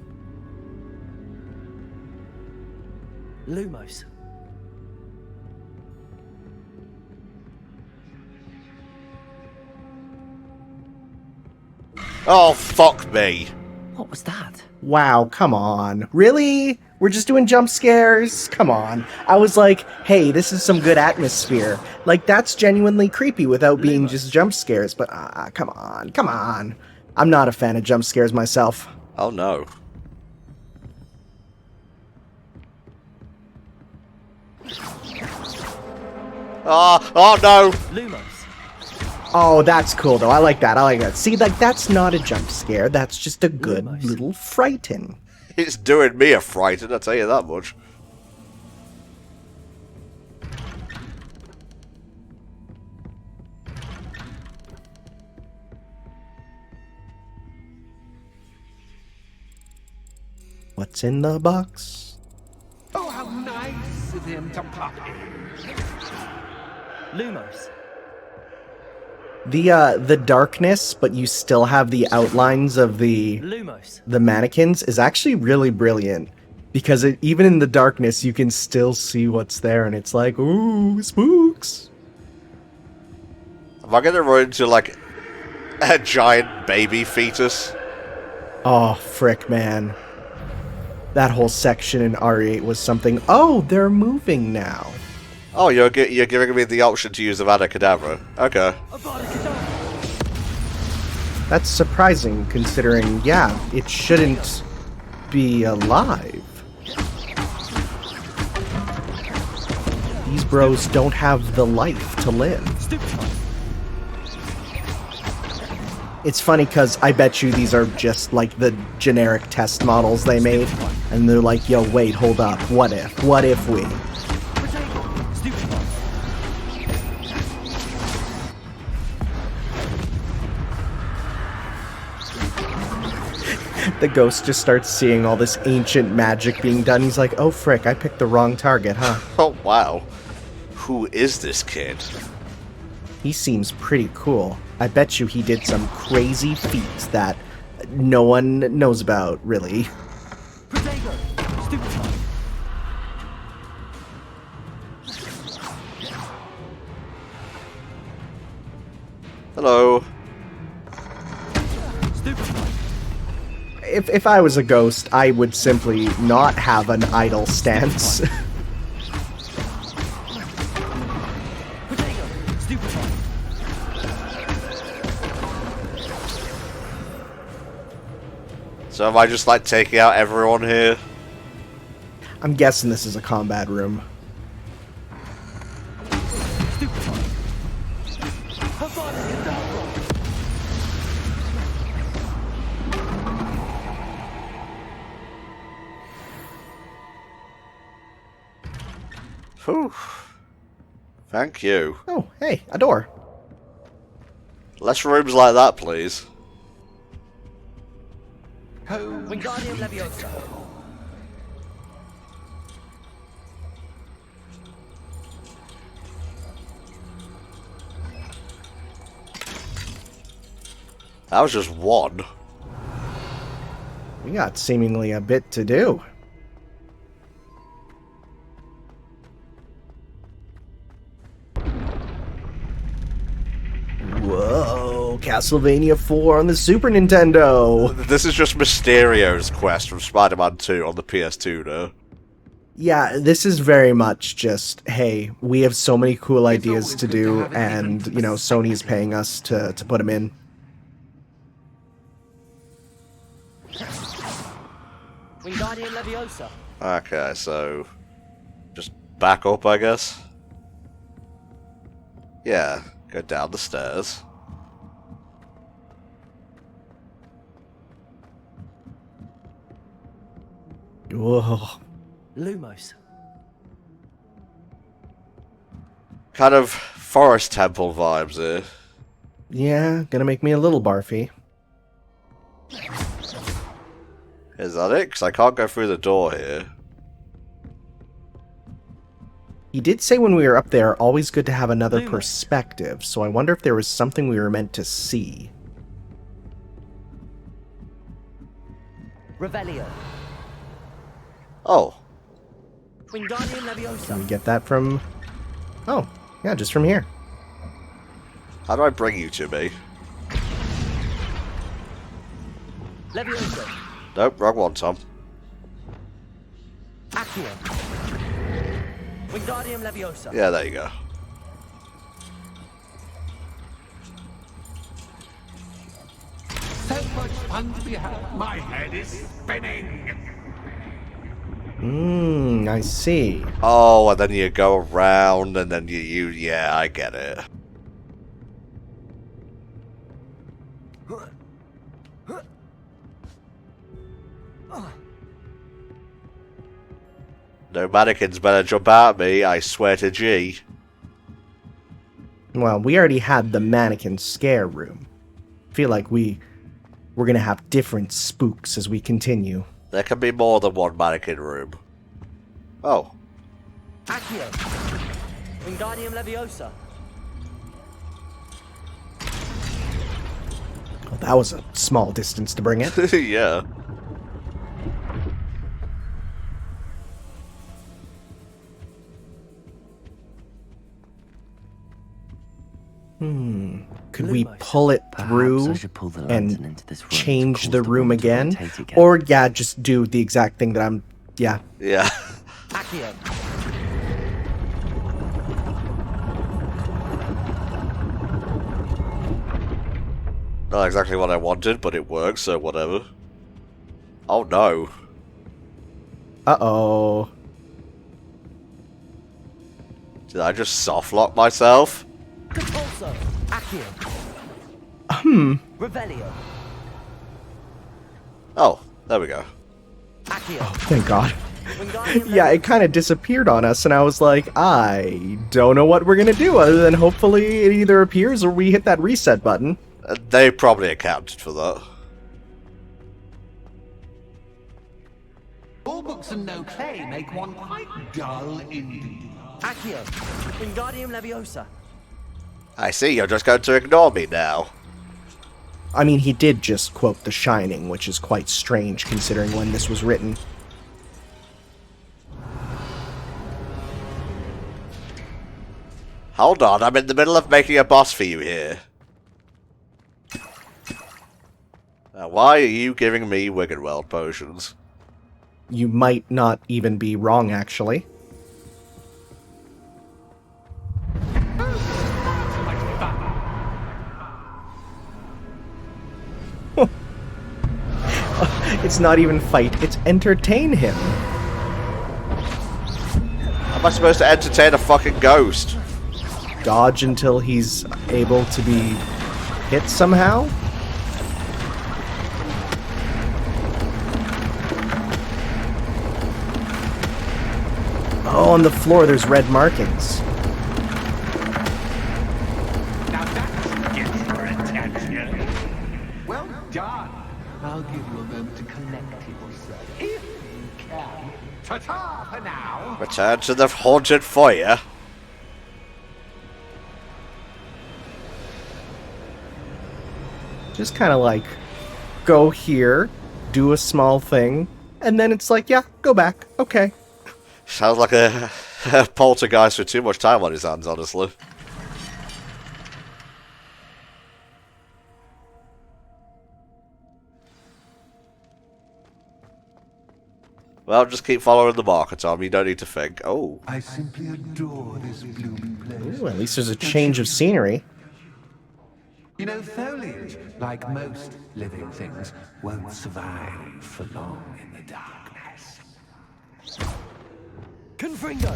Lumos. Oh, fuck me. What was that? Wow, come on. Really? We're just doing jump scares? Come on. I was like, hey, this is some good atmosphere. Like, that's genuinely creepy without being just jump scares, but come on, come on. I'm not a fan of jump scares myself. Oh no. Oh no! Lumos. Oh, that's cool, though. I like that. I like that. See, like, that's not a jump scare. That's just a good little frighten. It's doing me a frighten, I'll tell you that much. What's in the box? Oh, how nice of him to pop in. Lumos. The darkness, but you still have the outlines of the mannequins is actually really brilliant. Because even in the darkness, you can still see what's there, and it's like, ooh, spooks. Am I gonna run into, like, a giant baby fetus? Oh, frick, man. That whole section in RE8 was something. Oh, they're moving now. Oh, you're giving me the option to use the Avada Kedavra. Okay. That's surprising, considering, yeah, it shouldn't be alive. These bros don't have the life to live. It's funny because I bet you these are just like the generic test models they made. And they're like, yo, wait, hold up. What if? What if we? The ghost just starts seeing all this ancient magic being done. He's like, oh, frick, I picked the wrong target, huh? Oh, wow. Who is this kid? He seems pretty cool. I bet you he did some crazy feats that no one knows about, really. Hello. If I was a ghost, I would simply not have an idle stance. So am I just, like, taking out everyone here? I'm guessing this is a combat room. Whew. Thank you. Oh, hey, a door. Less rooms like that, please. Wingardium Leviosa. That was just one. We got seemingly a bit to do. Whoa, Castlevania 4 on the Super Nintendo! This is just Mysterio's quest from Spider-Man 2 on the PS2, though. Yeah, this is very much just, hey, we have so many cool ideas to do, and, you know, Sony's paying us to put them in. Wingardium Leviosa. Okay, so... just back up, I guess? Yeah, go down the stairs. Whoa. Lumos. Kind of forest temple vibes here. Yeah, gonna make me a little barfy. Is that it? Because I can't go through the door here. He did say when we were up there, always good to have another perspective, so I wonder if there was something we were meant to see. Revelio. Oh. Wingardium Leviosa. Can we get that from... Oh, yeah, just from here. How do I bring you to me? Leviosa. Nope, wrong one, Tom. Accio. Wingardium Leviosa. Yeah, there you go. So much fun to be had. My head is spinning. I see. Oh, and then you go around, and then you yeah, I get it. No mannequins better jump at me, I swear to G. Well, we already had the mannequin scare room. Feel like we're gonna have different spooks as we continue. There can be more than one mannequin room. Oh. Accio. Wingardium Leviosa. that was a small distance to bring it. Yeah. Could we pull it through I should pull the and lantern into this room to change cause the room to again? rotate again? Or, yeah, just do the exact thing that I'm... Yeah. Yeah. Accio. Not exactly what I wanted, but it works, so whatever. Oh no. Uh-oh. Did I just soft lock myself? Compulso. Accio. Revelio. Oh, there we go. Accio. Thank God. Yeah, it kind of disappeared on us, and I was like, I don't know what we're gonna do other than hopefully it either appears or we hit that reset button. They probably accounted for that. All books and no play make one quite dull indeed. Accio. Wingardium Leviosa. I see, you're just going to ignore me now. I mean, he did just quote The Shining, which is quite strange considering when this was written. Hold on, I'm in the middle of making a boss for you here. Now, why are you giving me Wiggenweld potions? You might not even be wrong, actually. It's not even fight, it's entertain him. How am I supposed to entertain a fucking ghost? Dodge until he's able to be hit somehow? Oh, on the floor there's red markings. Now that gets your attention. Well done. I'll give you a moment to collect yourself, if you can. Ta-ta for now. Return to the haunted foyer. Just kind of like, go here, do a small thing, and then it's like, yeah, go back. Okay. Sounds like a poltergeist with too much time on his hands, honestly. Well, just keep following the marker, Tom. You don't need to think. Oh. I simply adore this blooming place. Ooh, at least there's a change of scenery. You know, foliage, like most living things, won't survive for long in the darkness. Confringo.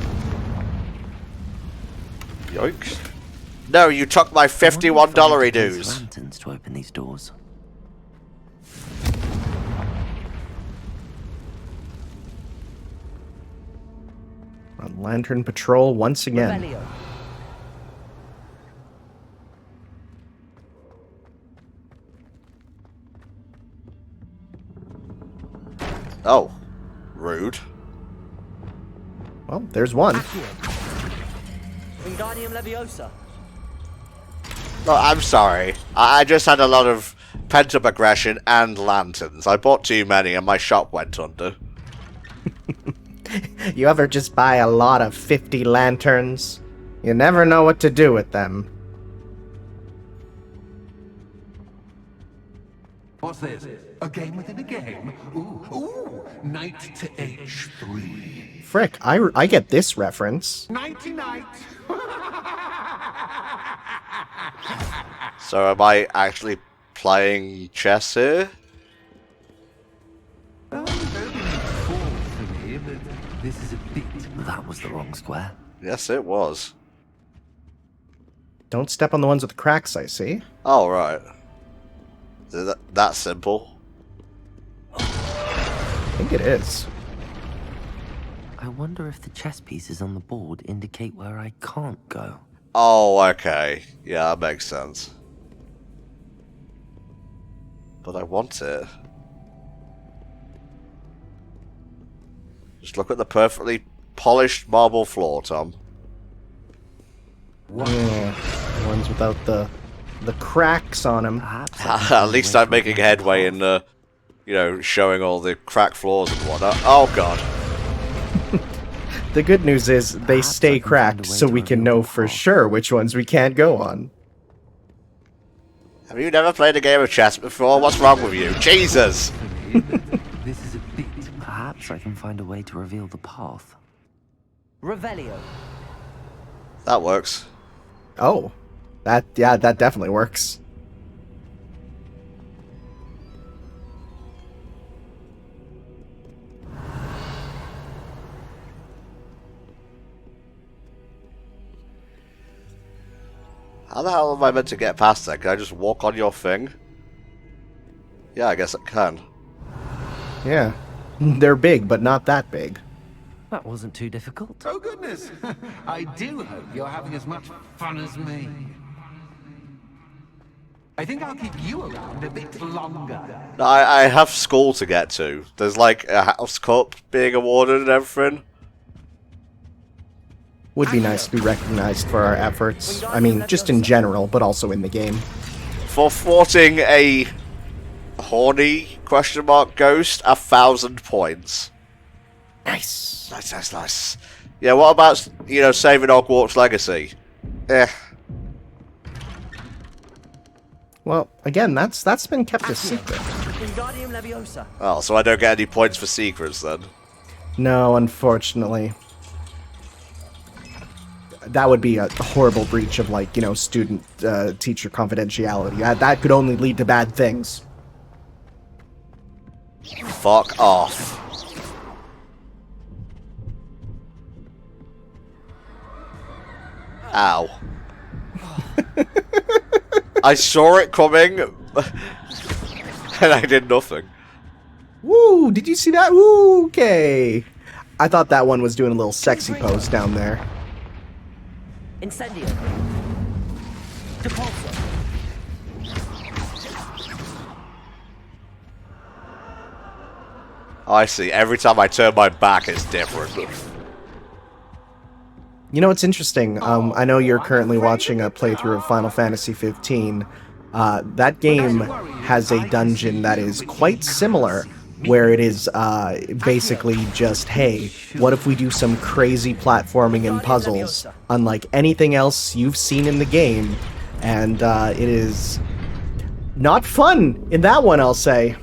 Yikes. No, you took my $51 dues. Lanterns to open these doors. On Lantern Patrol once again. Revelio. Oh. Rude. Well, there's one. Wingardium Leviosa. No, I'm sorry. I just had a lot of pent-up aggression and lanterns. I bought too many and my shop went under. You ever just buy a lot of 50 lanterns? You never know what to do with them. What's this? A game within a game? Ooh, Knight to H3. Frick, I get this reference. Nighty-night. So am I actually playing chess here? This is a bit. That was the wrong square. Yes, it was. Don't step on the ones with the cracks, I see. Oh, right. Is that simple? I think it is. I wonder if the chess pieces on the board indicate where I can't go. Oh, okay. Yeah, that makes sense. But I want it. Just look at the perfectly polished marble floor, Tom. Yeah, the ones without the the cracks on them. At least I'm making headway in, showing all the cracked floors and whatnot. Oh god. The good news is they stay cracked, so we can know for sure which ones we can't go on. Have you never played a game of chess before? What's wrong with you? Jesus! This is a bit. Perhaps I can find a way to reveal the path. Revelio. That works. Oh. That definitely works. How the hell am I meant to get past that? Can I just walk on your thing? Yeah, I guess I can. Yeah. They're big, but not that big. That wasn't too difficult. Oh goodness! I do hope you're having as much fun as me. I think I'll keep you around a bit longer. No, I have school to get to. There's like a house cup being awarded and everything. Would be nice to be recognized for our efforts. I mean, just in general, but also in the game. For thwarting a horny ghost, 1,000 points. Nice. Nice. Yeah, what about, saving Hogwarts Legacy? Well, again, that's been kept a secret. Wingardium Leviosa. Oh, so I don't get any points for secrets then? No, unfortunately. That would be a horrible breach of, student-teacher confidentiality. That could only lead to bad things. Fuck off. Ow. I saw it coming, and I did nothing. Woo! Did you see that? Woo! Okay. I thought that one was doing a little sexy pose down there. Incendio. Depulso. Oh, I see. Every time I turn my back, it's different. You know, it's interesting. I know you're currently watching a playthrough of Final Fantasy 15. That game has a dungeon that is quite similar, where it is basically just, hey, what if we do some crazy platforming and puzzles, unlike anything else you've seen in the game, and it is not fun in that one, I'll say.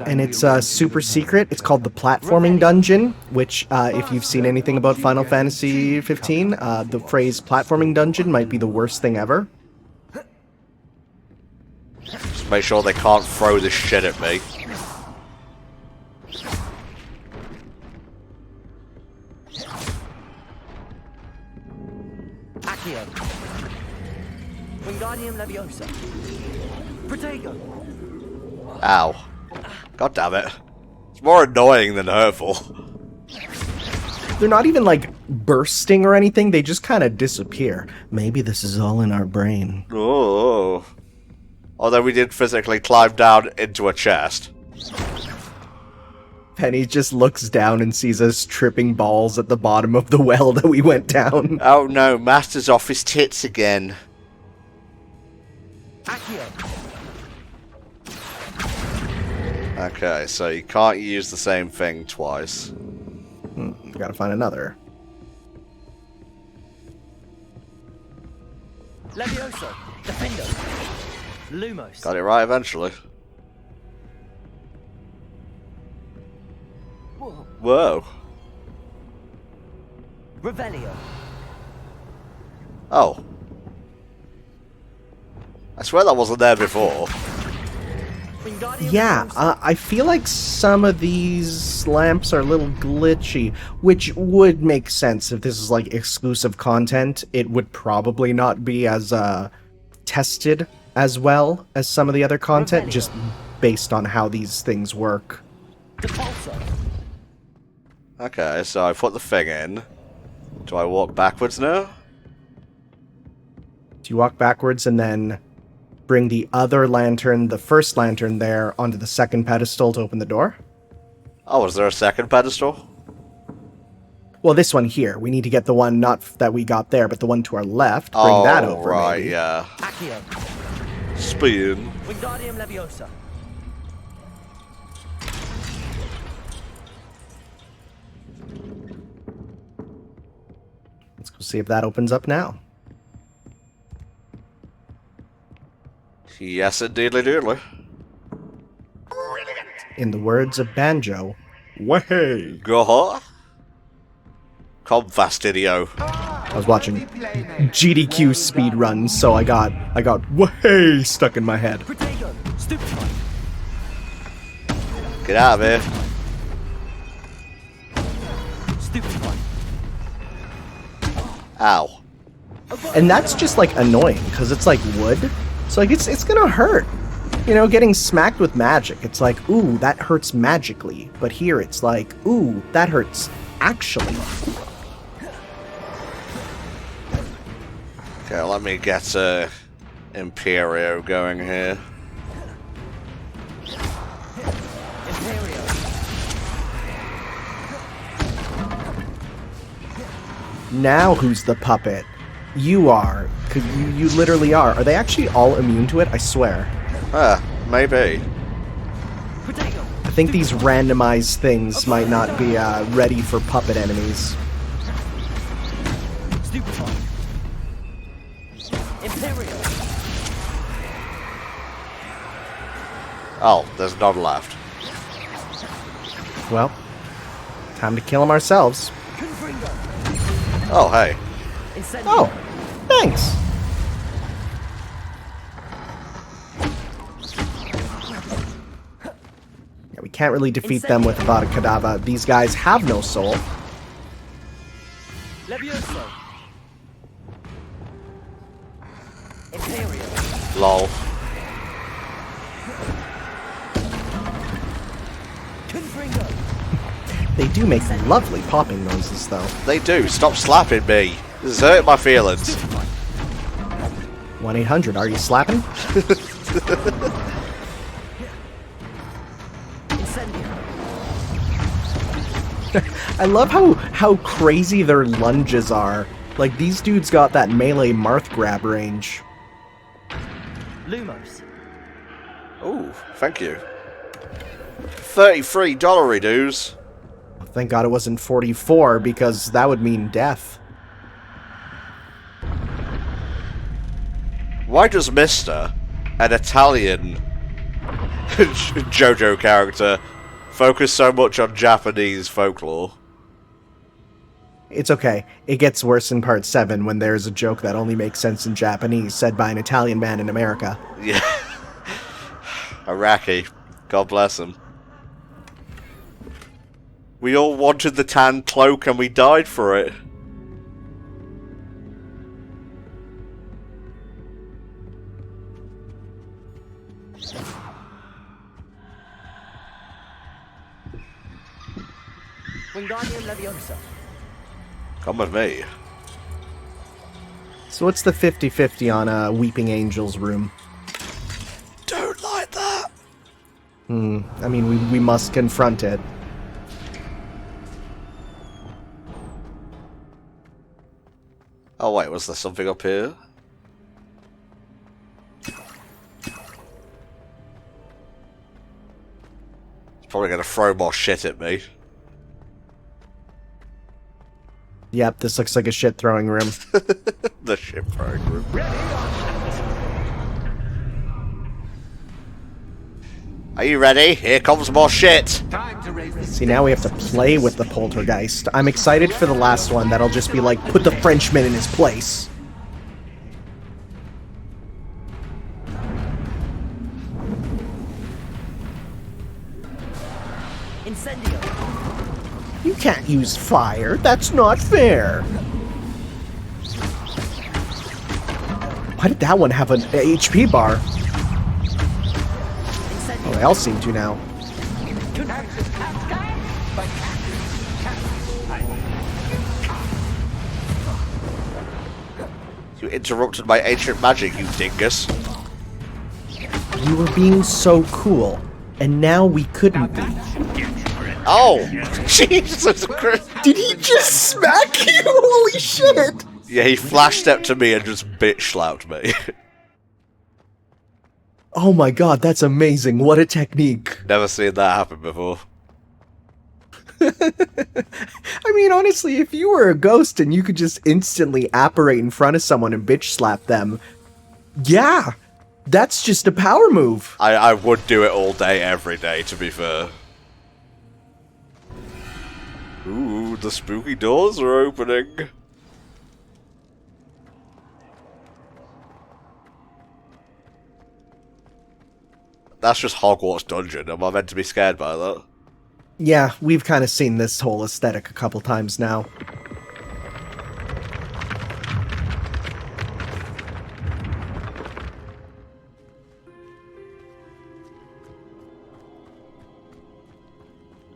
And it's super secret. It's called the Platforming Dungeon, which, if you've seen anything about Final Fantasy 15, the phrase Platforming Dungeon might be the worst thing ever. Just make sure they can't throw this shit at me. Accio. Wingardium Leviosa. Protego. Ow. God damn it. It's more annoying than hurtful. They're not even, bursting or anything. They just kind of disappear. Maybe this is all in our brain. Oh. Although we did physically climb down into a chest. Penny just looks down and sees us tripping balls at the bottom of the well that we went down. Oh no, Master's off his tits again. Accio. Okay, so you can't use the same thing twice. Gotta find another. Levioso. Defendo. Lumos. Got it right eventually. Whoa. Revelio. Oh. I swear that wasn't there before. Yeah, I feel like some of these lamps are a little glitchy, which would make sense if this is exclusive content. It would probably not be as tested as well as some of the other content, just based on how these things work. Okay, so I put the thing in. Do I walk backwards now? Do you walk backwards and then bring the other lantern, the first lantern there, onto the second pedestal to open the door? Oh, is there a second pedestal? Well, this one here. We need to get the one, not that we got there, but the one to our left. Bring that over, right, maybe. yeah. Accio. Spin. Wingardium Leviosa. Let's go see if that opens up now. Yes, indeedly doodly. In the words of Banjo, way. Go. Come fast, idio. I was watching GDQ speedruns, so I got way stuck in my head. Get out of here. Ow. And that's just like annoying because it's like wood, so like it's gonna hurt. You know, getting smacked with magic. It's like, ooh, that hurts magically, but here it's like, ooh, that hurts actually. Okay, let me get Imperio going here. Now who's the puppet? You are. You literally are. Are they actually all immune to it? I swear. Maybe. I think these randomized things might not be ready for puppet enemies. Oh, there's none left. Well, time to kill them ourselves. Oh, hey. Oh, thanks. Yeah, we can't really defeat them with Avada Kedavra. These guys have no soul. Levioso. Lol. They do make lovely popping noises, though. They do. Stop slapping me. This is hurting my feelings. 1-800, are you slapping? I love how crazy their lunges are. Like, these dudes got that melee Marth grab range. Lumos. Ooh, thank you. $33 dues. Thank God it wasn't 44, because that would mean death. Why does Mr., an Italian JoJo character, focus so much on Japanese folklore? It's okay. It gets worse in part 7 when there's a joke that only makes sense in Japanese said by an Italian man in America. Yeah. Iraqi. God bless him. We all wanted the tan cloak and we died for it. Wingardium Leviosa. Come with me. So what's the 50-50 on Weeping Angel's room? Don't like that. I mean, we must confront it. Oh wait, was there something up here? It's probably gonna throw more shit at me. Yep, this looks like a shit throwing room. The shit throwing room. Are you ready? Here comes more shit. See, now we have to play with the poltergeist. I'm excited for the last one. That'll just be like, put the Frenchman in his place. Incendio. You can't use fire. That's not fair. Why did that one have an HP bar? Oh, they all seem to now. You interrupted my ancient magic, you dingus. We were being so cool, and now we couldn't be. Oh, Jesus Christ! Did he just smack you? Holy shit! Yeah, he flash stepped to me and just bitch slapped me. Oh my god, that's amazing. What a technique. Never seen that happen before. I mean, honestly, if you were a ghost and you could just instantly apparate in front of someone and bitch slap them, yeah, that's just a power move. I would do it all day, every day, to be fair. Ooh, the spooky doors are opening. That's just Hogwarts dungeon. Am I meant to be scared by that? Yeah, we've kind of seen this whole aesthetic a couple times now.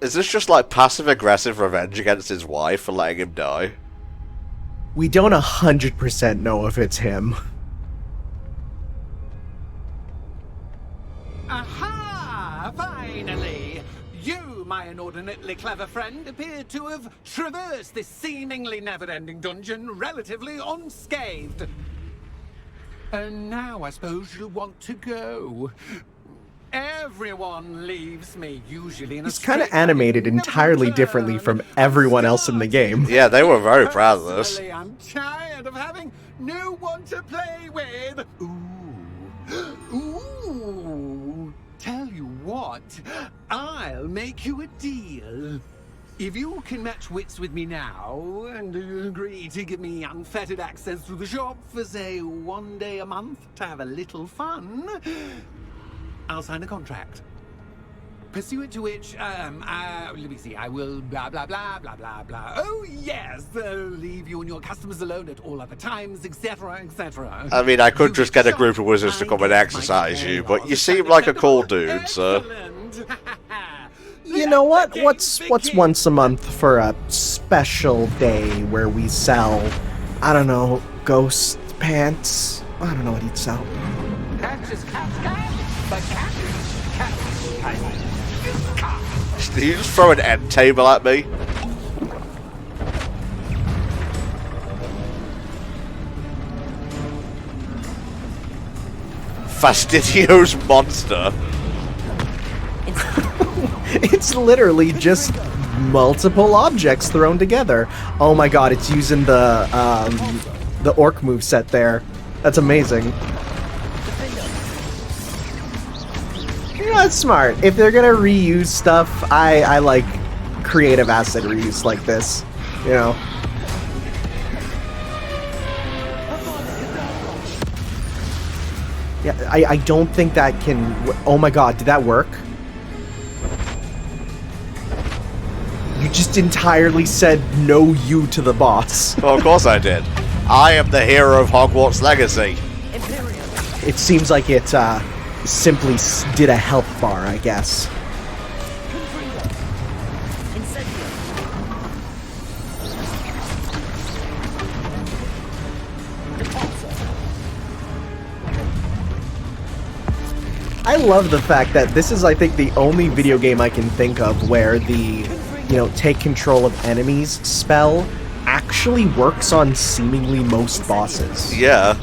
Is this just like passive-aggressive revenge against his wife for letting him die? We don't 100% know if it's him. Aha! Finally! You, my inordinately clever friend, appear to have traversed this seemingly never-ending dungeon relatively unscathed. And now I suppose you'll want to go. Everyone leaves me, usually in a He's kind of animated entirely differently from everyone else in the game. Yeah, they were very proud of this. I'm tired of having no one to play with. Ooh. Ooh. Tell you what, I'll make you a deal. If you can match wits with me now and agree to give me unfettered access to the shop for, say, 1 day a month to have a little fun, I'll sign a contract. Pursuant to which, let me see, I will blah, blah, blah, blah, blah, blah. Oh, yes, leave you and your customers alone at all other times, etc., etc. I mean, I could just get a group of wizards to come and exercise you, but you seem like a cool dude, so... You know what? What's once a month for a special day where we sell, I don't know, ghost pants? I don't know what he'd sell. Did you just throw an end table at me? Fastidio's monster. It's literally just multiple objects thrown together. Oh my god, it's using the orc moveset there. That's amazing. Yeah, it's smart. If they're gonna reuse stuff, I like creative asset reuse like this. You know. Yeah, I don't think that can... Oh my god, did that work? You just entirely said no you to the boss. Well, of course I did. I am the hero of Hogwarts Legacy. It seems like it simply did a health bar, I guess. I love the fact that this is, I think, the only video game I can think of where the, take control of enemies spell actually works on seemingly most bosses. Yeah.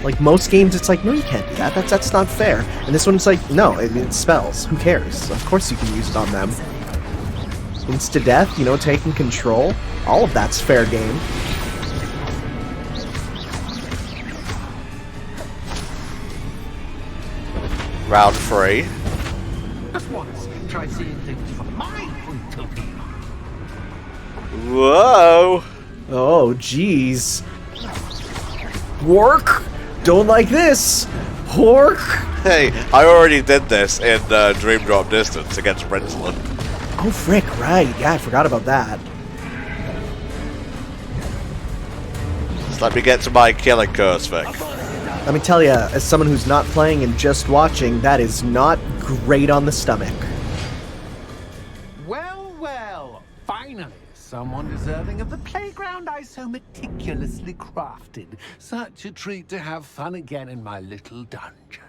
Like, most games, it's like, no, you can't do that. That's not fair. And this one's like, no, it spells. Who cares? Of course you can use it on them. Insta-death, taking control. All of that's fair game. Round 3. Just once, try seeing things from my point of view. Whoa! Oh, jeez. Work? Don't like this! Hork! Hey, I already did this in Dream Drop Distance against Rinsland. Oh, frick, right. Yeah, I forgot about that. Just let me get to my killing curse, Vic. Let me tell you, as someone who's not playing and just watching, that is not great on the stomach. Well, well, finally, someone deserving of the playground I so meticulously crafted. Such a treat to have fun again in my little dungeon.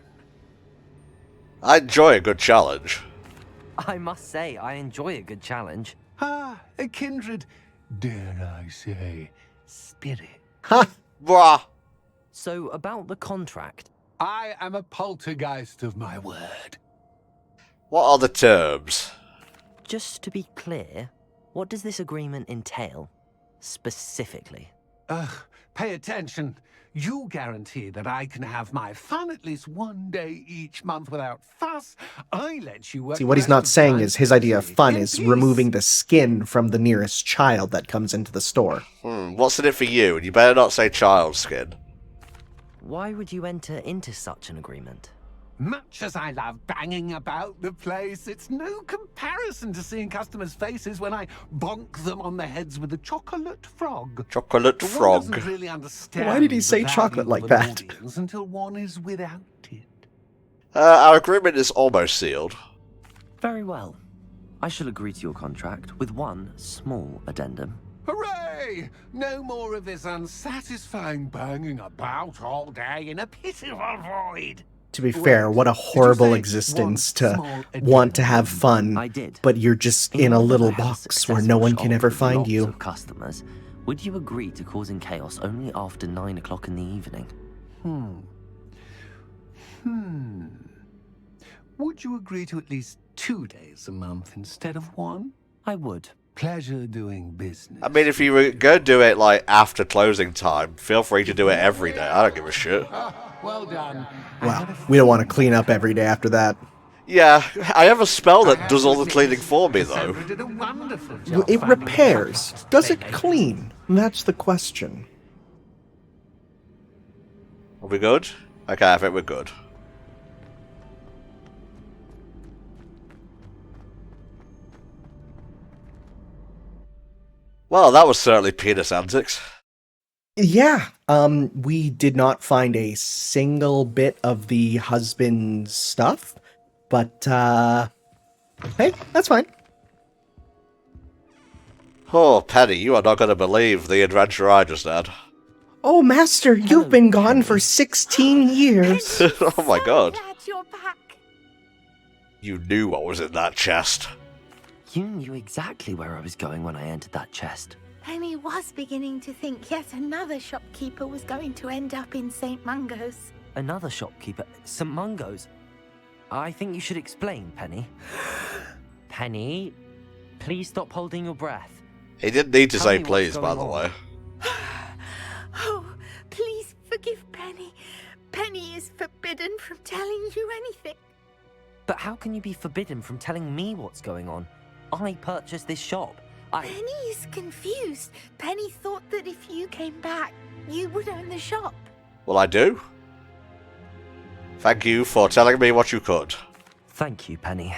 I enjoy a good challenge. I must say, I enjoy a good challenge. Ah, a kindred, dare I say, spirit. Ha! Bruh. So, about the contract. I am a poltergeist of my word. What are the terms? Just to be clear, what does this agreement entail? Specifically. Ugh, pay attention. You guarantee that I can have my fun at least one day each month without fuss. I let you work. See, what he's not saying is his idea of fun is removing the skin from the nearest child that comes into the store. What's in it for you? And you better not say child skin. Why would you enter into such an agreement? Much as I love banging about the place, it's no comparison to seeing customers' faces when I bonk them on the heads with a chocolate frog. Chocolate frog. One doesn't really understand Why did he the say value chocolate like of an that? audience until one is without it. Our agreement is almost sealed. Very well. I shall agree to your contract with one small addendum. Hooray! No more of this unsatisfying banging about all day in a pitiful void. To be fair, what a horrible existence to want to have fun, but you're just in a little box where no one can ever find you. Of customers, would you agree to causing chaos only after 9 o'clock in the evening? Would you agree to at least 2 days a month instead of one? I would. Pleasure doing business. I mean, if you were going to do it, like, after closing time, feel free to do it every day. I don't give a shit. Well done. Well, we don't want to clean up every day after that. Yeah, I have a spell that does all the cleaning for me, though. Did a wonderful job. It repairs. Does it clean? That's the question. Are we good? Okay, I think we're good. Well, that was certainly penis antics. Yeah, we did not find a single bit of the husband's stuff, but, hey, that's fine. Oh, Penny, you are not going to believe the adventure I just had. Oh, Master, you've been gone for 16 years. Oh my god. Glad you're back. You knew what was in that chest. You knew exactly where I was going when I entered that chest. Penny was beginning to think yet another shopkeeper was going to end up in St. Mungo's. Another shopkeeper? St. Mungo's? I think you should explain, Penny. Penny, please stop holding your breath. He didn't need to Tell say me what's please, by going the on. way. Oh, please forgive Penny. Penny is forbidden from telling you anything. But how can you be forbidden from telling me what's going on? I purchased this shop. Penny is confused. Penny thought that if you came back, you would own the shop. Well, I do. Thank you for telling me what you could. Thank you, Penny.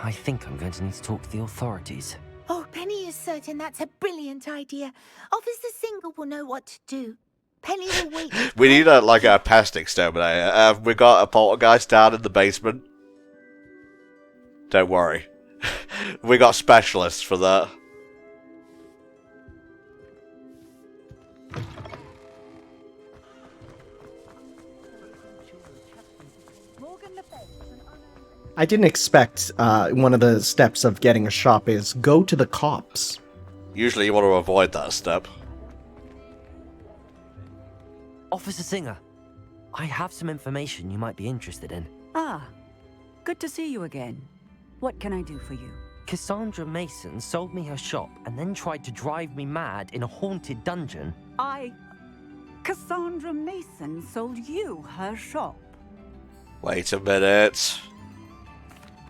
I think I'm going to need to talk to the authorities. Oh, Penny is certain that's a brilliant idea. Officer Singer will know what to do. Penny will wait. We need a pest exterminator. We got a poltergeist down in the basement. Don't worry. We got specialists for that. I didn't expect one of the steps of getting a shop is go to the cops. Usually you want to avoid that step. Officer Singer, I have some information you might be interested in. Ah, good to see you again. What can I do for you? Cassandra Mason sold me her shop and then tried to drive me mad in a haunted dungeon. Cassandra Mason sold you her shop. Wait a minute.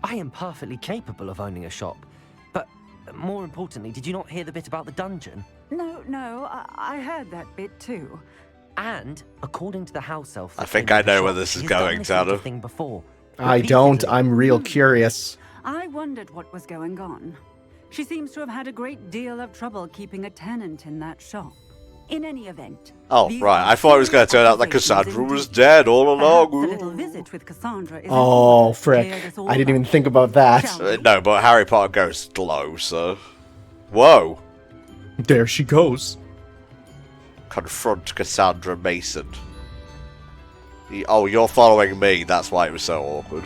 I am perfectly capable of owning a shop. But more importantly, did you not hear the bit about the dungeon? No, I heard that bit too. And according to the house elf, I think I know where this is going, Tanom. Thing before. I don't. I'm real curious. I wondered what was going on. She seems to have had a great deal of trouble keeping a tenant in that shop. In any event. Oh, right. I thought it was going to turn out that Cassandra was dead all along. A little visit with Cassandra is Oh, frick. I didn't even think about that. No, but Harry Potter goes slow, so... Whoa. There she goes. Confront Cassandra Mason. Oh, you're following me. That's why it was so awkward.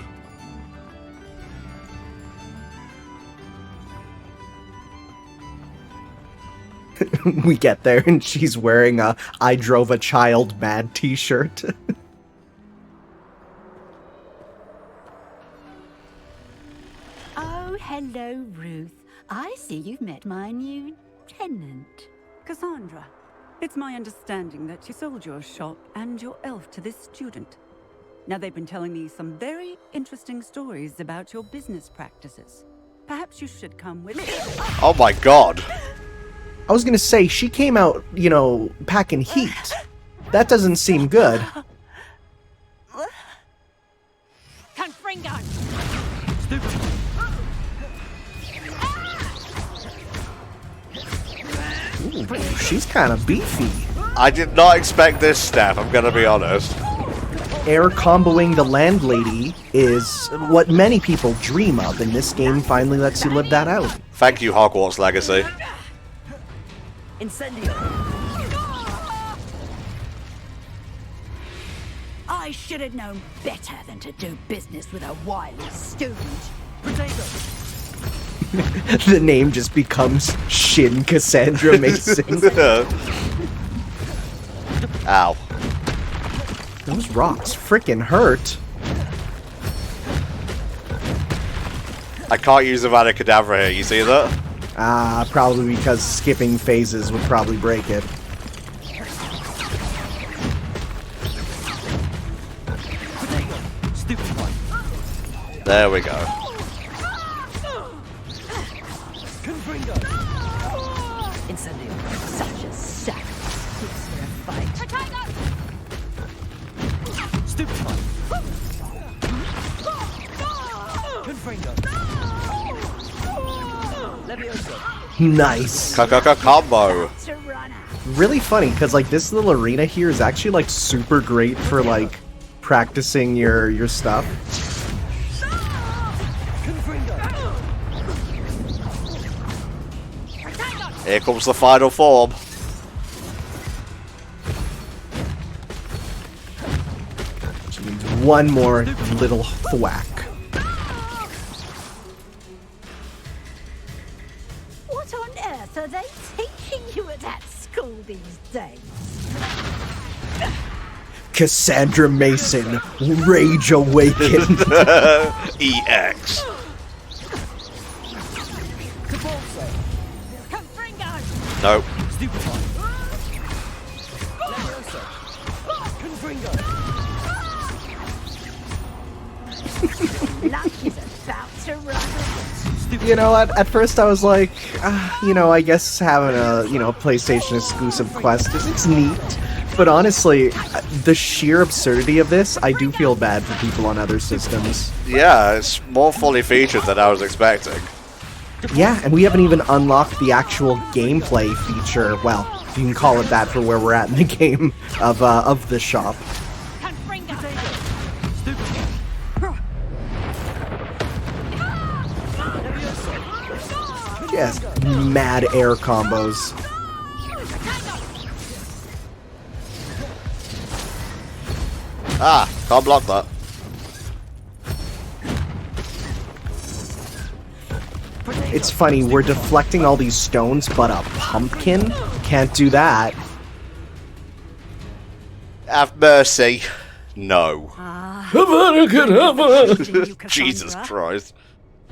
We get there and she's wearing a "I drove a child mad" t-shirt. Oh, hello, Ruth. I see you've met my new tenant. Cassandra, it's my understanding that you sold your shop and your elf to this student. Now, they've been telling me some very interesting stories about your business practices. Perhaps you should come with me. Oh my god. I was gonna say, she came out, you know, packing heat. That doesn't seem good. Confringo! Ooh, she's kind of beefy. I did not expect this step, I'm gonna be honest. Air comboing the landlady is what many people dream of, and this game finally lets you live that out. Thank you, Hogwarts Legacy. Incendio. I should have known better than to do business with a wily student. Potato. The name just becomes Shin Cassandra Mason. Ow. Those rocks frickin' hurt. I can't use Avada Kedavra here, you see that? Ah, probably because skipping phases would probably break it. There we go. Incendio. Such a sack. Fix for a fight. Stupid one. Confringo. Levioso. Nice. Combo. Really funny, because like this little arena here is actually like super great for like practicing your stuff. Here comes the final form. She needs one more little thwack. What on earth are they teaching you at that school these days? Cassandra Mason, Rage Awakened. EX. Nope. You know, at first I was like, you know, I guess having a, you know, PlayStation exclusive quest it's neat. But honestly, the sheer absurdity of this, I do feel bad for people on other systems. Yeah, it's more fully featured than I was expecting. Yeah, and we haven't even unlocked the actual gameplay feature. Well, you can call it that for where we're at in the game of the shop. Just mad air combos. Ah, can't block that. It's funny, we're deflecting all these stones, but a pumpkin can't do that. Have mercy. No. Jesus Christ.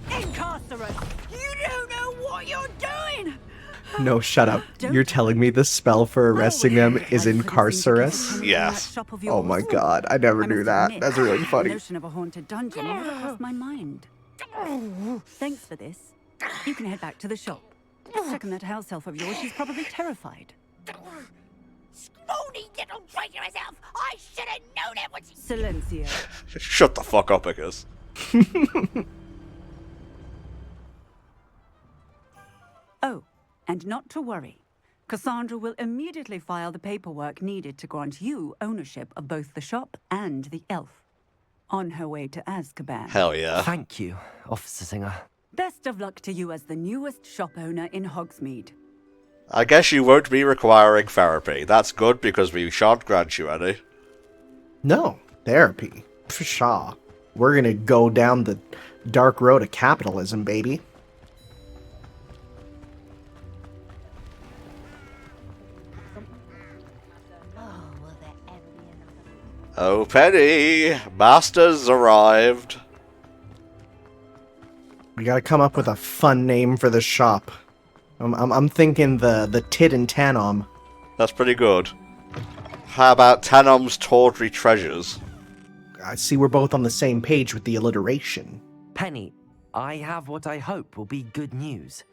Incarcerate! You don't know what you're doing! No, shut up. You're telling me the spell for arresting them is Incarcerus? Yes. Oh my god, I never knew that. That's really The funny. notion of a haunted dungeon never crossed my mind. Thanks for this. You can head back to the shop. Second that house elf of yours, she's probably terrified. Scrawny little traitor herself! I should have known it was... Silencio. Shut the fuck up, Icarus. Oh, and not to worry. Cassandra will immediately file the paperwork needed to grant you ownership of both the shop and the elf. On her way to Azkaban. Hell yeah. Thank you, Officer Singer. Best of luck to you as the newest shop owner in Hogsmeade. I guess you won't be requiring therapy. That's good because we shan't grant you any. No, therapy. Pshaw. We're gonna go down the dark road of capitalism, baby. Oh, Penny! Master's arrived. We gotta come up with a fun name for the shop. I'm thinking the Tit and Tanom. That's pretty good. How about Tanom's Tawdry Treasures? I see we're both on the same page with the alliteration. Penny, I have what I hope will be good news.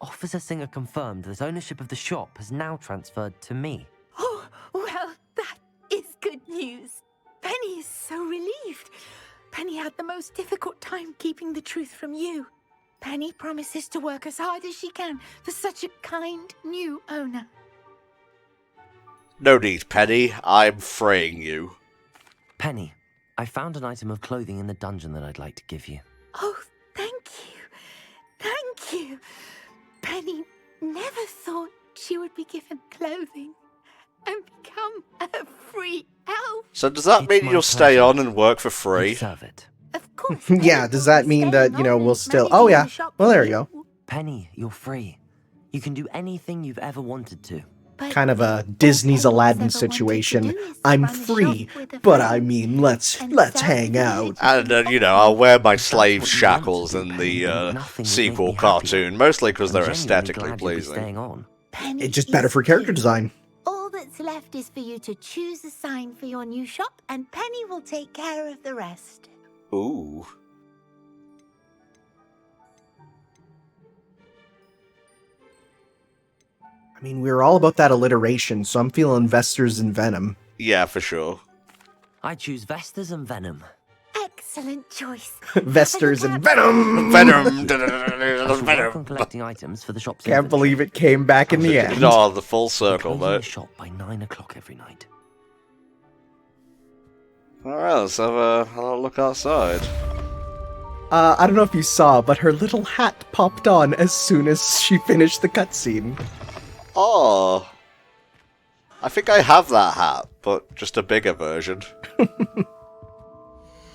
Officer Singer confirmed that ownership of the shop has now transferred to me. Oh, well, that is good news. Penny is so relieved. Penny had the most difficult time keeping the truth from you. Penny promises to work as hard as she can for such a kind new owner. No need, Penny. I'm freeing you. Penny, I found an item of clothing in the dungeon that I'd like to give you. Oh, thank you. Thank you. Penny never thought she would be given clothing and become a free elf. So does that mean you'll stay on and work for free? Serve it. Yeah, does that mean that, we'll still... Oh, yeah. Well, there you go. Penny, you're free. You can do anything you've ever wanted to. Kind of a Disney's Aladdin situation. I'm free, but I mean, let's hang out. And, I'll wear my slave shackles in the sequel cartoon, mostly because they're aesthetically pleasing. It's just better for character design. All that's left is for you to choose a sign for your new shop, and Penny will take care of the rest. Ooh. I mean, we were all about that alliteration, so I'm feeling Vesters and Venom. Yeah, for sure. I choose Vesters and Venom. Excellent choice. Vesters and Venom! Venom! Venom! Collecting items for the shop's Can't believe it came back in the end. No, the full circle, mate. mate. Shop by 9 o'clock every night. Alright, let's have a little look outside. I don't know if you saw, but her little hat popped on as soon as she finished the cutscene. Oh. I think I have that hat, but just a bigger version.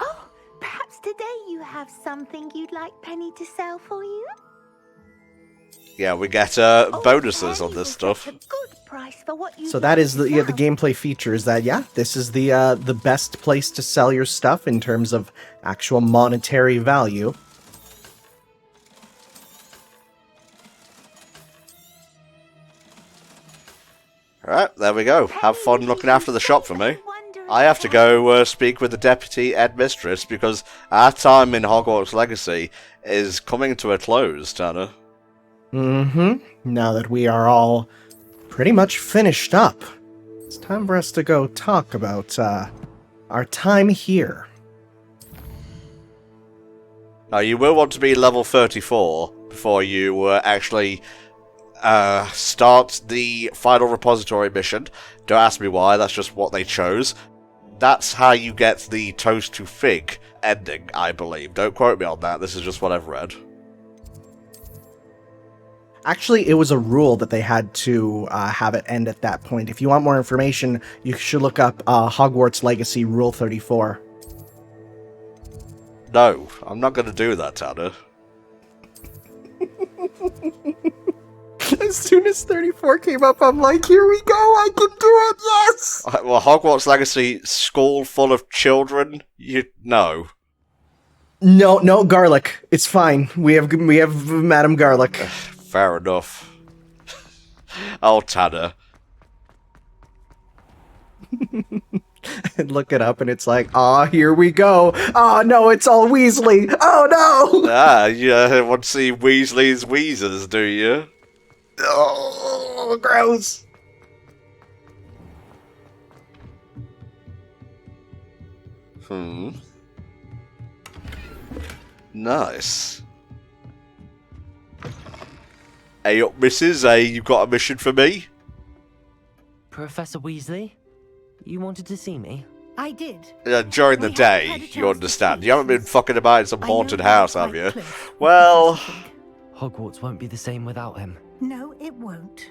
Oh, perhaps today you have something you'd like Penny to sell for you? Yeah, we get bonuses on this stuff. Price for what you So that is the gameplay feature is that, yeah, this is the best place to sell your stuff in terms of actual monetary value. Alright, there we go. Have fun looking after the shop for me. I have to go speak with the deputy headmistress because our time in Hogwarts Legacy is coming to a close, Tanner. Mm-hmm. Now that we are all pretty much finished up, it's time for us to go talk about our time here. Now, you will want to be level 34 before you actually start the final repository mission. Don't ask me why, that's just what they chose. That's how you get the Toast to Fig ending, I believe. Don't quote me on that, this is just what I've read. Actually, it was a rule that they had to have it end at that point. If you want more information, you should look up Hogwarts Legacy Rule 34. No, I'm not going to do that, Tanner. As soon as 34 came up, I'm like, here we go, I can do it, yes! Well, Hogwarts Legacy, school full of children? No. No, Garlic. It's fine. We have Madam Garlic. Fair enough. Oh, Tanner. And look it up, and it's like, here we go. Oh, no, it's all Weasley. Oh, no! You want to see Weasley's Weezers, do you? Oh, gross. Nice. Hey up, missus. Hey, you got a mission for me? Professor Weasley? You wanted to see me? I did. During the day, you understand. You haven't been fucking about in some haunted house, have you? Well... Hogwarts won't be the same without him. No, it won't.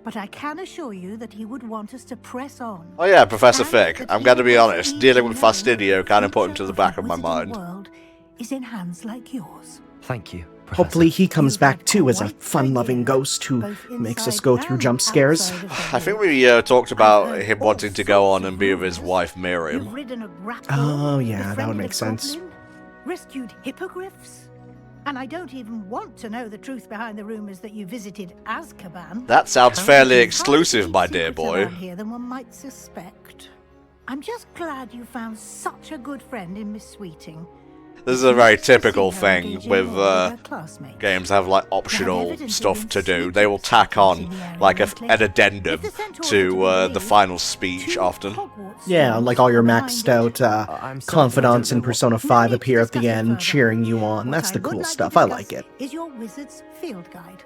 But I can assure you that he would want us to press on. Oh yeah, Professor Fig. I'm going to be honest. Dealing with Fastidio kind of put him to the back of my mind. The world is in hands like yours. Thank you. Hopefully he comes back too as a fun-loving ghost who makes us go through jump scares. I think we talked about him wanting to go on and be with his wife Miriam. Oh yeah, that would make sense. Rescued hippogriffs? And I don't even want to know the truth behind the rumors that you visited Azkaban. That sounds fairly exclusive, my dear boy. Here than one might suspect. I'm just glad you found such a good friend in Miss Sweeting. This is a very typical thing with games that have like optional stuff to do. They will tack on like an addendum to the final speech often. Yeah, like all your maxed out confidants in Persona 5 appear at the end, cheering you on. That's the cool stuff. I like it. Is your wizard's field guide?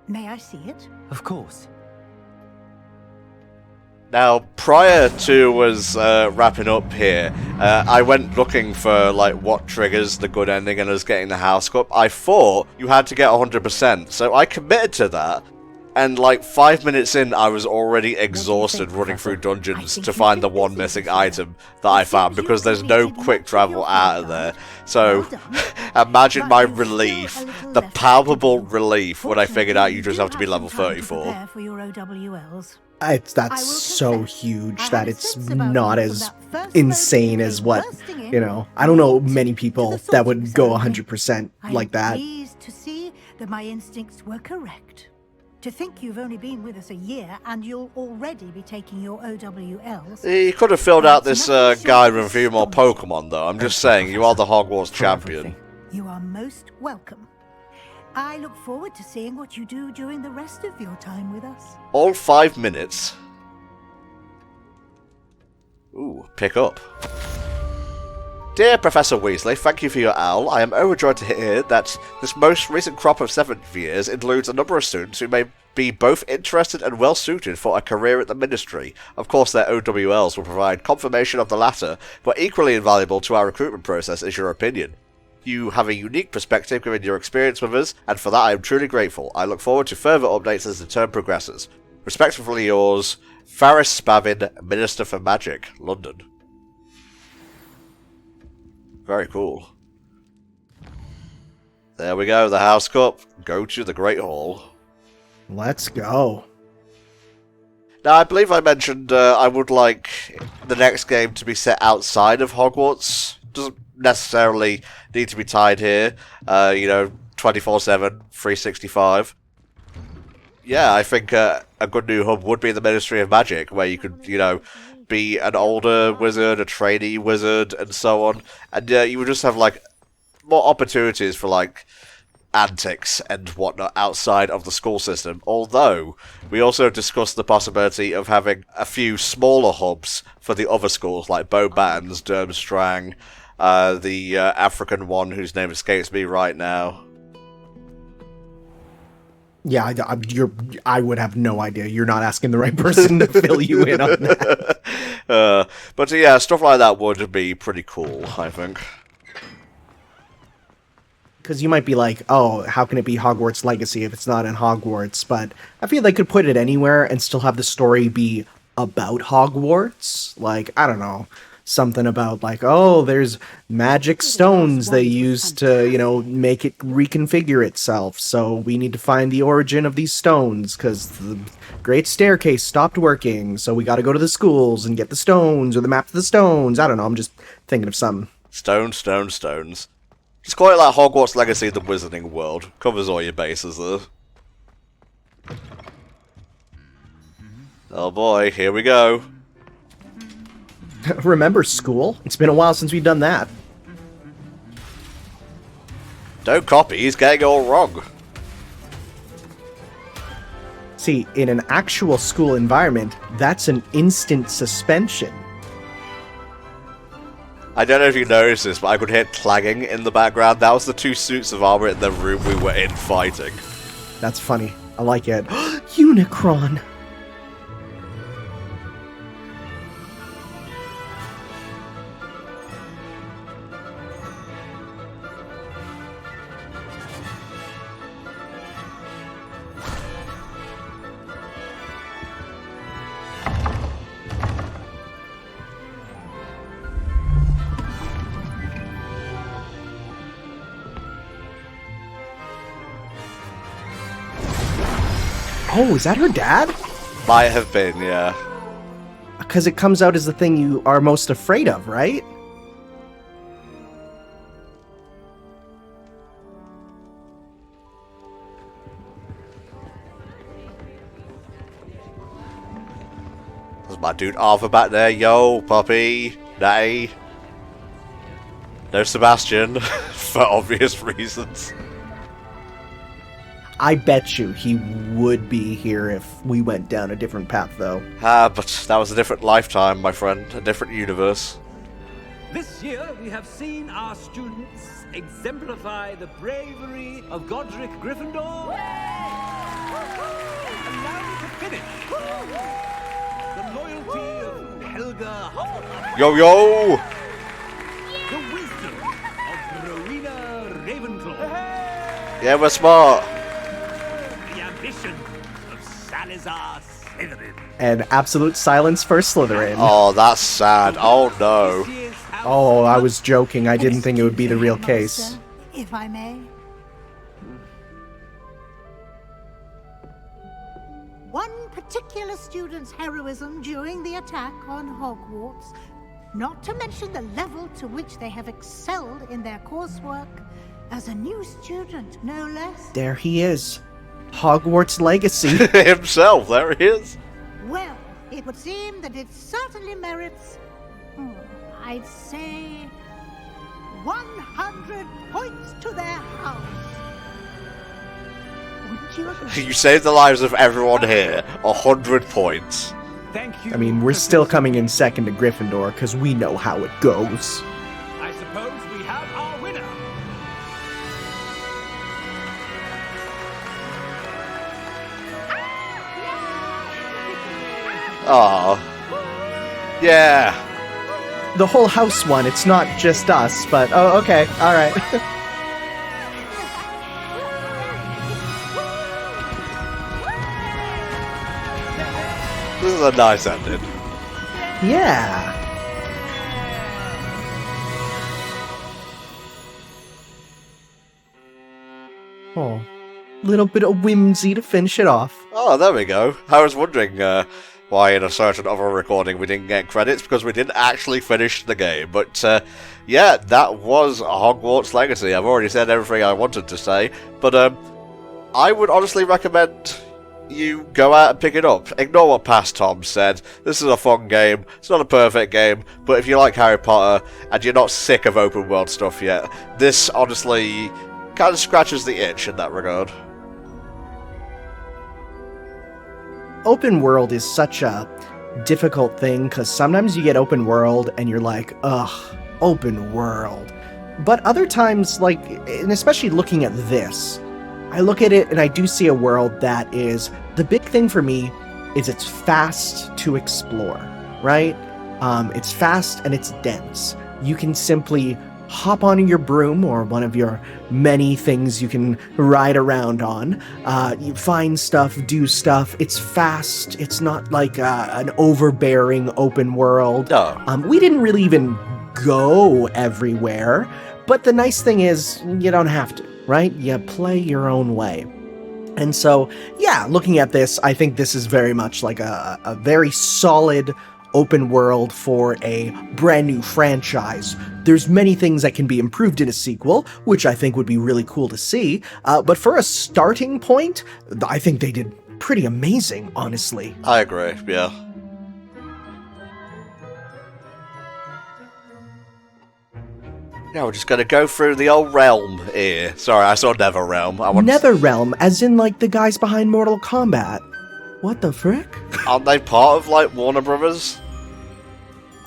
May I see it? Of course. Now, prior to us wrapping up here, I went looking for like what triggers the good ending and us getting the house cup. I thought you had to get 100%, so I committed to that. And like 5 minutes in, I was already exhausted running through dungeons to find the one missing item that I found because there's no quick travel out of there. So imagine my relief, the palpable relief when I figured out you just have to be level 34. That's so huge that it's not as insane as what, you know, I don't know many people that would go 100% like that. I'm pleased to see that my instincts were correct. To think you've only been with us a year and you'll already be taking your OWLs. You could have filled out this guide with a few more Pokemon though. I'm just saying, you are the Hogwarts champion. You are most welcome. I look forward to seeing what you do during the rest of your time with us. All 5 minutes. Ooh, pick up. Dear Professor Weasley, thank you for your owl. I am overjoyed to hear that this most recent crop of 7th years includes a number of students who may be both interested and well suited for a career at the Ministry. Of course, their OWLs will provide confirmation of the latter, but equally invaluable to our recruitment process is your opinion. You have a unique perspective given your experience with us, and for that I am truly grateful. I look forward to further updates as the term progresses. Respectfully yours, Faris Spavin, Minister for Magic, London. Very cool. There we go, the House Cup. Go to the Great Hall. Let's go. Now, I believe I mentioned I would like the next game to be set outside of Hogwarts. Doesn't necessarily need to be tied here. 24/7, 365. Yeah, I think a good new hub would be the Ministry of Magic, where you could, be an older wizard, a trainee wizard, and so on. And you would just have, more opportunities for, antics and whatnot outside of the school system. Although, we also discussed the possibility of having a few smaller hubs for the other schools, like Beauxbatons, Durmstrang, the African one whose name escapes me right now. Yeah, I would have no idea. You're not asking the right person to fill you in on that. But yeah, stuff like that would be pretty cool, I think. Because you might be like, oh, how can it be Hogwarts Legacy if it's not in Hogwarts? But I feel they could put it anywhere and still have the story be about Hogwarts. I don't know. Something about there's magic stones they use to, make it reconfigure itself. So we need to find the origin of these stones because the Great Staircase stopped working. So we got to go to the schools and get the stones or the map to the stones. I don't know. I'm just thinking of something. Stones. Just call it like Hogwarts Legacy, the Wizarding World. Covers all your bases there. Oh boy, here we go. Remember school? It's been a while since we've done that. Don't copy, he's getting it all wrong. See, in an actual school environment, that's an instant suspension. I don't know if you noticed this, but I could hear clanging in the background. That was the 2 suits of armor in the room we were in fighting. That's funny. I like it. Unicron! Oh, is that her dad? Might have been, yeah. Because it comes out as the thing you are most afraid of, right? There's my dude Arthur back there. Yo, puppy. Natty. No Sebastian, for obvious reasons. I bet you he would be here if we went down a different path, though. But that was a different lifetime, my friend. A different universe. This year, we have seen our students exemplify the bravery of Godric Gryffindor. And now to finish, the loyalty of Helga Hufflepuff. Yo, yo! The wisdom of Rowena Ravenclaw. Yeah, we're smart. The ambition of Salazar Slytherin. And absolute silence for Slytherin. Oh, that's sad. Oh, no. Oh, I was joking. I didn't think it would be the real case. If I may. One particular student's heroism during the attack on Hogwarts, not to mention the level to which they have excelled in their coursework, as a new student, no less. There he is. Hogwarts legacy. Himself, there he is. Well, it would seem that it certainly merits, I'd say, 100 points to their house. Wouldn't you agree? You saved the lives of everyone here. 100 points. Thank you. I mean, we're still coming in second to Gryffindor, because we know how it goes. I suppose we have our winner. Aw. Yeah. The whole house won. It's not just us, but... Oh, okay. Alright. This is a nice ending. Yeah. Oh. Little bit of whimsy to finish it off. Oh, there we go. I was wondering why in a certain other recording we didn't get credits, because we didn't actually finish the game. But yeah, that was Hogwarts Legacy. I've already said everything I wanted to say, but I would honestly recommend you go out and pick it up. Ignore what past Tom said. This is a fun game. It's not a perfect game, but if you like Harry Potter and you're not sick of open world stuff yet, this honestly kind of scratches the itch in that regard. Open world is such a difficult thing, because sometimes you get open world and you're like, ugh, open world. But other times, like, and especially looking at this, I look at it and I do see a world that is, the big thing for me is it's fast to explore, right? It's fast and it's dense. You can simply hop on your broom or one of your many things you can ride around on. You find stuff, do stuff. It's fast. It's not like an overbearing open world. No. We didn't really even go everywhere, but the nice thing is you don't have to, right? You play your own way. And so, yeah, looking at this, I think this is very much like a very solid open world for a brand new franchise. There's many things that can be improved in a sequel, which I think would be really cool to see. But for a starting point, I think they did pretty amazing, honestly. I agree, yeah. Now we're just gonna go through the old realm here. Sorry, I saw Netherrealm. Netherrealm, as in like the guys behind Mortal Kombat. What the frick? Aren't they part of, like, Warner Brothers?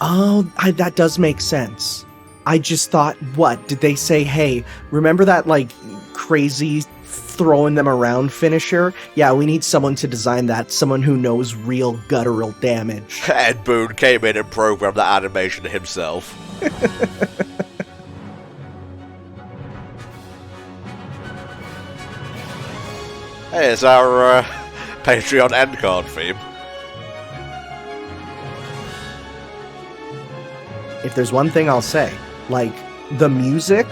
Oh, that does make sense. I just thought, what? Did they say, hey, remember that, like, crazy throwing them around finisher? Yeah, we need someone to design that. Someone who knows real guttural damage. Ed Boon came in and programmed that animation himself. Hey, it's our Patreon end card theme. If there's one thing I'll say, like, the music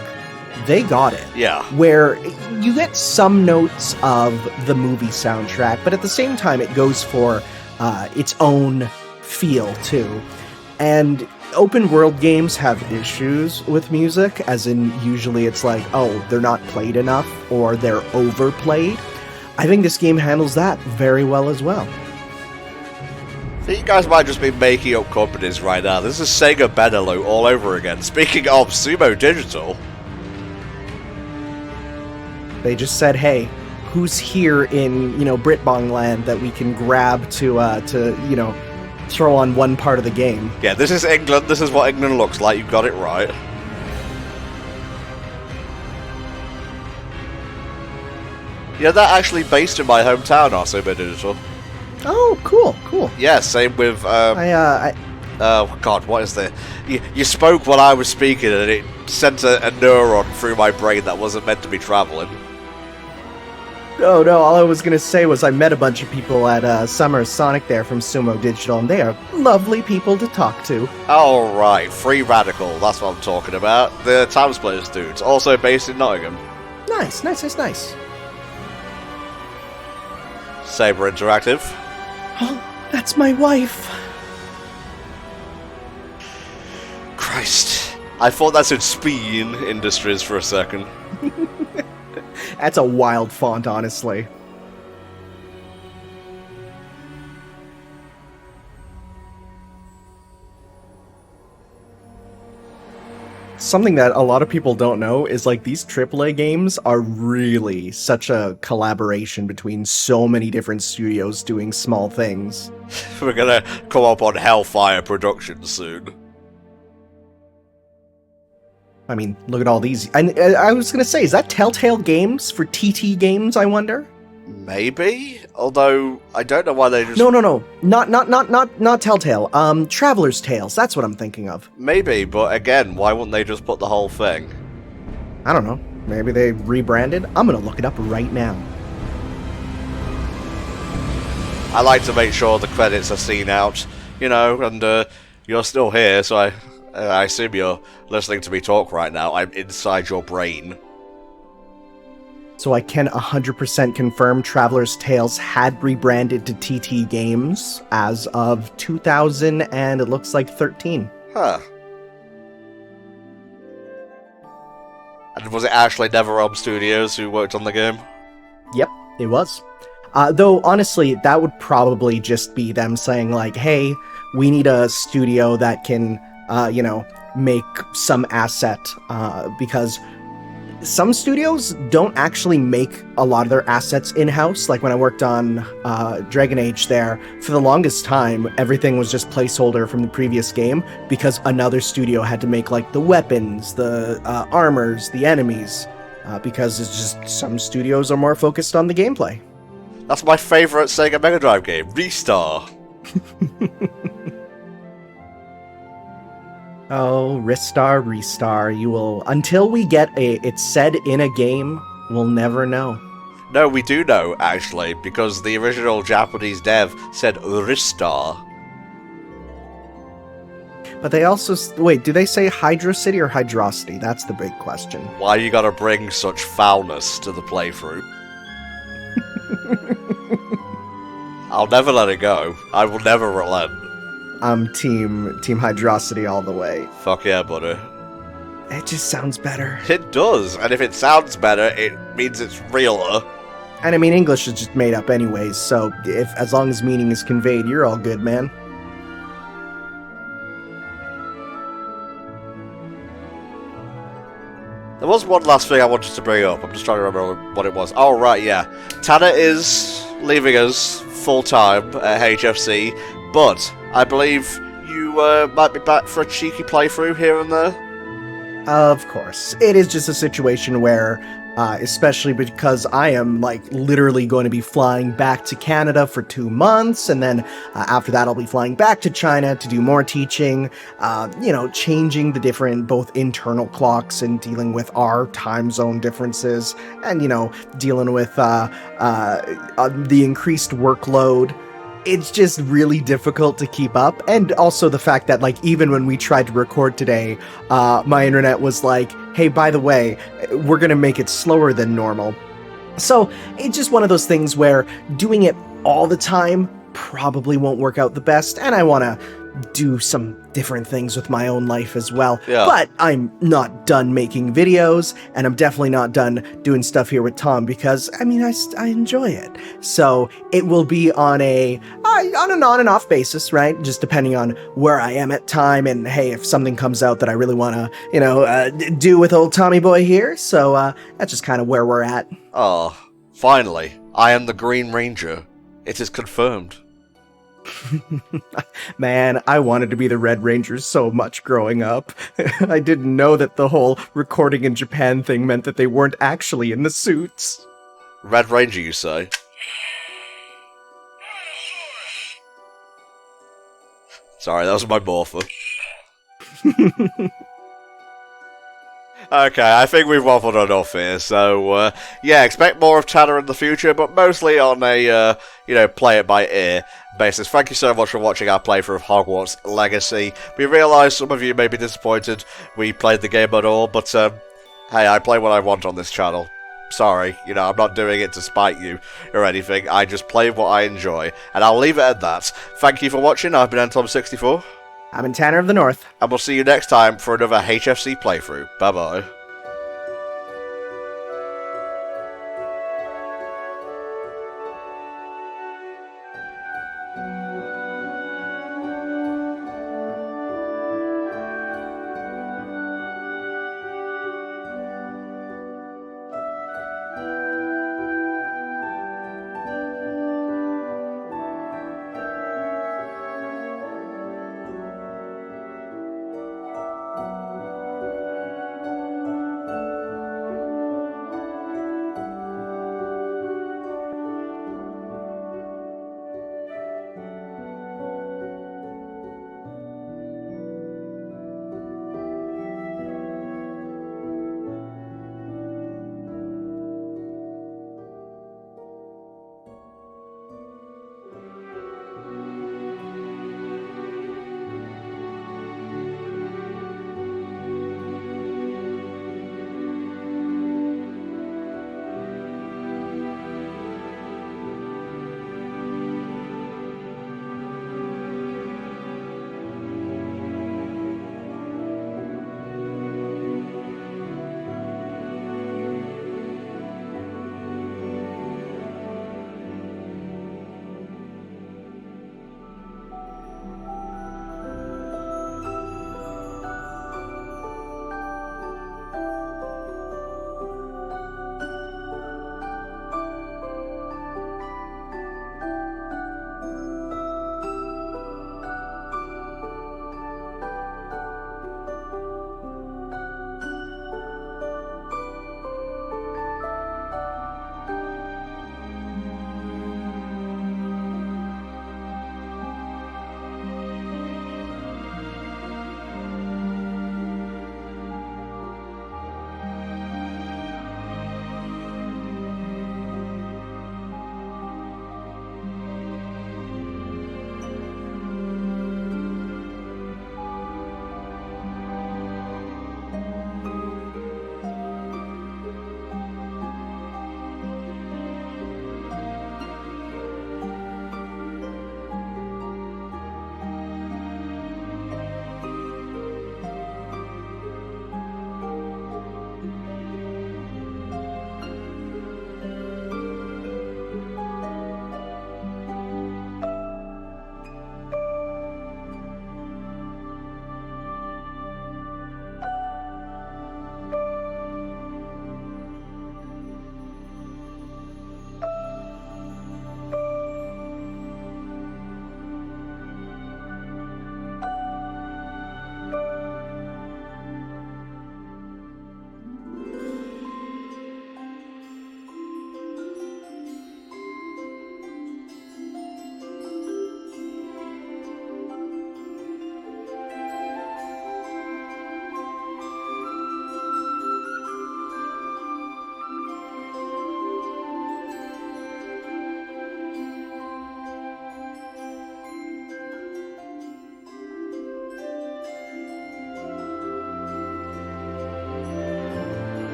they got it. Yeah. Where you get some notes of the movie soundtrack, but at the same time it goes for its own feel too. And open world games have issues with music, as in usually it's like, oh, they're not played enough or they're overplayed. I think this game handles that very well as well. You guys might just be making up companies right now. This is Sega Benelux all over again. Speaking of Sumo Digital. They just said, hey, who's here in, Britbong land that we can grab to throw on one part of the game? Yeah, this is England. This is what England looks like. You got it right. Yeah, they're actually based in my hometown, Sumo Digital. Oh, cool. Yeah, same with... oh, God, what is the... You spoke while I was speaking, and it sent a neuron through my brain that wasn't meant to be traveling. No, all I was going to say was I met a bunch of people at Summer Sonic there from Sumo Digital, and they are lovely people to talk to. Oh, right. Free Radical, that's what I'm talking about. The Time Splitters dudes, also based in Nottingham. Nice. Saber Interactive. Oh, that's my wife. Christ. I thought that said Speen Industries for a second. That's a wild font, honestly. Something that a lot of people don't know is like these AAA games are really such a collaboration between so many different studios doing small things. We're gonna come up on Hellfire Productions soon. I mean, look at all these. And I was gonna say, is that Telltale Games for TT Games, I wonder? Maybe? Although, I don't know why they just... No. Not Telltale. Traveler's Tales, that's what I'm thinking of. Maybe, but again, why wouldn't they just put the whole thing? I don't know. Maybe they rebranded? I'm gonna look it up right now. I like to make sure the credits are seen out, and you're still here, so I assume you're listening to me talk right now. I'm inside your brain. So I can 100% confirm Traveler's Tales had rebranded to TT Games as of 2000 and it looks like 13. Huh. And was it actually NetherRealm Studios who worked on the game? Yep, it was. Though, honestly, that would probably just be them saying, like, hey, we need a studio that can, make some asset, because some studios don't actually make a lot of their assets in-house. Like when I worked on Dragon Age there, for the longest time, everything was just placeholder from the previous game because another studio had to make like the weapons, the armors, the enemies, because it's just some studios are more focused on the gameplay. That's my favourite Sega Mega Drive game, Ristar. Oh, Ristar, you will... Until we get it's said in a game, we'll never know. No, we do know, actually, because the original Japanese dev said Ristar. But they also... Wait, do they say Hydro City or Hydrocity? That's the big question. Why you gotta bring such foulness to the playthrough? I'll never let it go. I will never relent. I'm Team Hydrocity all the way. Fuck yeah, buddy. It just sounds better. It does, and if it sounds better, it means it's realer. And I mean, English is just made up anyways, so as long as meaning is conveyed, you're all good, man. There was one last thing I wanted to bring up. I'm just trying to remember what it was. Oh, right, yeah. Tanner is leaving us full-time at HFC, but I believe you might be back for a cheeky playthrough here and there? Of course. It is just a situation where, especially because I am, like, literally going to be flying back to Canada for 2 months, and then after that I'll be flying back to China to do more teaching, changing the different, both internal clocks and dealing with our time zone differences, and, dealing with the increased workload. it's just really difficult to keep up. And also the fact that, like, even when we tried to record today, my internet was like, hey, by the way, we're going to make it slower than normal. So it's just one of those things where doing it all the time probably won't work out the best, and I want to do some different things with my own life as well. Yeah. But I'm not done making videos, and I'm definitely not done doing stuff here with Tom because, I mean, I enjoy it. So it will be on an on and off basis, right? Just depending on where I am at time, and hey, if something comes out that I really want to, do with old Tommy boy here. So that's just kind of where we're at. Oh, finally, I am the Green Ranger. It is confirmed. Man, I wanted to be the Red Ranger so much growing up. I didn't know that the whole recording in Japan thing meant that they weren't actually in the suits. Red Ranger, you say? Sorry, that was my morpher. Okay, I think we've waffled enough here, so, yeah, expect more of Tanner in the future, but mostly on a, play it by ear basis. Thank you so much for watching our playthrough of Hogwarts Legacy. We realise some of you may be disappointed we played the game at all, but, hey, I play what I want on this channel. Sorry, I'm not doing it to spite you or anything, I just play what I enjoy, and I'll leave it at that. Thank you for watching, I've been Antom64. I'm in Tanner of the North. And we'll see you next time for another HFC playthrough. Bye-bye.